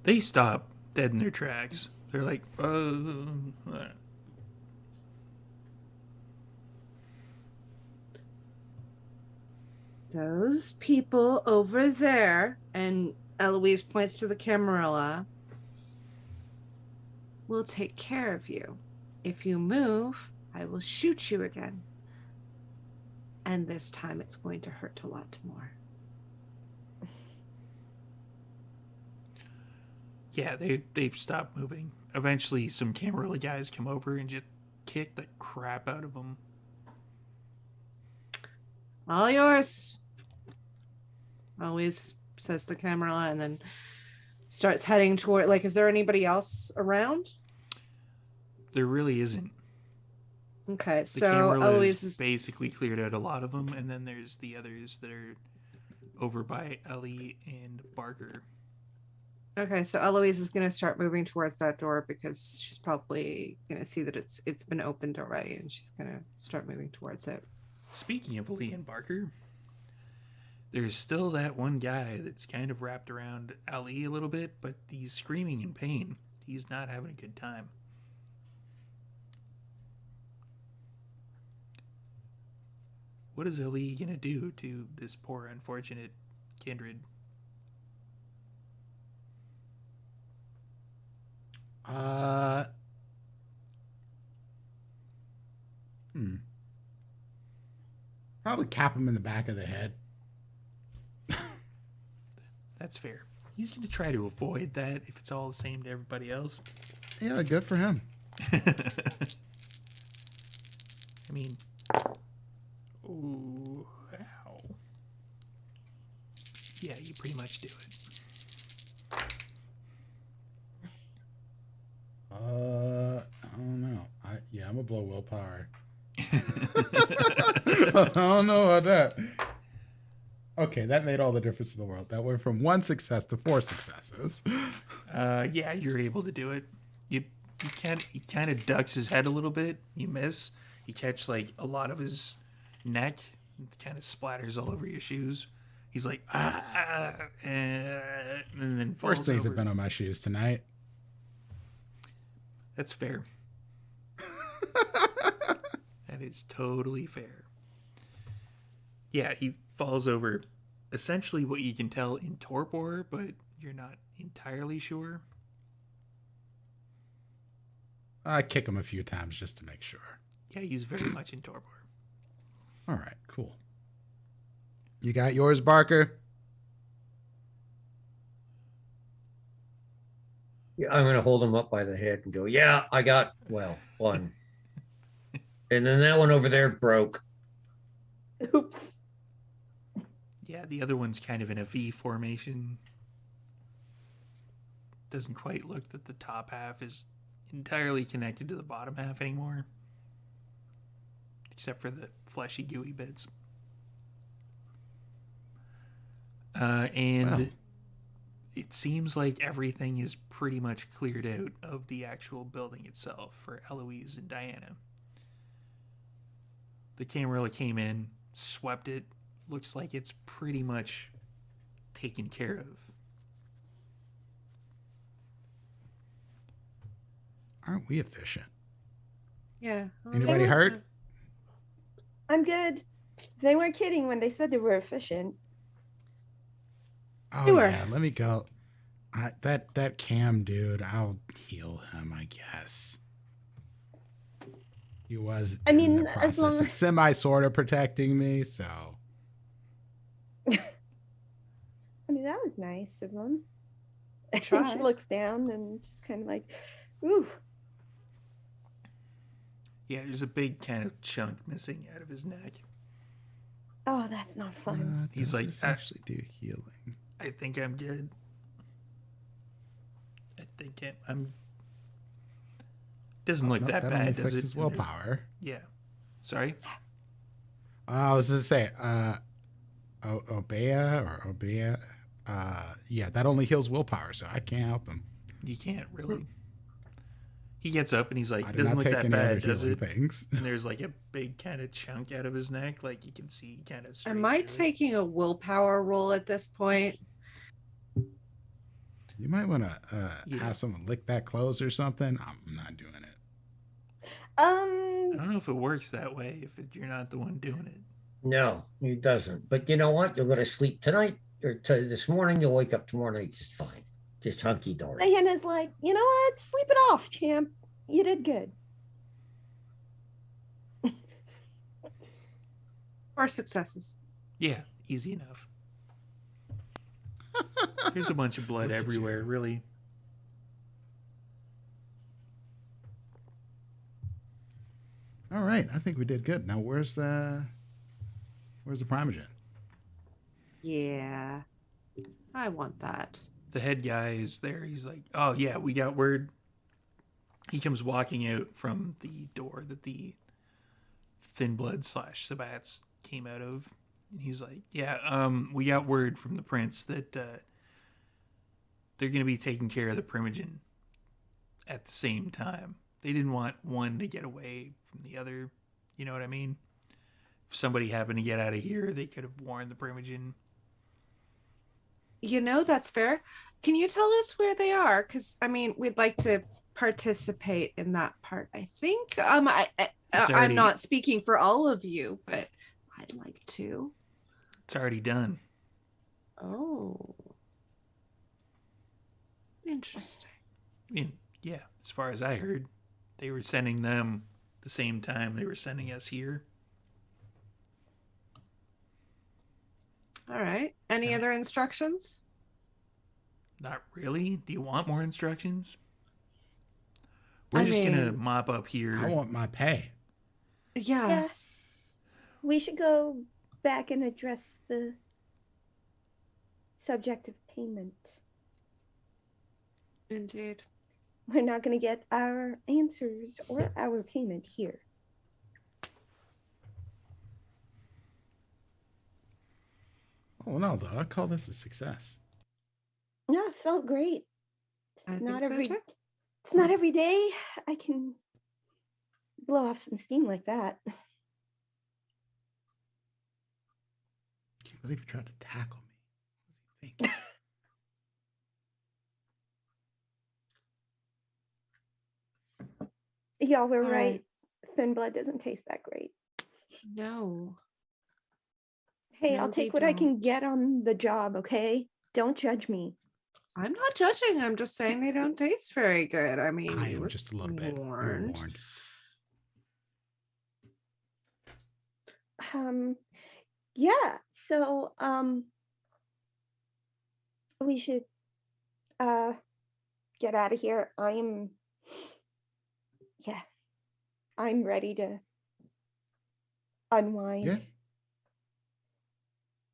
They stop dead in their tracks. They're like, Those people over there, and Eloise points to the Camarilla, will take care of you. If you move, I will shoot you again. And this time it's going to hurt a lot more. Yeah, they stop moving. Eventually, some Camarilla guys come over and just kick the crap out of them. All yours. Always says the Camarilla, and then starts heading toward. Like, is there anybody else around? There really isn't. Okay, The so Camarilla Eloise has is. basically cleared out a lot of them, and then there's the others that are over by Ellie and Barker. Okay, so Eloise is gonna start moving towards that door because she's probably gonna see that it's been opened already, and she's gonna start moving towards it. Speaking of Ellie and Barker, there's still that one guy that's kind of wrapped around Ali a little bit, but he's screaming in pain. He's not having a good time. What is Ali gonna do to this poor, unfortunate kindred? Probably cap him in the back of the head. That's fair. He's gonna try to avoid that if it's all the same to everybody else. Yeah, good for him. I mean, ooh, ow. Yeah, you pretty much do it. I don't know. I'm gonna blow willpower. I don't know about that. Okay, that made all the difference in the world. That went from 1 success to 4 successes. Yeah, you're able to do it. He kind of ducks his head a little bit. You miss. You catch like a lot of his neck. It kind of splatters all over your shoes. He's like and then falls Worst things over. have been on my shoes tonight. That's fair. That is totally fair. Yeah, he falls over essentially what you can tell in torpor, but you're not entirely sure. I kick him a few times just to make sure. Yeah, he's very much in torpor. All right, cool. You got yours, Barker? Yeah, I'm going to hold him up by the head and go, yeah, I got, well, one. And then that one over there broke. Oops. Yeah, the other one's kind of in a V formation. Doesn't quite look that the top half is entirely connected to the bottom half anymore. Except for the fleshy, gooey bits. And Wow. it seems like everything is pretty much cleared out of the actual building itself for Eloise and Diana. The Camarilla came in, swept it. Looks like it's pretty much taken care of. Aren't we efficient? Yeah. Anybody hurt? I'm good. They weren't kidding when they said they were efficient. Oh Sure. yeah, let me go. That Cam dude, I'll heal him, I guess. He was I mean, in the as long process of as- sort of protecting me, so I mean, that was nice of them. And Try. she looks down and just kind of like, ooh. Yeah, there's a big kind of chunk missing out of his neck. Oh, that's not fun. He's does like, this actually do healing? I think I'm good. I think I'm. Doesn't look Nope, that only bad, does fixes it? willpower. Yeah. Sorry? I was gonna say, Obea. Yeah, that only heals willpower, so I can't help him. You can't really. He gets up and he's like, I it do doesn't not look take that any other bad, does healing it? things. And there's like a big kind of chunk out of his neck, like you can see kind of straight Am I through it. taking a willpower roll at this point? You might want to Yeah. have someone lick that close or something. I'm not doing it. I don't know if it works that way if you're not the one doing it. No, he doesn't. But you know what? You'll go to sleep tonight or this morning. You'll wake up tomorrow night just fine. Just hunky dory. Diana's like, you know what? Sleep it off, champ. You did good. 4 successes. Yeah, easy enough. There's a bunch of blood Look at everywhere, you. really. All right, I think we did good. Now, where's the Primogen? Yeah, I want that. The head guy is there. He's like, "Oh yeah, we got word." He comes walking out from the door that the thin blood / Sabbats came out of, and he's like, "Yeah, we got word from the prince that they're going to be taking care of the Primogen at the same time. They didn't want one to get away from the other. You know what I mean? If somebody happened to get out of here, they could have warned the Primogen." That's fair. Can you tell us where they are? Because I mean, we'd like to participate in that part. I think. I'm not speaking for all of you, but I'd like to. It's already done. Oh, interesting. I mean, yeah, as far as I heard, they were sending them the same time they were sending us here. All right. Any other instructions? Not really. Do you want more instructions? We're just gonna mop up here. I want my pay. Yeah. We should go back and address the subject of payment. Indeed. We're not going to get our answers or our payment here. Oh no, though I call this a success. No, it felt great. I Not think so every too. It's not every day I can blow off some steam like that. Can't believe you tried to tackle me. What does he think? Y'all were All right. right. Thin blood doesn't taste that great. No. Hey, No, I'll they take what I can don't. get on the job, okay? Don't judge me. I'm not judging. I'm just saying they don't taste very good. I mean, I you am were just a little bit. You were warned. warned. Yeah, so we should get out of here. I'm ready to unwind. Yeah.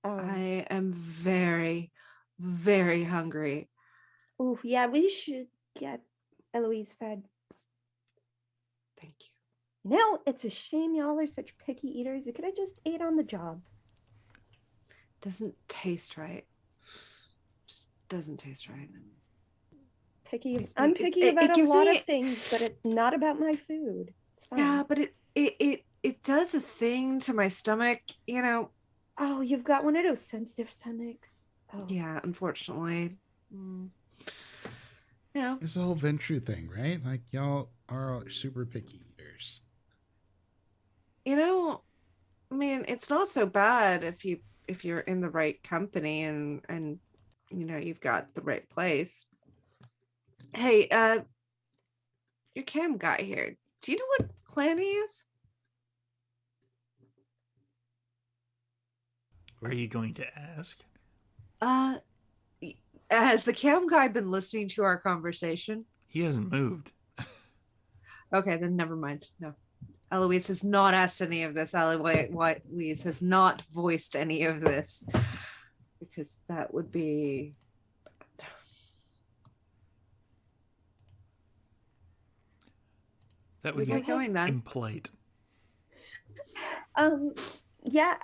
I am very, very hungry. Oh, yeah, we should get Eloise fed. Thank you. No, it's a shame y'all are such picky eaters. You could have just ate on the job. Doesn't taste right. Just doesn't taste right. I'm picky about a gives lot me- of things, but it's not about my food. It's fine. Yeah, but it does a thing to my stomach, Oh, you've got one of those sensitive stomachs. Oh. Yeah, unfortunately. It's the whole Ventru thing, right? Like y'all are super picky eaters. I mean, it's not so bad if you're in the right company and you've got the right place. Hey, your cam guy here. Do you know what clan he is? Are you going to ask? Has the cam guy been listening to our conversation? He hasn't moved. Okay, then never mind. No. Eloise has not asked any of this. Eloise has not voiced any of this because that would be That would we be get going then. impolite. Yeah,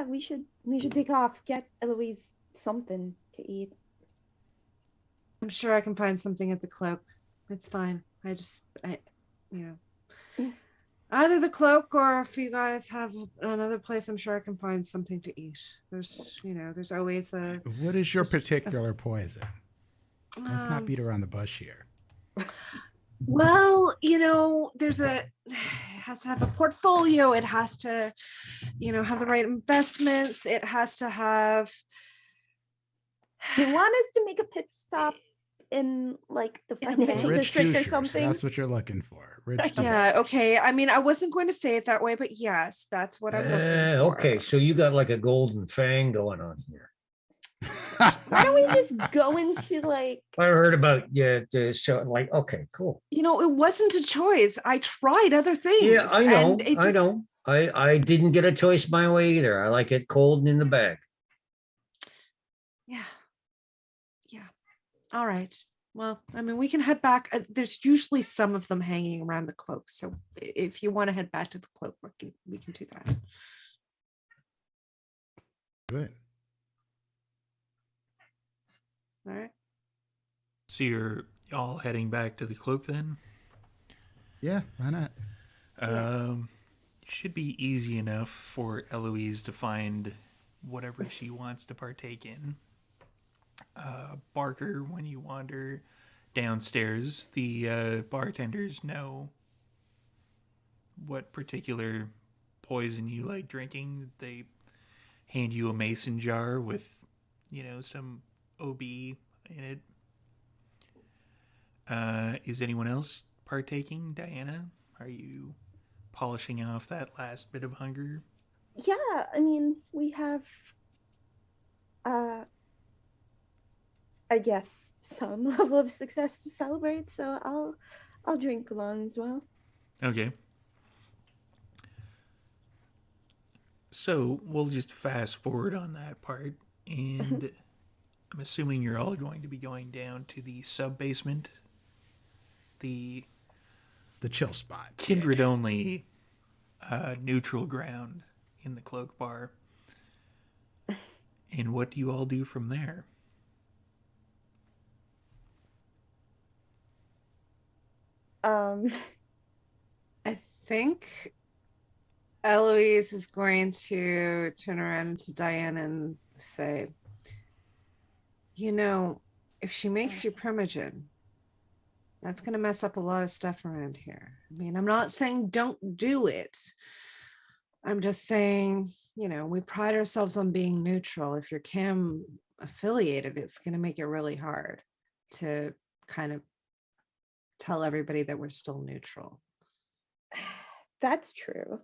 we should take off. Get Eloise something to eat. I'm sure I can find something at the cloak. It's fine. Either the cloak or if you guys have another place, I'm sure I can find something to eat. There's always a. What is your particular poison? Let's not beat around the bush here. Well, it has to have a portfolio. It has to, have the right investments. It has to have. Do you want us to make a pit stop in like the financial Rich district or douchers, something? that's what you're looking for. Rich douchers. Yeah, okay. I mean, I wasn't going to say it that way, but yes, that's what I'm looking for. Okay, so you got like a golden fang going on here. Why don't we just go into like I heard about the show. Like, okay, cool. You know, it wasn't a choice. I tried other things. Yeah, I And know. it I just, know. I didn't get a choice my way either. I like it cold and in the bag. yeah. Yeah. All right. Well, I mean, we can head back. There's usually some of them hanging around the cloak. So if you want to head back to the cloak, we can do that. Good. All right. So you're all heading back to the cloak then? Yeah, why not? Should be easy enough for Eloise to find whatever she wants to partake in. Barker, when you wander downstairs, the bartenders know what particular poison you like drinking. They hand you a mason jar with, some OB in it. Is anyone else partaking? Diana, are you polishing off that last bit of hunger? yeah, I mean, we have I guess some level of success to celebrate, so I'll drink along as well. Okay. So we'll just fast forward on that part, and I'm assuming you're all going to be going down to the sub basement, the The chill spot. kindred only neutral ground in the cloak bar. And what do you all do from there? I think Eloise is going to turn around to Diana and say, if she makes you primogen, that's going to mess up a lot of stuff around here. I mean, I'm not saying don't do it. I'm just saying, we pride ourselves on being neutral. If you're CAM affiliated, it's going to make it really hard to kind of tell everybody that we're still neutral. That's true.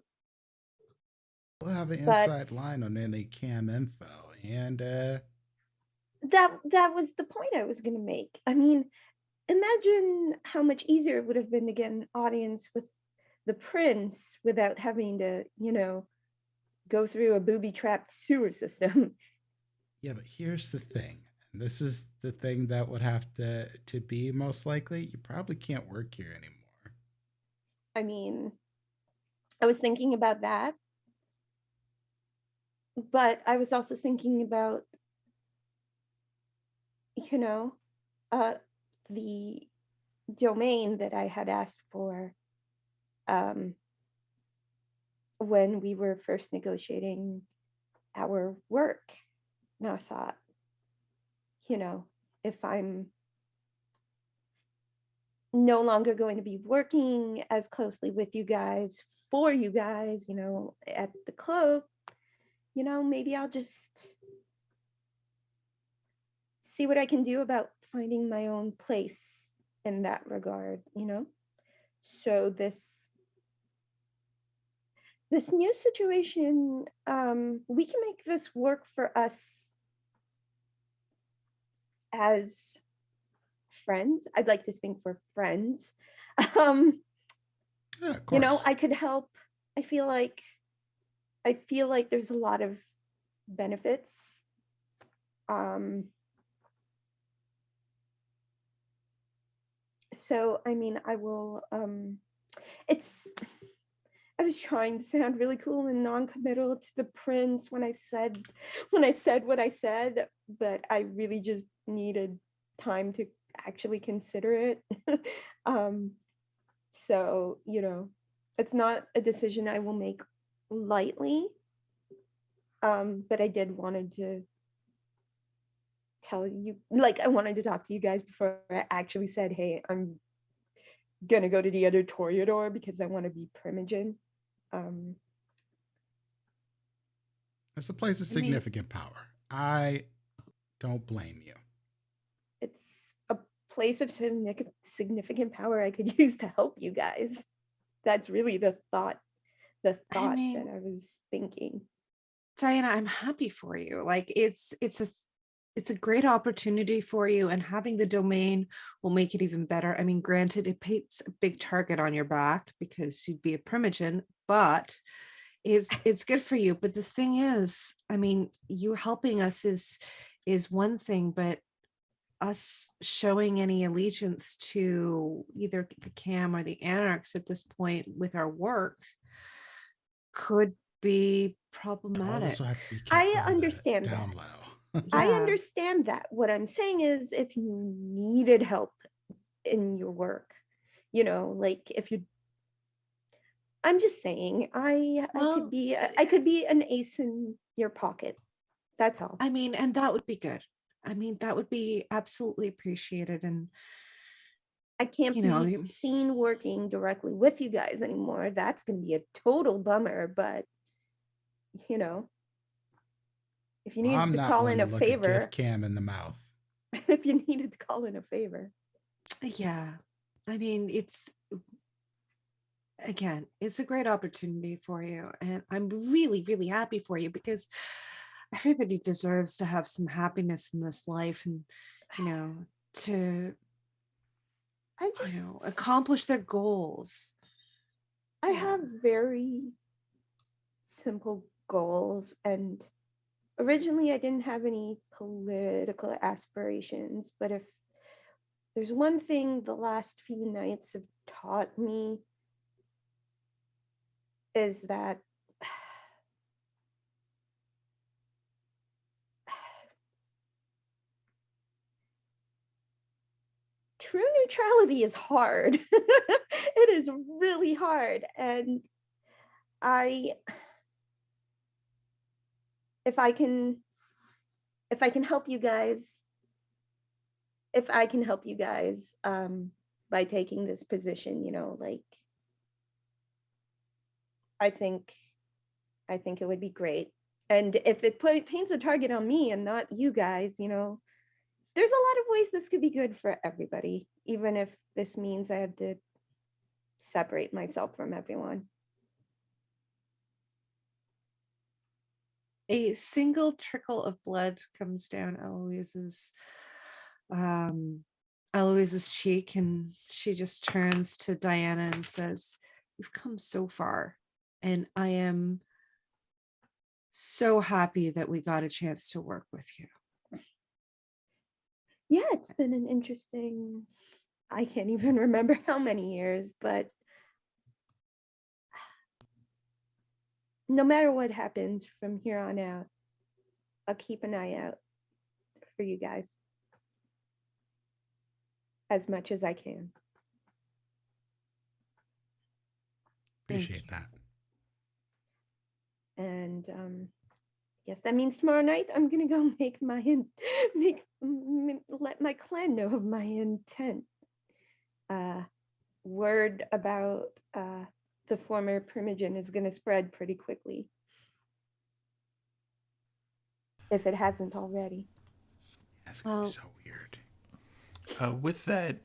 We'll have an But inside line on any cam info. And that was the point I was going to make. I mean, imagine how much easier it would have been to get an audience with the prince without having to, go through a booby-trapped sewer system. yeah, but here's the thing. And this is the thing that would have to be most likely. You probably can't work here anymore. I mean, I was thinking about that, but I was also thinking about, the domain that I had asked for when we were first negotiating our work. And I thought, if I'm no longer going to be working as closely with you guys, for you guys, at the cloak, maybe I'll just see what I can do about finding my own place in that regard, So this new situation, we can make this work for us as friends. I'd like to think we're friends. Yeah, of course. I could help. I feel like there's a lot of benefits. So I mean, I will. I was trying to sound really cool and non-committal to the prince when I said what I said, but I really just needed time to actually consider it. So, it's not a decision I will make lightly. But I did wanted to tell you, like, I wanted to talk to you guys before I actually said, hey, I'm gonna go to the other Toreador because I want to be primogen. It's a place of significant power. I don't blame you. It's a place of significant power I could use to help you guys. That's really the thought that I was thinking. Diana, I'm happy for you. Like it's it's a great opportunity for you, and having the domain will make it even better. I mean, granted, it puts a big target on your back because you'd be a primogen, but it's good for you. But the thing is, I mean, you helping us is one thing, but us showing any allegiance to either the Cam or the Anarchs at this point with our work could be problematic. Also have to be kept I on the understand down that. low. I Yeah. understand that. What I'm saying is, if you needed help in your work, like if you, I'm just saying, I Well, could be an ace in your pocket. That's all. I mean, and that would be good. I mean, that would be absolutely appreciated. And I can't you know, be seen working directly with you guys anymore. That's going to be a total bummer. But if you needed I'm to not call one in to a look a favor, gift cam in the mouth. if you needed to call in a favor, yeah, I mean, it's a great opportunity for you. And I'm really, really happy for you because everybody deserves to have some happiness in this life and, to, I just accomplish their goals. I have very simple goals, and originally I didn't have any political aspirations, but if there's one thing the last few nights have taught me, is that true neutrality is hard. It is really hard. And if I can help you guys, by taking this position, like, I think it would be great. And if it paints a target on me and not you guys, there's a lot of ways this could be good for everybody, even if this means I have to separate myself from everyone. A single trickle of blood comes down Eloise's cheek, and she just turns to Diana and says, "You've come so far, and I am so happy that we got a chance to work with you." Yeah, it's been an interesting, I can't even remember how many years, but no matter what happens from here on out, I'll keep an eye out for you guys as much as I can. Appreciate that. And yes, that means tomorrow night I'm gonna go let my clan know of my intent. Word about the former primogen is gonna spread pretty quickly, if it hasn't already. That's gonna be so weird. With that,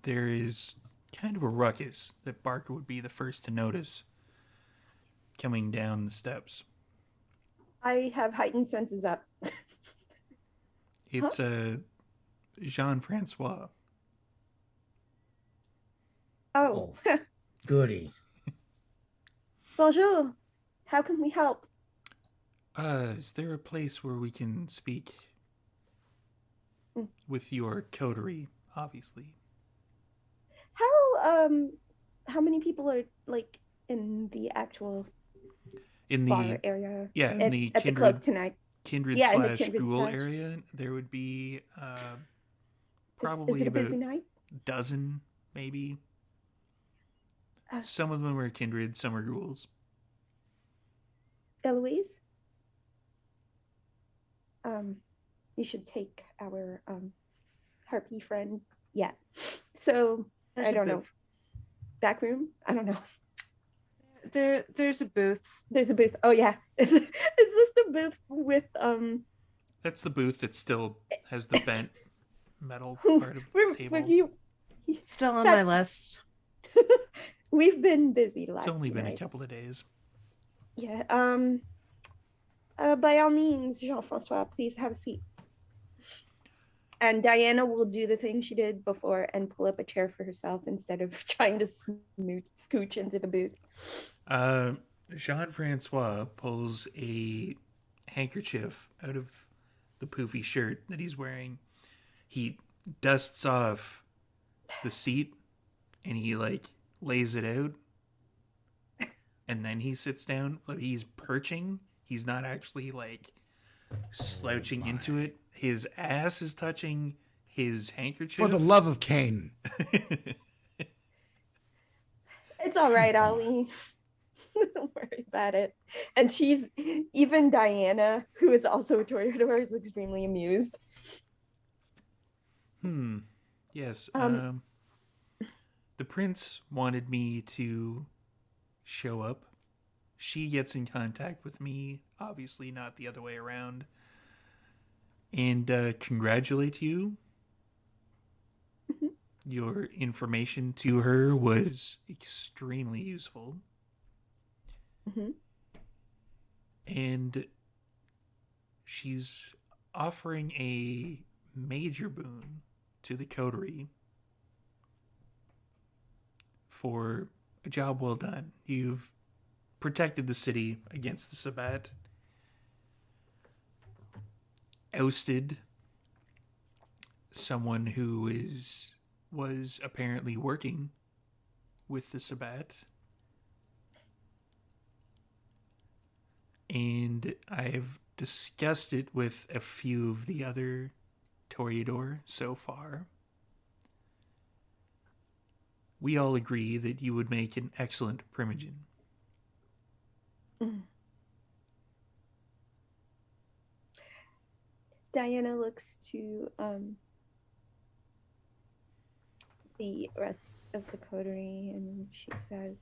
there is kind of a ruckus that Barker would be the first to notice coming down the steps. I have heightened senses up. It's Jean-Francois. Oh, Goody. bonjour. How can we help? Is there a place where we can speak with your coterie, obviously? How many people are like in the actual bar area? Yeah, in the at the club tonight. Kindred Yeah, in the slash Kindred Ghoul slash- area, there would be Is probably it a about busy night? dozen, maybe. Some of them are kindred, some are ghouls. Eloise, you should take our harpy friend. Yeah. So There's I a don't know. booth. Back room? I don't know. There's a booth. There's a booth. Oh yeah. Is this the booth with That's the booth that still has the bent metal part of the table. Still on my list. We've been busy the last It's only few been nights. a couple of days. Yeah. By all means, Jean-Francois, please have a seat. And Diana will do the thing she did before and pull up a chair for herself instead of trying to scooch into the booth. Jean-Francois pulls a handkerchief out of the poofy shirt that he's wearing. He dusts off the seat and he like lays it out. And then he sits down, but he's perching. He's not actually like slouching into it. His ass is touching his handkerchief. For the love of Cain. It's all right, Ollie. Don't worry about it. And even Diana, who is also a Toreador, is extremely amused. Yes. The prince wanted me to show up. She gets in contact with me, obviously not the other way around, and congratulate you. Your information to her was extremely useful. And she's offering a major boon to the coterie for a job well done. You've protected the city against the Sabbat, ousted someone who was apparently working with the Sabbat, and I've discussed it with a few of the other Toreador so far. We all agree that you would make an excellent primogen. Diana looks to the rest of the coterie and she says,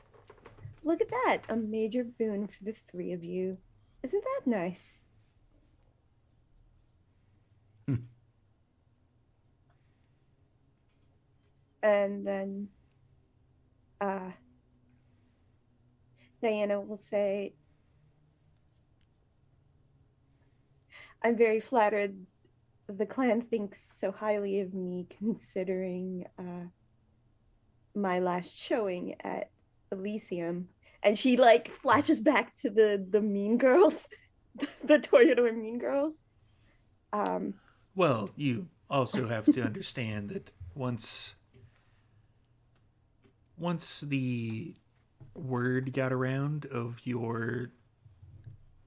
"Look at that, a major boon for the three of you. Isn't that nice?" And then Diana will say, "I'm very flattered the clan thinks so highly of me considering my last showing at Elysium." And she like flashes back to the Mean Girls, the Toreador Mean Girls. Well, you also have to understand that once the word got around of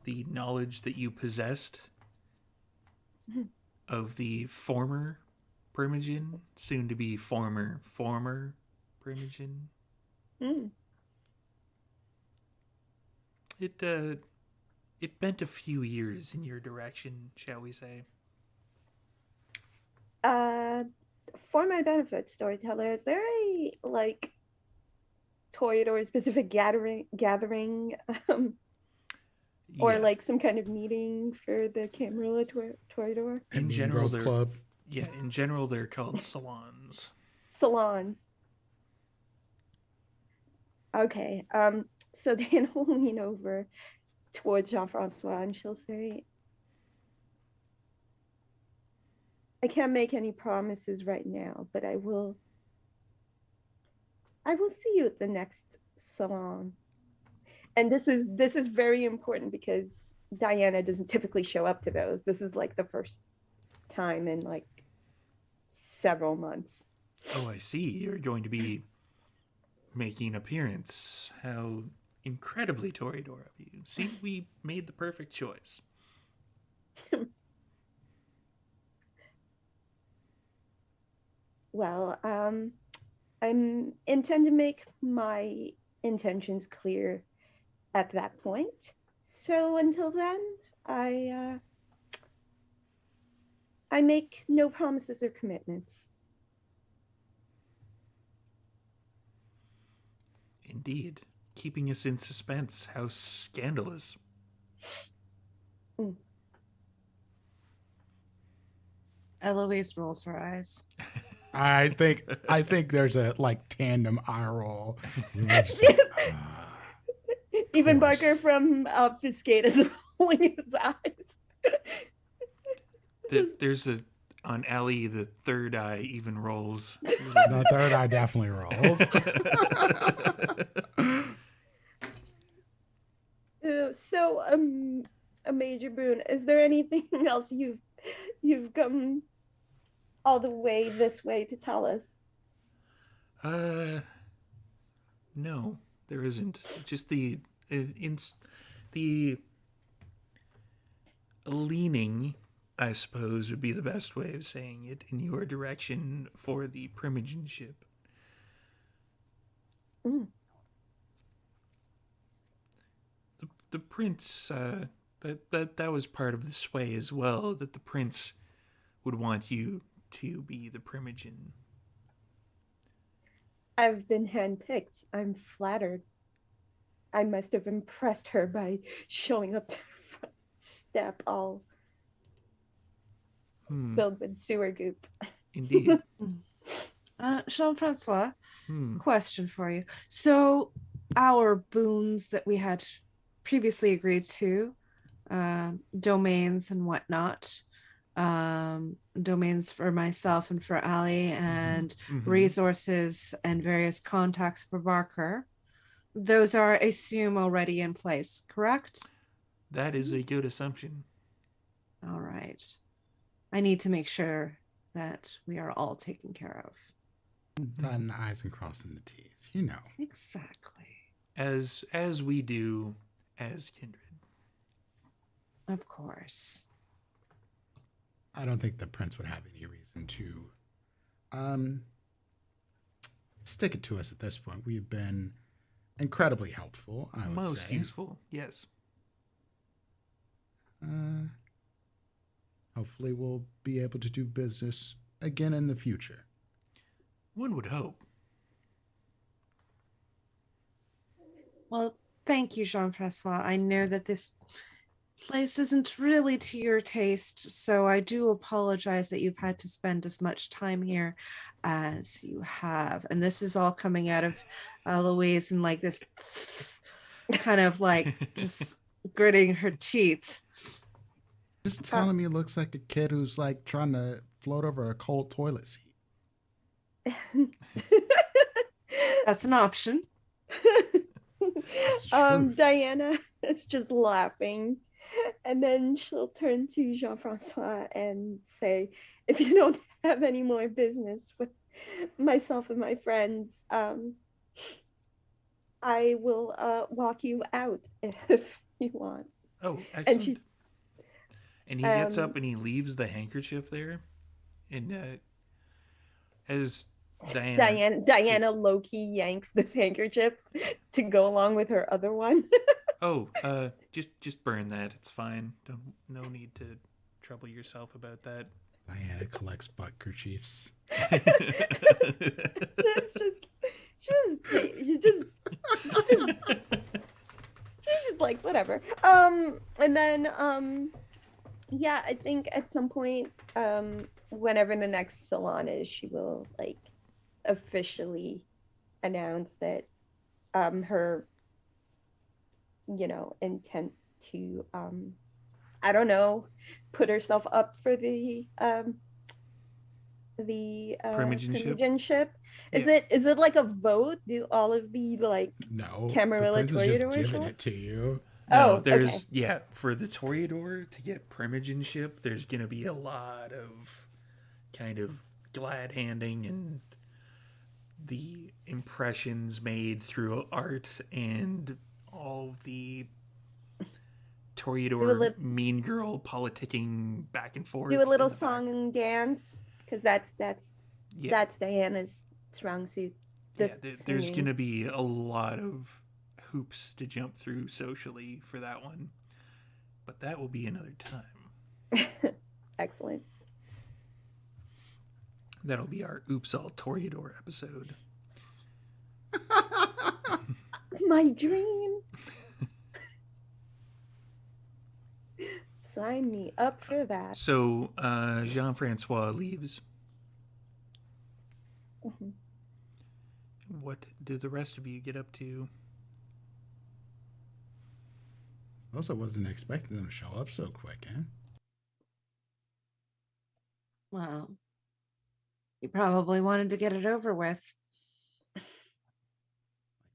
the knowledge that you possessed of the former primogen, soon to be former primogen, it bent a few years in your direction, shall we say. For my benefit, storyteller, is there a like Toreador specific gathering or like some kind of meeting for the Camarilla Toreador? In general, club. Yeah, in general, they're called salons. Salons. Okay. So Dan will lean over towards Jean-Francois and she'll say, "I can't make any promises right now, but I will see you at the next salon." And this is very important because Diana doesn't typically show up to those. This is like the first time in like several months. Oh, I see. You're going to be making an appearance. How incredibly Toreador of you. See, we made the perfect choice. Well, I intend to make my intentions clear at that point. So until then, I make no promises or commitments. Indeed. Keeping us in suspense. How scandalous. Eloise rolls her eyes. I think there's a like tandem eye roll. Even Barker from Obfuscate is rolling his eyes. There's a on Allie, the third eye even rolls. The third eye definitely rolls. So, a major boon. Is there anything else you've come all the way this way to tell us? No, there isn't. Just the the leaning, I suppose, would be the best way of saying it, in your direction for the Primogen ship. The prince, that was part of the sway as well, that the prince would want you to be the Primogen. I've been handpicked. I'm flattered. I must have impressed her by showing up to the front step all filled with sewer goop. Indeed. Jean-Francois, question for you. So our boons that we had previously agreed to, domains and whatnot, domains for myself and for Ali, and resources and various contacts for Barker, those are, I assume, already in place, correct? That is a good assumption. All right. I need to make sure that we are all taken care of. Dotting the I's and crossing the T's, you know. Exactly. As we do as kindred. Of course. I don't think the prince would have any reason to stick it to us at this point. We've been incredibly helpful, I would Most say. useful, yes. Hopefully we'll be able to do business again in the future. One would hope. Well, thank you, Jean-Francois. I know that this place isn't really to your taste, so I do apologize that you've had to spend as much time here as you have. And this is all coming out of Eloise and like this kind of like just gritting her teeth. Just telling me it looks like a kid who's like trying to float over a cold toilet seat. That's an option. Diana is just laughing, and then she'll turn to Jean-Francois and say, if you don't have any more business with myself and my friends, I will walk you out if you want. Oh, excellent. And he gets up and he leaves the handkerchief there. And as Diana low-key yanks this handkerchief to go along with her other one. Just burn that. It's fine. No need to trouble yourself about that. Diana collects butt kerchiefs. She's just like, whatever. And then yeah, I think at some point, whenever the next salon is, she will like officially announce that her, intent to I don't know, put herself up for the Primogenship. Yeah. Is it like a vote? Do all of the like Camarilla the prince is just Toreadors giving it to you? No, there's for the Toreador to get Primogenship, there's gonna be a lot of kind of glad handing and the impressions made through art and all the Toreador mean girl politicking back and forth. Do a little song and dance, because that's Diana's strong suit. There's gonna be a lot of hoops to jump through socially for that one, but that will be another time. Excellent. That'll be our Oops All Toreador episode. My dream. Sign me up for that. So Jean-Francois leaves. Mm-hmm. What do the rest of you get up to? Also wasn't expecting them to show up so quick, eh? Well, you probably wanted to get it over with. Like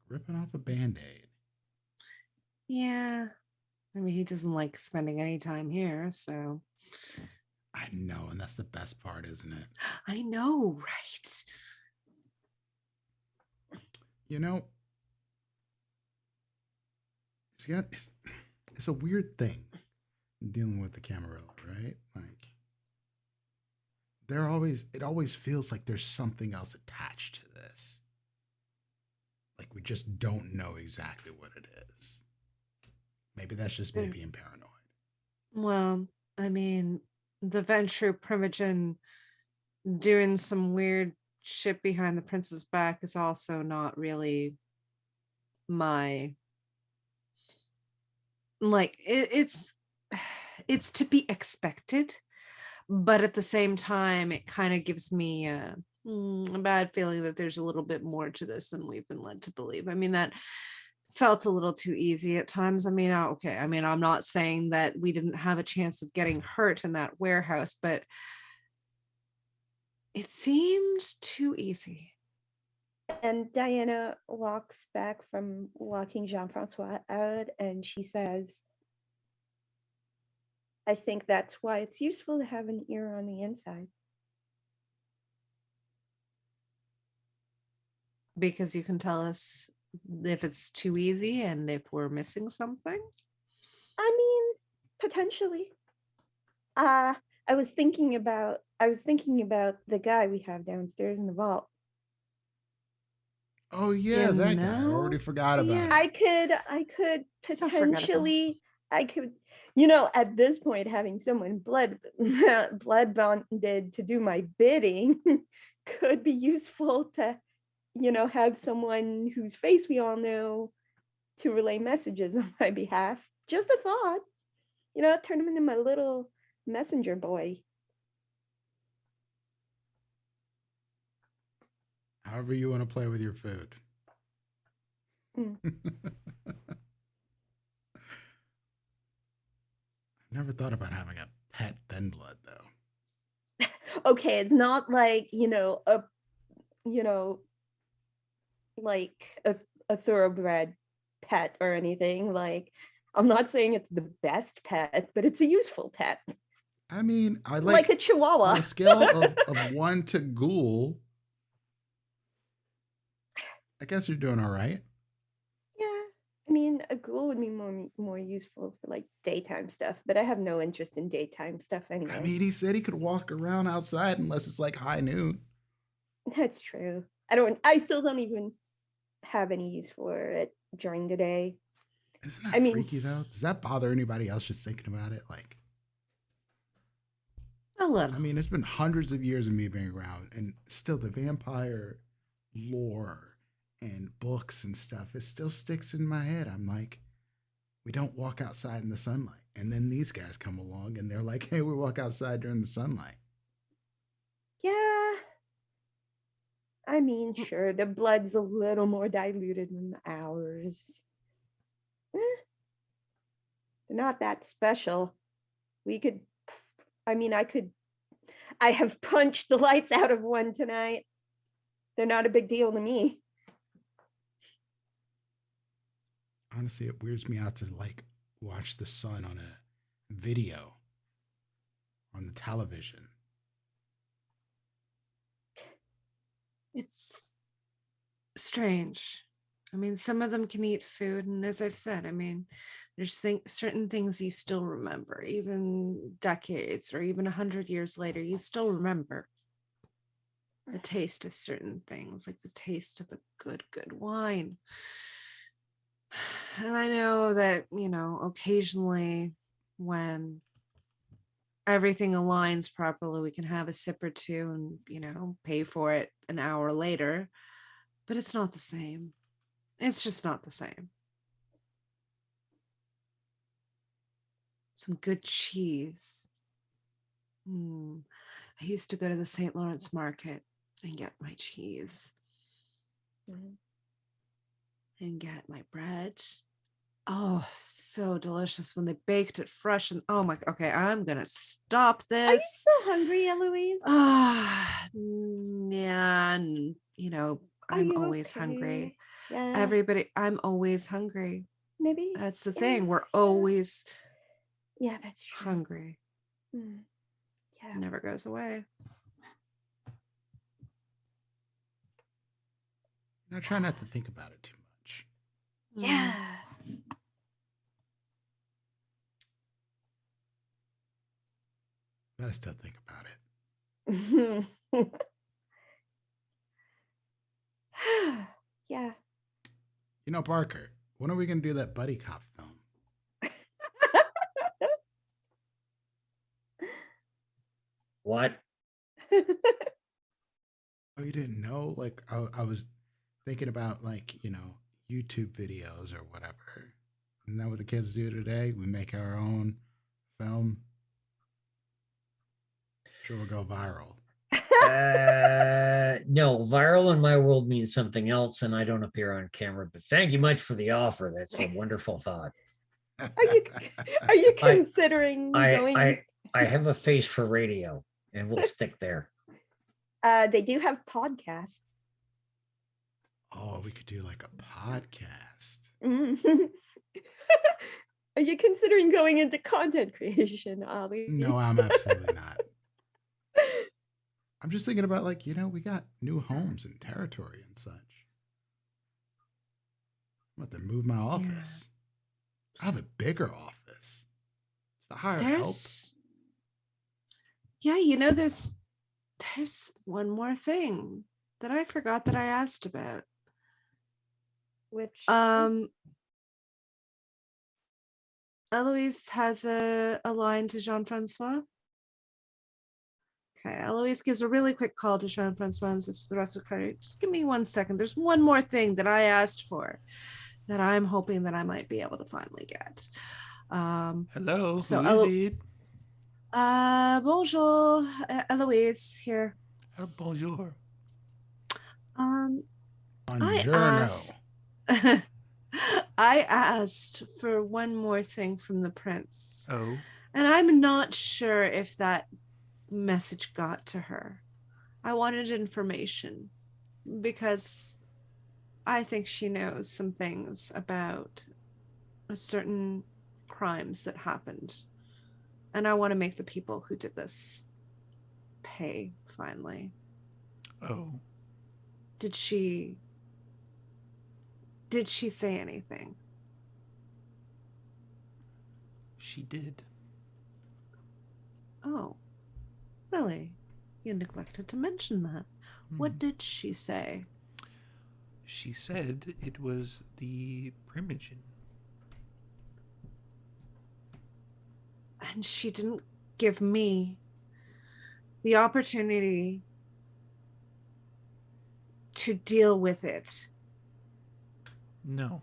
ripping off a band-aid. Yeah. I mean, he doesn't like spending any time here, so. I know, and that's the best part, isn't it? I know, right? You know, it's a weird thing dealing with the Camarilla, right? Like it always feels like there's something else attached to this. Like we just don't know exactly what it is. Maybe that's just me being paranoid. Well, I mean, the Ventrue Primogen doing some weird shit behind the prince's back is also not really my like it's to be expected, but at the same time it kind of gives me a bad feeling that there's a little bit more to this than we've been led to believe. I mean, that felt a little too easy at times. I mean, okay, I mean, I'm not saying that we didn't have a chance of getting hurt in that warehouse, but it seemed too easy. And Diana walks back from walking Jean-Francois out and she says, I think that's why it's useful to have an ear on the inside. Because you can tell us if it's too easy and if we're missing something. I mean, potentially. I was thinking about the guy we have downstairs in the vault. Oh yeah, You that guy. I know? already forgot about Yeah. it. I could So forgettable. potentially, I could, at this point, having someone blood bonded to do my bidding could be useful to, have someone whose face we all know to relay messages on my behalf. Just a thought, turn him into my little messenger boy. However you want to play with your food. Mm. Never thought about having a pet thin blood though. Okay, it's not like, like a thoroughbred pet or anything. Like, I'm not saying it's the best pet, but it's a useful pet. I mean, I Like a chihuahua. on a scale of 1 to ghoul, I guess you're doing all right. Yeah. I mean, a ghoul would be more useful for like daytime stuff, but I have no interest in daytime stuff anyway. I mean, he said he could walk around outside unless it's like high noon. That's true. I still don't even have any use for it during the day. Isn't that freaky though? Does that bother anybody else just thinking about it? Like, A little. I mean, it's been hundreds of years of me being around, and still the vampire lore and books and stuff, it still sticks in my head. I'm like, we don't walk outside in the sunlight. And then these guys come along and they're like, hey, we walk outside during the sunlight. Yeah. I mean, sure, the blood's a little more diluted than ours. They're not that special. I have punched the lights out of one tonight. They're not a big deal to me. Honestly, it weirds me out to like watch the sun on a video on the television. It's strange. I mean, some of them can eat food, and as I've said, I mean, there's certain things you still remember, even decades or even 100 years later, you still remember the taste of certain things, like the taste of a good wine. And I know that, occasionally when everything aligns properly, we can have a sip or two and, pay for it an hour later, but it's not the same. It's just not the same. Some good cheese. I used to go to the St. Lawrence market and get my cheese and get my bread Oh, so delicious when they baked it fresh. And oh my, okay, I'm going to stop Are you this. so hungry, Eloise? Ah, yeah. And, Are I'm you always okay? hungry. Yeah. I'm always hungry. Maybe. That's the Yeah, thing. We're yeah. always Yeah, that's true. hungry. Mm, yeah. Never goes away. I try not to think about it too much. Yeah. But I still think about it. Yeah. Barker, when are we going to do that buddy cop film? What? Oh, you didn't know? Like, I was thinking about, like, YouTube videos or whatever. Isn't that what the kids do today? We make our own film. Sure, we'll go viral. No, viral in my world means something else, and I don't appear on camera. But thank you much for the offer. That's a wonderful thought. Are you considering going? I have a face for radio, and we'll stick there. They do have podcasts. Oh, we could do like a podcast. Are you considering going into content creation, Ollie? No, I'm absolutely not. I'm just thinking about, like, we got new homes and territory and such. I'm about to move my office. I have a bigger office. To hire help. Yeah, there's one more thing that I forgot that I asked about. Which Eloise has a line to Jean-Francois. Okay, Eloise gives a really quick call to Jean-Francois and says to the rest of the crew, just give me 1 second. There's one more thing that I asked for that I'm hoping that I might be able to finally get. Hello, so who is it? Bonjour, Eloise here. Bonjour. Buongiorno. I asked for one more thing from the prince. Oh. And I'm not sure if that message got to her. I wanted information because I think she knows some things about certain crimes that happened. And I want to make the people who did this pay finally. Oh. Did she say anything? She did. Oh, really? You neglected to mention that. What did she say? She said it was the Primogen. And she didn't give me the opportunity to deal with it. No.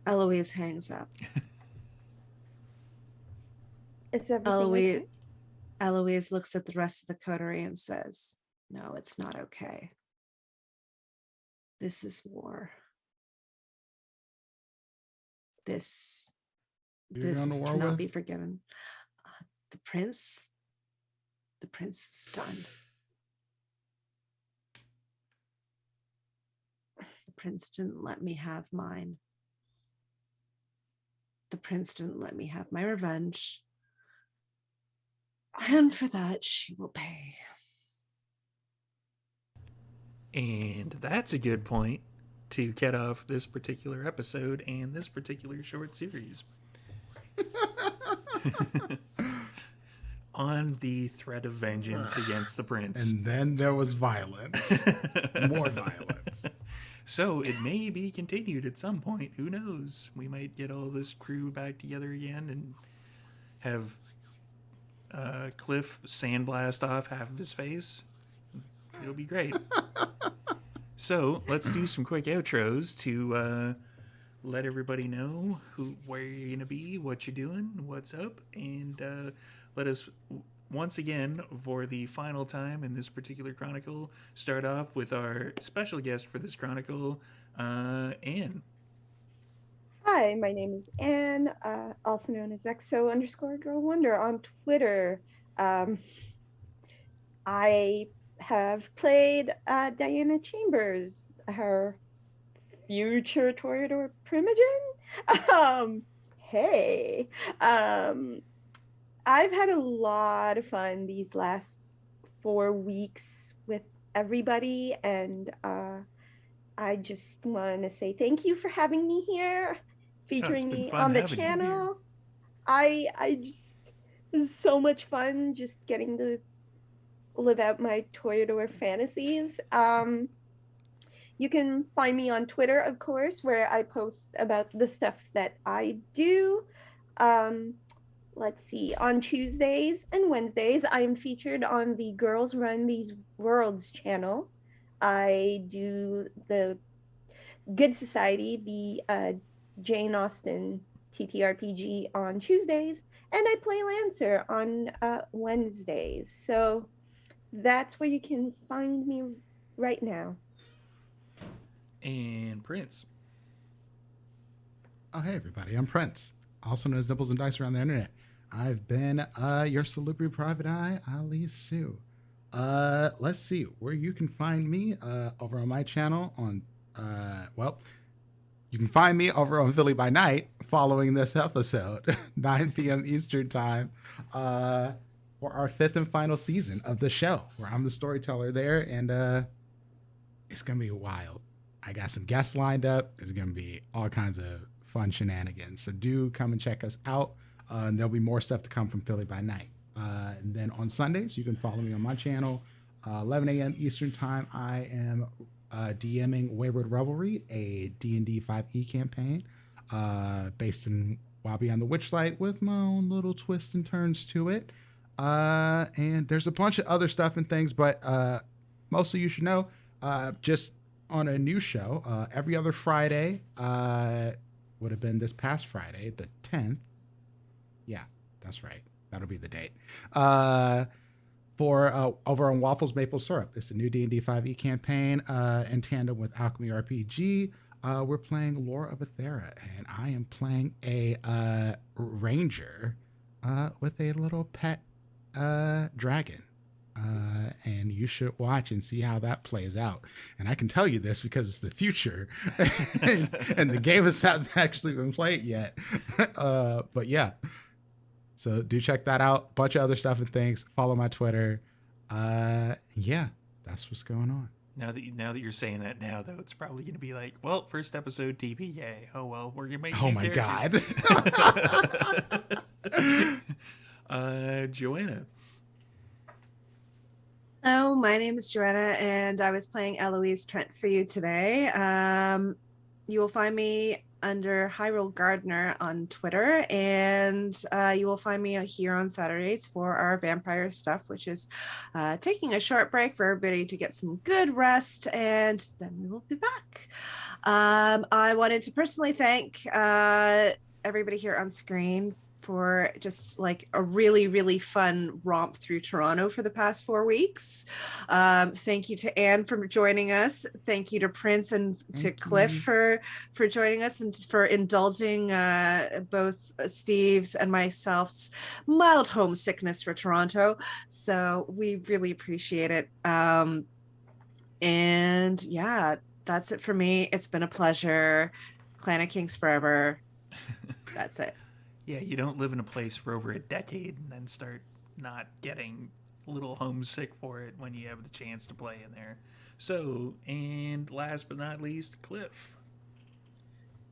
Eloise hangs up. Is everything okay? Eloise looks at the rest of the coterie and says, no, it's not okay. This is war. This cannot be forgiven. The prince is done. The prince didn't let me have mine. The prince didn't let me have my revenge. And for that, she will pay. And that's a good point to get off this particular episode and this particular short series. On the threat of vengeance against the prince. And then there was violence. More violence. So it may be continued at some point. Who knows? We might get all this crew back together again and have Cliff sandblast off half of his face. It'll be great. So let's do some quick outros to let everybody know where you're going to be, what you're doing, what's up, and let us once again, for the final time in this particular chronicle, start off with our special guest for this chronicle, Anne. Hi, my name is Anne, also known as EXO_Girl Wonder on Twitter. Um, I have played Diana Chambers, her future Toreador Primogen. Hey, um, I've had a lot of fun these last 4 weeks with everybody, and I just want to say thank you for having me here, Oh, it's featuring been me fun on the having you here. channel. I just This is so much fun just getting to live out my Toreador fantasies. You can find me on Twitter, of course, where I post about the stuff that I do. Um, let's see, on Tuesdays and Wednesdays, I am featured on the Girls Run These Worlds channel. I do the Good Society, the Jane Austen TTRPG on Tuesdays, and I play Lancer on Wednesdays. So that's where you can find me right now. And Prince. Oh, hey, everybody. I'm Prince, also known as Nipples and Dice around the internet. I've been your celebrity private eye, Ali Sue. Let's see where you can find me over on my channel on, you can find me over on Philly by Night following this episode, 9 p.m. Eastern Time, for our 5th and final season of the show, where I'm the storyteller there, and it's going to be wild. I got some guests lined up. It's going to be all kinds of fun shenanigans. So do come and check us out. And there'll be more stuff to come from Philly by Night. And then on Sundays, you can follow me on my channel, 11 a.m. Eastern Time. I am DMing Wayward Revelry, a D&D 5e campaign based in Wild Beyond the Witchlight with my own little twists and turns to it. And there's a bunch of other stuff and things, but mostly you should know, just on a new show, every other Friday, would have been this past Friday, the 10th. Yeah, that's right. That'll be the date. For over on Waffles Maple Syrup. It's a new D&D 5e campaign in tandem with Alchemy RPG. We're playing Lore of Aethera, and I am playing a ranger with a little pet dragon. And you should watch and see how that plays out. And I can tell you this because it's the future, and the game has not actually been played yet. But yeah, so do check that out. Bunch of other stuff and things. Follow my Twitter. Yeah, that's what's going on. Now that you're saying that now, though, it's probably going to be like, well, first episode TPA. Oh well, we're gonna make. Oh new my characters. God. Joanna. Hello, my name is Joanna, and I was playing Eloise Trent for you today. You will find me under Hyrule Gardener on Twitter, and you will find me here on Saturdays for our vampire stuff, which is taking a short break for everybody to get some good rest, and then we will be back. I wanted to personally thank everybody here on screen for just like a really, really fun romp through Toronto for the past 4 weeks. Thank you to Anne for joining us. Thank you to Prince and to Cliff for joining us and for indulging both Steve's and myself's mild homesickness for Toronto. So we really appreciate it. And yeah, that's it for me. It's been a pleasure. Clan of Kings forever. That's it. Yeah, you don't live in a place for over a decade and then start not getting a little homesick for it when you have the chance to play in there. So, and last but not least, Cliff.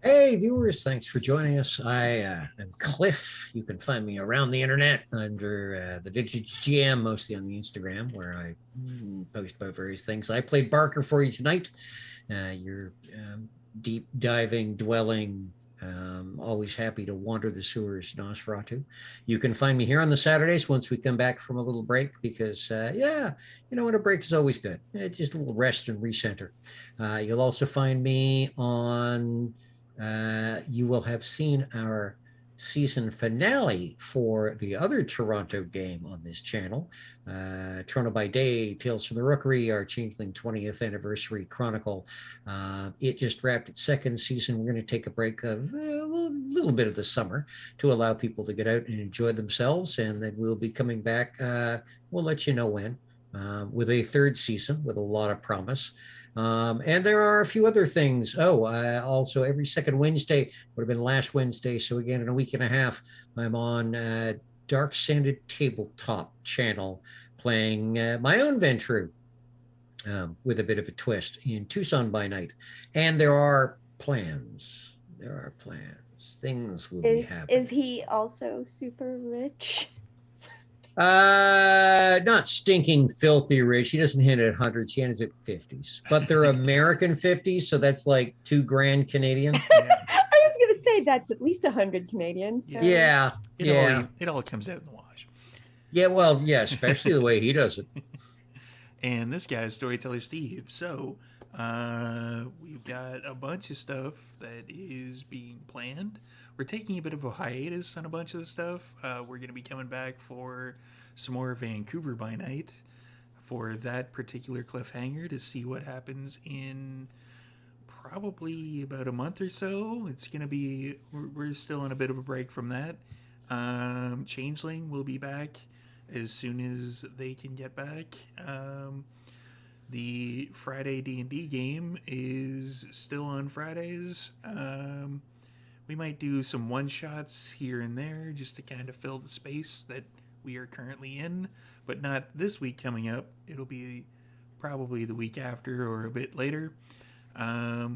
Hey, viewers, thanks for joining us. I am Cliff. You can find me around the internet under the Vintage GM, mostly on the Instagram, where I post about various things. I played Barker for you tonight. Your deep diving, dwelling, always happy to wander the sewers, Nosferatu. You can find me here on the Saturdays once we come back from a little break because, yeah, you know what, a break is always good. Just a little rest and recenter. You'll also find me on, you will have seen our season finale for the other Toronto game on this channel. Toronto by Day, Tales from the Rookery, our Changeling 20th Anniversary Chronicle. It just wrapped its second season. We're going to take a break of a little bit of the summer to allow people to get out and enjoy themselves, and then we'll be coming back. We'll let you know when, with a third season with a lot of promise. And there are a few other things. Also every second Wednesday, would have been last Wednesday, so again in a week and a half, I'm on Dark Sanded Tabletop channel playing my own venture, with a bit of a twist, in Tucson by Night. And there are plans. Things will be happening. Is he also super rich? Not stinking filthy rich. He doesn't hit at hundreds. He ends at 50s, but they're American 50s, so that's like $2,000 Canadian. I was gonna say that's at least 100 Canadian. So. Yeah, It all comes out in the wash. Yeah, well, yeah, especially the way he does it. And this guy's Storyteller Steve. So we've got a bunch of stuff that is being planned. We're taking a bit of a hiatus on a bunch of the stuff. We're going to be coming back for some more Vancouver by Night for that particular cliffhanger to see what happens in probably about a month or so. It's going to be, we're still on a bit of a break from that. Changeling will be back as soon as they can get back. The Friday D&D game is still on Fridays. We might do some one-shots here and there just to kind of fill the space that we are currently in, but not this week coming up. It'll be probably the week after or a bit later. Yeah,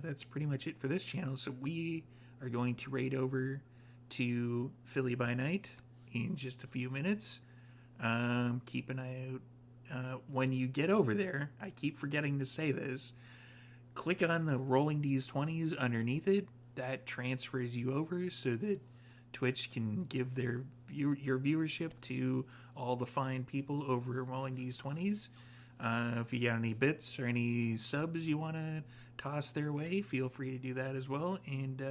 that's pretty much it for this channel. So we are going to raid over to Philly by Night in just a few minutes. Keep an eye out. When you get over there, I keep forgetting to say this, click on the Rolling D20s underneath it. That transfers you over so that Twitch can give your viewership to all the fine people over at Rolling D20s. If you got any bits or any subs you want to toss their way, feel free to do that as well. And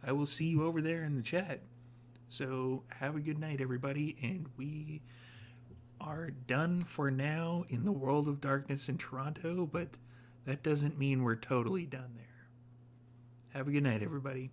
I will see you over there in the chat. So have a good night, everybody, and we are done for now in the world of darkness in Toronto, but that doesn't mean we're totally done there. Have a good night, everybody.